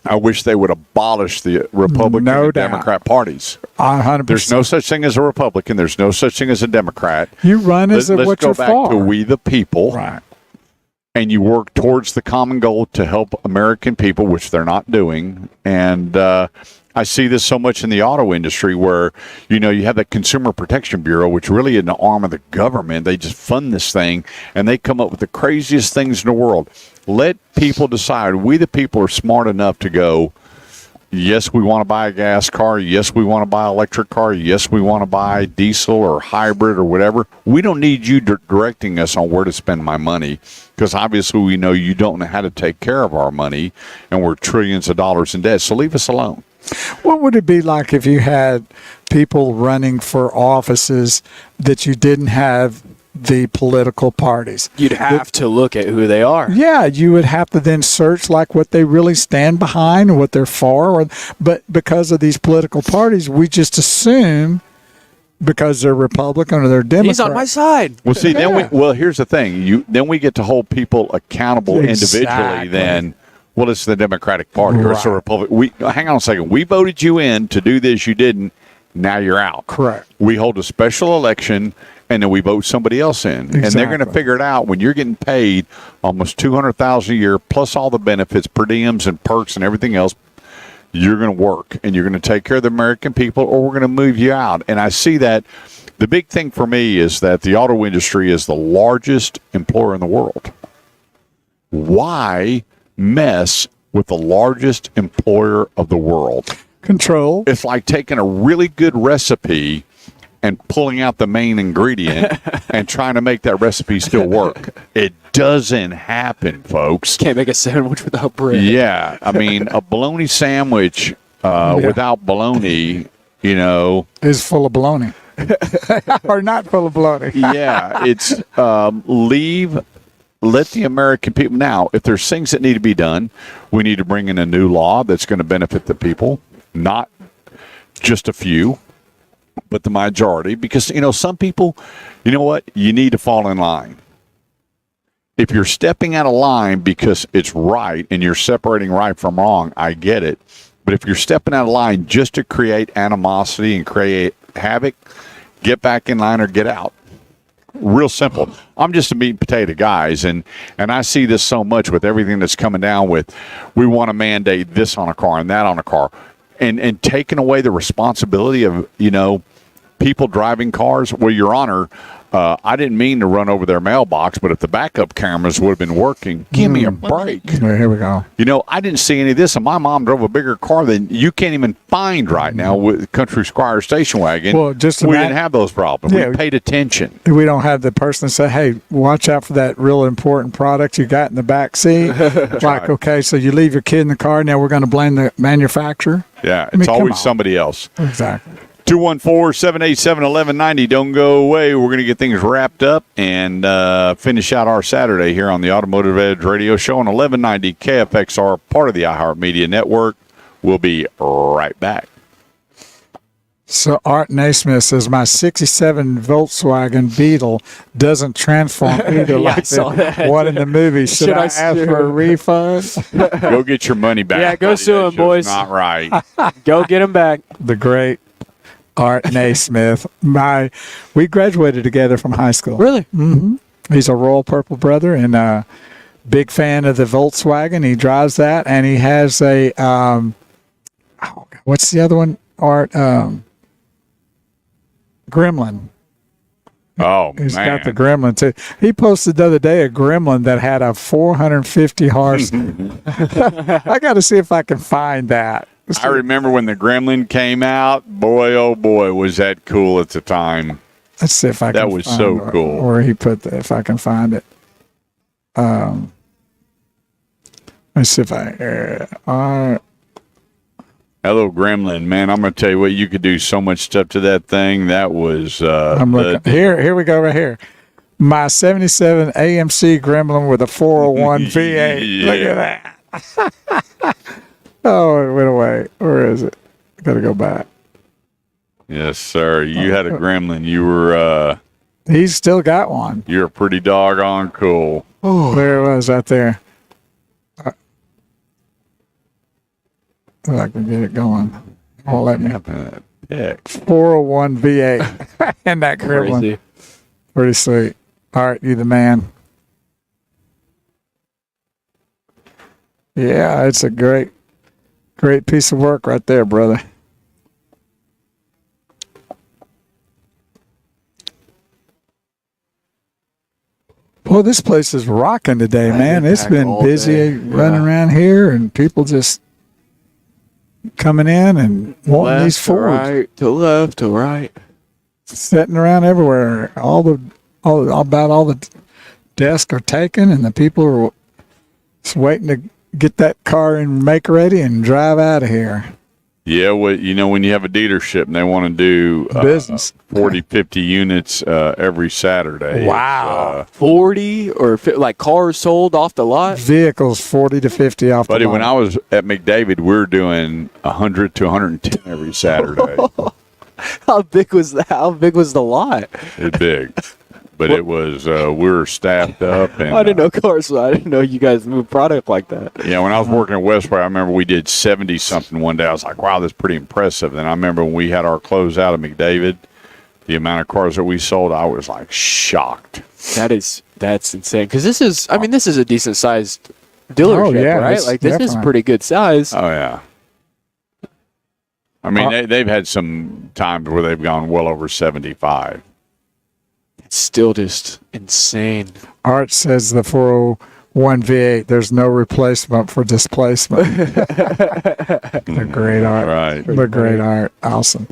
I wish they would abolish the Republican and Democrat parties. 100%. There's no such thing as a Republican. There's no such thing as a Democrat. You run as what you're for. Let's go back to we the people. Right. And you work towards the common goal to help American people, which they're not doing. And I see this so much in the auto industry where, you know, you have the Consumer Protection Bureau, which really is an arm of the government. They just fund this thing, and they come up with the craziest things in the world. Let people decide. We the people are smart enough to go, yes, we want to buy a gas car. Yes, we want to buy an electric car. Yes, we want to buy diesel or hybrid or whatever. We don't need you directing us on where to spend my money, because obviously we know you don't know how to take care of our money, and we're trillions of dollars in debt. So leave us alone. What would it be like if you had people running for offices that you didn't have the political parties? You'd have to look at who they are. Yeah, you would have to then search like what they really stand behind and what they're for. But because of these political parties, we just assume because they're Republican or they're Democrat. He's on my side. Well, see, then here's the thing. Then we get to hold people accountable individually. Then, well, it's the Democratic Party or it's the Republican. Hang on a second. We voted you in to do this. You didn't. Now you're out. Correct. We hold a special election, and then we vote somebody else in. Exactly. And they're going to figure it out when you're getting paid almost $200,000 a year, plus all the benefits, per diems and perks and everything else. You're going to work, and you're going to take care of the American people, or we're going to move you out. And I see that. The big thing for me is that the auto industry is the largest employer in the world. Why mess with the largest employer of the world? Control. It's like taking a really good recipe and pulling out the main ingredient and trying to make that recipe still work. It doesn't happen, folks. Can't make a sandwich without bread. Yeah. I mean, a bologna sandwich without bologna, you know, is full of bologna. Or not full of bologna. Yeah. It's let the American people. Now, if there's things that need to be done, we need to bring in a new law that's going to benefit the people, not just a few, but the majority. Because, you know, some people, you know what? You need to fall in line. If you're stepping out of line because it's right and you're separating right from wrong, I get it. But if you're stepping out of line just to create animosity and create havoc, get back in line or get out. Real simple. I'm just a meat and potato guys, and I see this so much with everything that's coming down with, we want to mandate this on a car and that on a car, and taking away the responsibility of, you know, people driving cars. Well, Your Honor, I didn't mean to run over their mailbox, but if the backup cameras would have been working, give me a break. Here we go. You know, I didn't see any of this, and my mom drove a bigger car than you can't even find right now with Country Squire station wagon. Well, just we didn't have those problems. We paid attention. We don't have the person that say, hey, watch out for that real important product you got in the back seat. Like, okay, so you leave your kid in the car, now we're going to blame the manufacturer? Yeah, it's always somebody else. Exactly. 214-787-1190. Don't go away. We're going to get things wrapped up and finish out our Saturday here on the Automotive Edge radio show on 1190 KFXR, part of the iHeartMedia network. We'll be right back. So Art Naismith says my 67 Volkswagen Beetle doesn't transform either Yeah, I like saw the that. one in the movie. Should I ask sue? for a refund? Go get your money back. Yeah, go buddy. sue That's him, just boys. Not right. Go get him back. The great Art Naismith. We graduated together from high school. Really? Mm-hmm. He's a Royal Purple brother and big fan of the Volkswagen. He drives that, and he has a what's the other one? Art Gremlin. Oh, He's man. got the Gremlin too. He posted the other day a Gremlin that had a 450 horse. I got to see if I can find that. I remember when the Gremlin came out. Boy, oh boy, was that cool at the time. Let's see if I can. That was find so where- cool. Where he put that, if I can find it. Let's see if I. That little Gremlin, man, I'm going to tell you what, you could do so much stuff to that thing. That was I'm looking. Here we go right here. My 77 AMC Gremlin with a 401 V8. Look at that. Oh, it went away. Where is it? Got to go back. Yes, sir. You had a Gremlin. You were He's still got one. you're pretty doggone cool. Oh, there it was right there. If I can get it going. Won't let me. Yeah. 401 V8 and that Gremlin. Crazy. Pretty sweet. All right, you the man. Yeah, it's a great piece of work right there, brother. Well, this place is rocking today, man. It's packed been all busy day. running around here, and people just coming in and wanting these Left to Fords, right, to left, to right. sitting around everywhere. All the desks are taken, and the people are just waiting to get that car and make ready and drive out of here. Yeah, well, you know, when you have a dealership and they want to do Business. 40, 50 units every Saturday. Wow. 40 or like cars sold off the lot? Vehicles 40 to 50 off Buddy, the lot. when I was at McDavid, we were doing 100 to 110 every Saturday. How big was that? How big was the lot? It's big. But it was, we were staffed up. And, I didn't know cars. I didn't know you guys move product like that. Yeah, when I was working at Westway, I remember we did 70-something one day. I was like, wow, that's pretty impressive. And I remember when we had our closeout at McDavid, the amount of cars that we sold, I was like shocked. That's insane. Because this is a decent sized dealership, yeah, right? it's Like this is definitely. pretty good size. Oh, yeah. I mean, they've had some times where they've gone well over 75. It's still just insane. Art says the 401 V8, there's no replacement for displacement. The great art. Right. The great art. Awesome.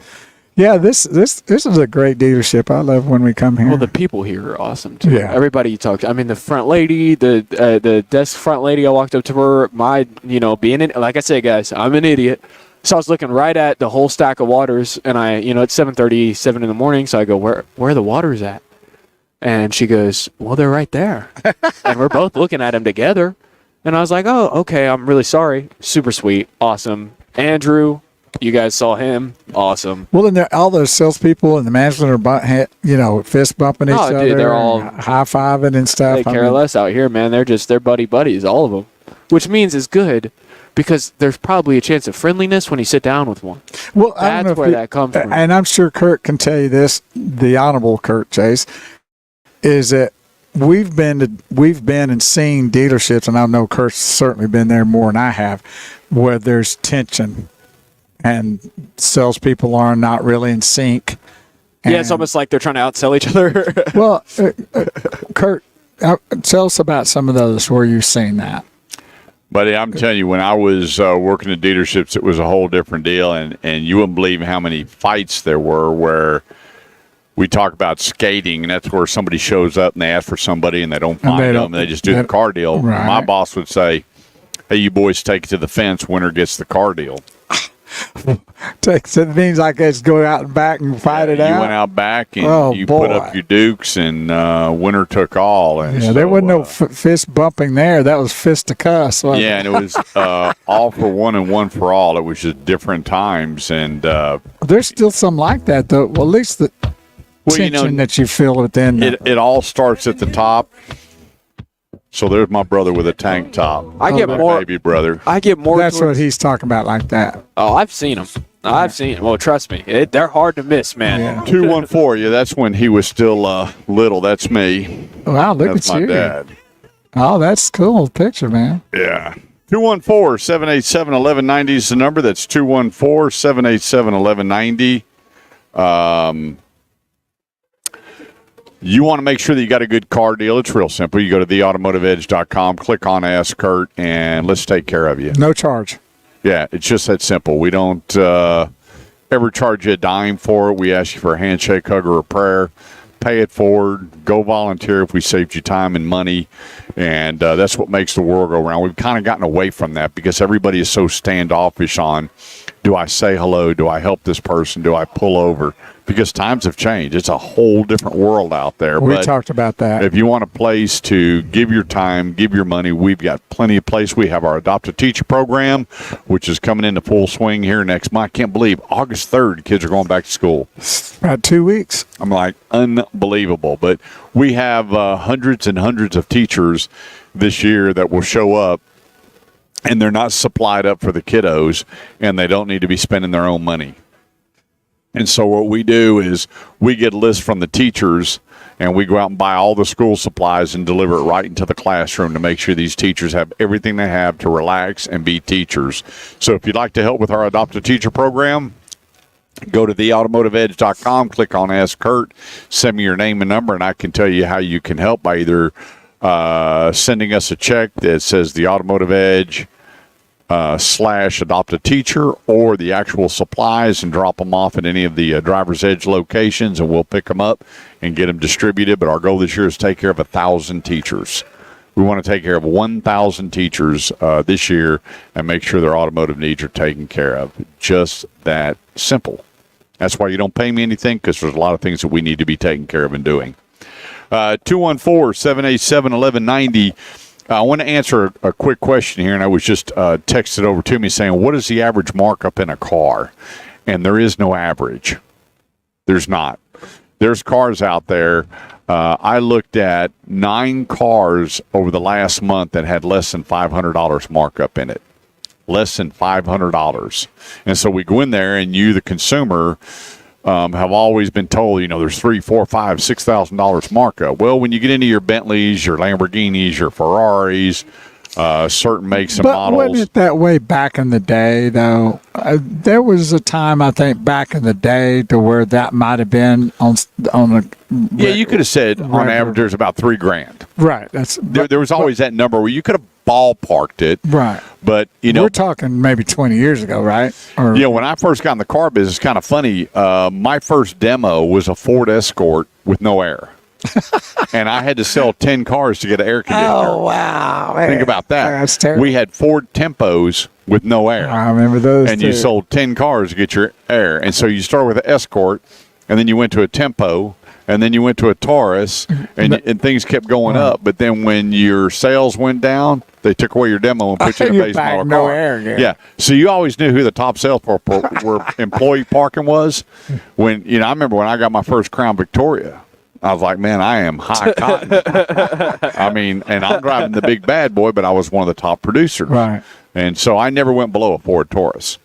Yeah, this is a great dealership. I love when we come here. Well, the people here are awesome too. Yeah. Everybody you talk to. I mean, the front lady, the desk front lady. I walked up to her. Being like I said, guys, I'm an idiot. So I was looking right at the whole stack of waters, and it's 7:37 in the morning. So I go, where are the waters at? And she goes, well, they're right there. And we're both looking at them together. And I was like, oh, okay, I'm really sorry. Super sweet. Awesome. Andrew, you guys saw him. Awesome. Well, then all those salespeople and the management are, fist bumping each Oh, dude, other, they're all- high fiving and stuff. They care less out here, man. They're buddies, all of them. Which means it's good because there's probably a chance of friendliness when you sit down with one. Well, I don't That's know if where that comes from. And I'm sure Kurt can tell you this. The Honorable Kurt Chase is that we've been and seen dealerships, and I know Kurt's certainly been there more than I have, where there's tension and salespeople are not really in sync. Yeah, it's almost like they're trying to outsell each other. Well, Kurt, tell us about some of those where you've seen that. Buddy, I'm telling you, when I was working at dealerships, it was a whole different deal, and you wouldn't believe how many fights there were where we talk about skating, and that's where somebody shows up and they ask for somebody and they don't find them, and they just do the car deal. Right. My boss would say, hey, you boys take it to the fence, winner gets the car deal. It means I guess go out and back and fight it out. You went out back and you put up your dukes, and winner took all. And there wasn't no fist bumping there. That was fist to cuss. Wasn't and it was all for one and one for all. It was just different times, and there's still some like that though. Well, at least the tension that you feel within. It all starts at the top. So there's my brother with a tank top. I get more, baby brother. I get more. That's what he's talking about, like that. Oh, I've seen them. Well, trust me, they're hard to miss, man. Yeah. 214. Yeah, that's when he was still little. That's me. Wow, look that's at my you. dad. Oh, that's cool picture, man. Yeah. 214-787-1190 is the number. That's 214-787-1190. You want to make sure that you got a good car deal. It's real simple. You go to theautomotiveedge.com, click on Ask Kurt, and let's take care of you. No charge. Yeah, it's just that simple. We don't ever charge you a dime for it. We ask you for a handshake, hug, or a prayer. Pay it forward. Go volunteer if we saved you time and money. And that's what makes the world go round. We've kind of gotten away from that because everybody is so standoffish on, do I say hello? Do I help this person? Do I pull over? Because times have changed. It's a whole different world out there. We talked about that. If you want a place to give your time, give your money, we've got plenty of place. We have our Adopt a Teacher program, which is coming into full swing here next month. I can't believe August 3rd, kids are going back to school. About 2 weeks. I'm like, unbelievable. But we have hundreds and hundreds of teachers this year that will show up, and they're not supplied up for the kiddos, and they don't need to be spending their own money. And so what we do is we get a list from the teachers, and we go out and buy all the school supplies and deliver it right into the classroom to make sure these teachers have everything they have to relax and be teachers. So if you'd like to help with our Adopt a Teacher program, go to theautomotiveedge.com, click on Ask Kurt, send me your name and number, and I can tell you how you can help by either sending us a check that says the Automotive Edge / Adopt a Teacher, or the actual supplies, and drop them off at any of the Driver's Edge locations, and we'll pick them up and get them distributed. But our goal this year is to take care of 1,000 teachers. We want to take care of 1,000 teachers this year and make sure their automotive needs are taken care of. Just that simple. That's why you don't pay me anything, because there's a lot of things that we need to be taken care of and doing. 214-787-1190. I want to answer a quick question here, and I was just texted over to me saying, what is the average markup in a car? And there is no average. There's not. There's cars out there. I looked at 9 cars over the last month that had less than $500 markup in it. Less than $500. And so we go in there, and you, the consumer, have always been told, there's $3,000, $4,000, $5,000, $6,000 markup. Well, when you get into your Bentleys, your Lamborghinis, your Ferraris, certain makes and models. But wasn't it that way back in the day, though? There was a time, I think, back in the day to where that might have been on a. Yeah, you could have said on average there's about $3,000. Right. There was always that number where you could have ballparked it. Right. But, we're talking maybe 20 years ago, right? Or, when I first got in the car business, it's kind of funny. My first demo was a Ford Escort with no air. And I had to sell 10 cars to get an air conditioner. Oh, wow. Think about that. That's terrible. We had Ford Tempos with no air. I remember those, and too. You sold 10 cars to get your air. And so you started with an Escort, and then you went to a Tempo, and then you went to a Taurus, and things kept going up. But then when your sales went down, they took away your demo and put you in a base model no car. air again. Yeah. So you always knew who the top sales for were employee parking was. When I remember when I got my first Crown Victoria, I was like, man, I am high cotton. I mean, and I'm driving the big bad boy, but I was one of the top producers. Right. And so I never went below a Ford Taurus.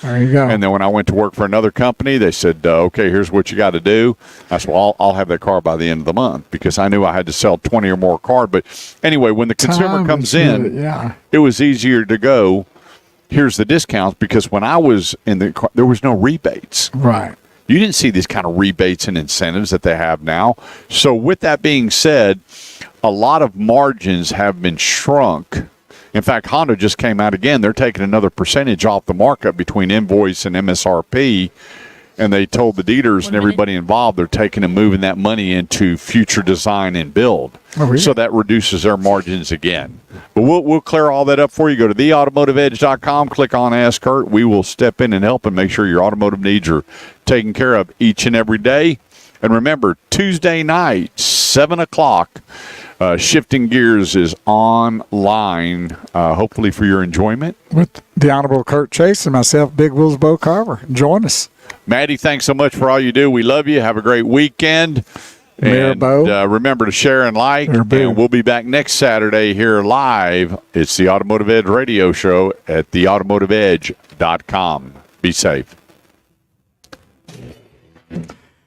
There you go. And then when I went to work for another company, they said, okay, here's what you got to do. I said, well, I'll have that car by the end of the month, because I knew I had to sell 20 or more cars. But anyway, when the consumer comes in, it was easier to go, here's the discounts, because when I was in the car, there was no rebates. Right. You didn't see these kind of rebates and incentives that they have now. So with that being said, a lot of margins have been shrunk. In fact, Honda just came out again. They're taking another percentage off the markup between invoice and MSRP. and they told the dealers and everybody involved they're taking and moving that money into future design and build. Oh, really? So that reduces their margins again. But we'll clear all that up for you. Go to theautomotiveedge.com, click on Ask Kurt. We will step in and help and make sure your automotive needs are taken care of each and every day. And remember, Tuesday night, 7 o'clock, Shifting Gears is online, hopefully for your enjoyment. With the Honorable Kurt Chase and myself, Big Wheels Bo Carver. Join us. Maddie, thanks so much for all you do. We love you. Have a great weekend. And remember to share and like. And we'll be back next Saturday here live. It's the Automotive Edge radio show at theautomotiveedge.com. Be safe.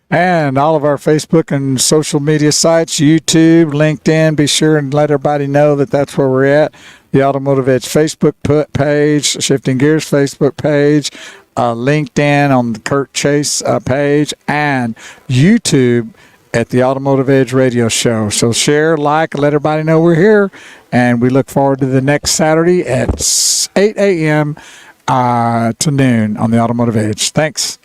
And all of our Facebook and social media sites, YouTube, LinkedIn, be sure and let everybody know that that's where we're at. The Automotive Edge Facebook page, Shifting Gears Facebook page, LinkedIn on the Kurt Chase page, and YouTube at the Automotive Edge radio show. So share, like, let everybody know we're here. And we look forward to the next Saturday at 8 a.m. To noon on the Automotive Edge. Thanks.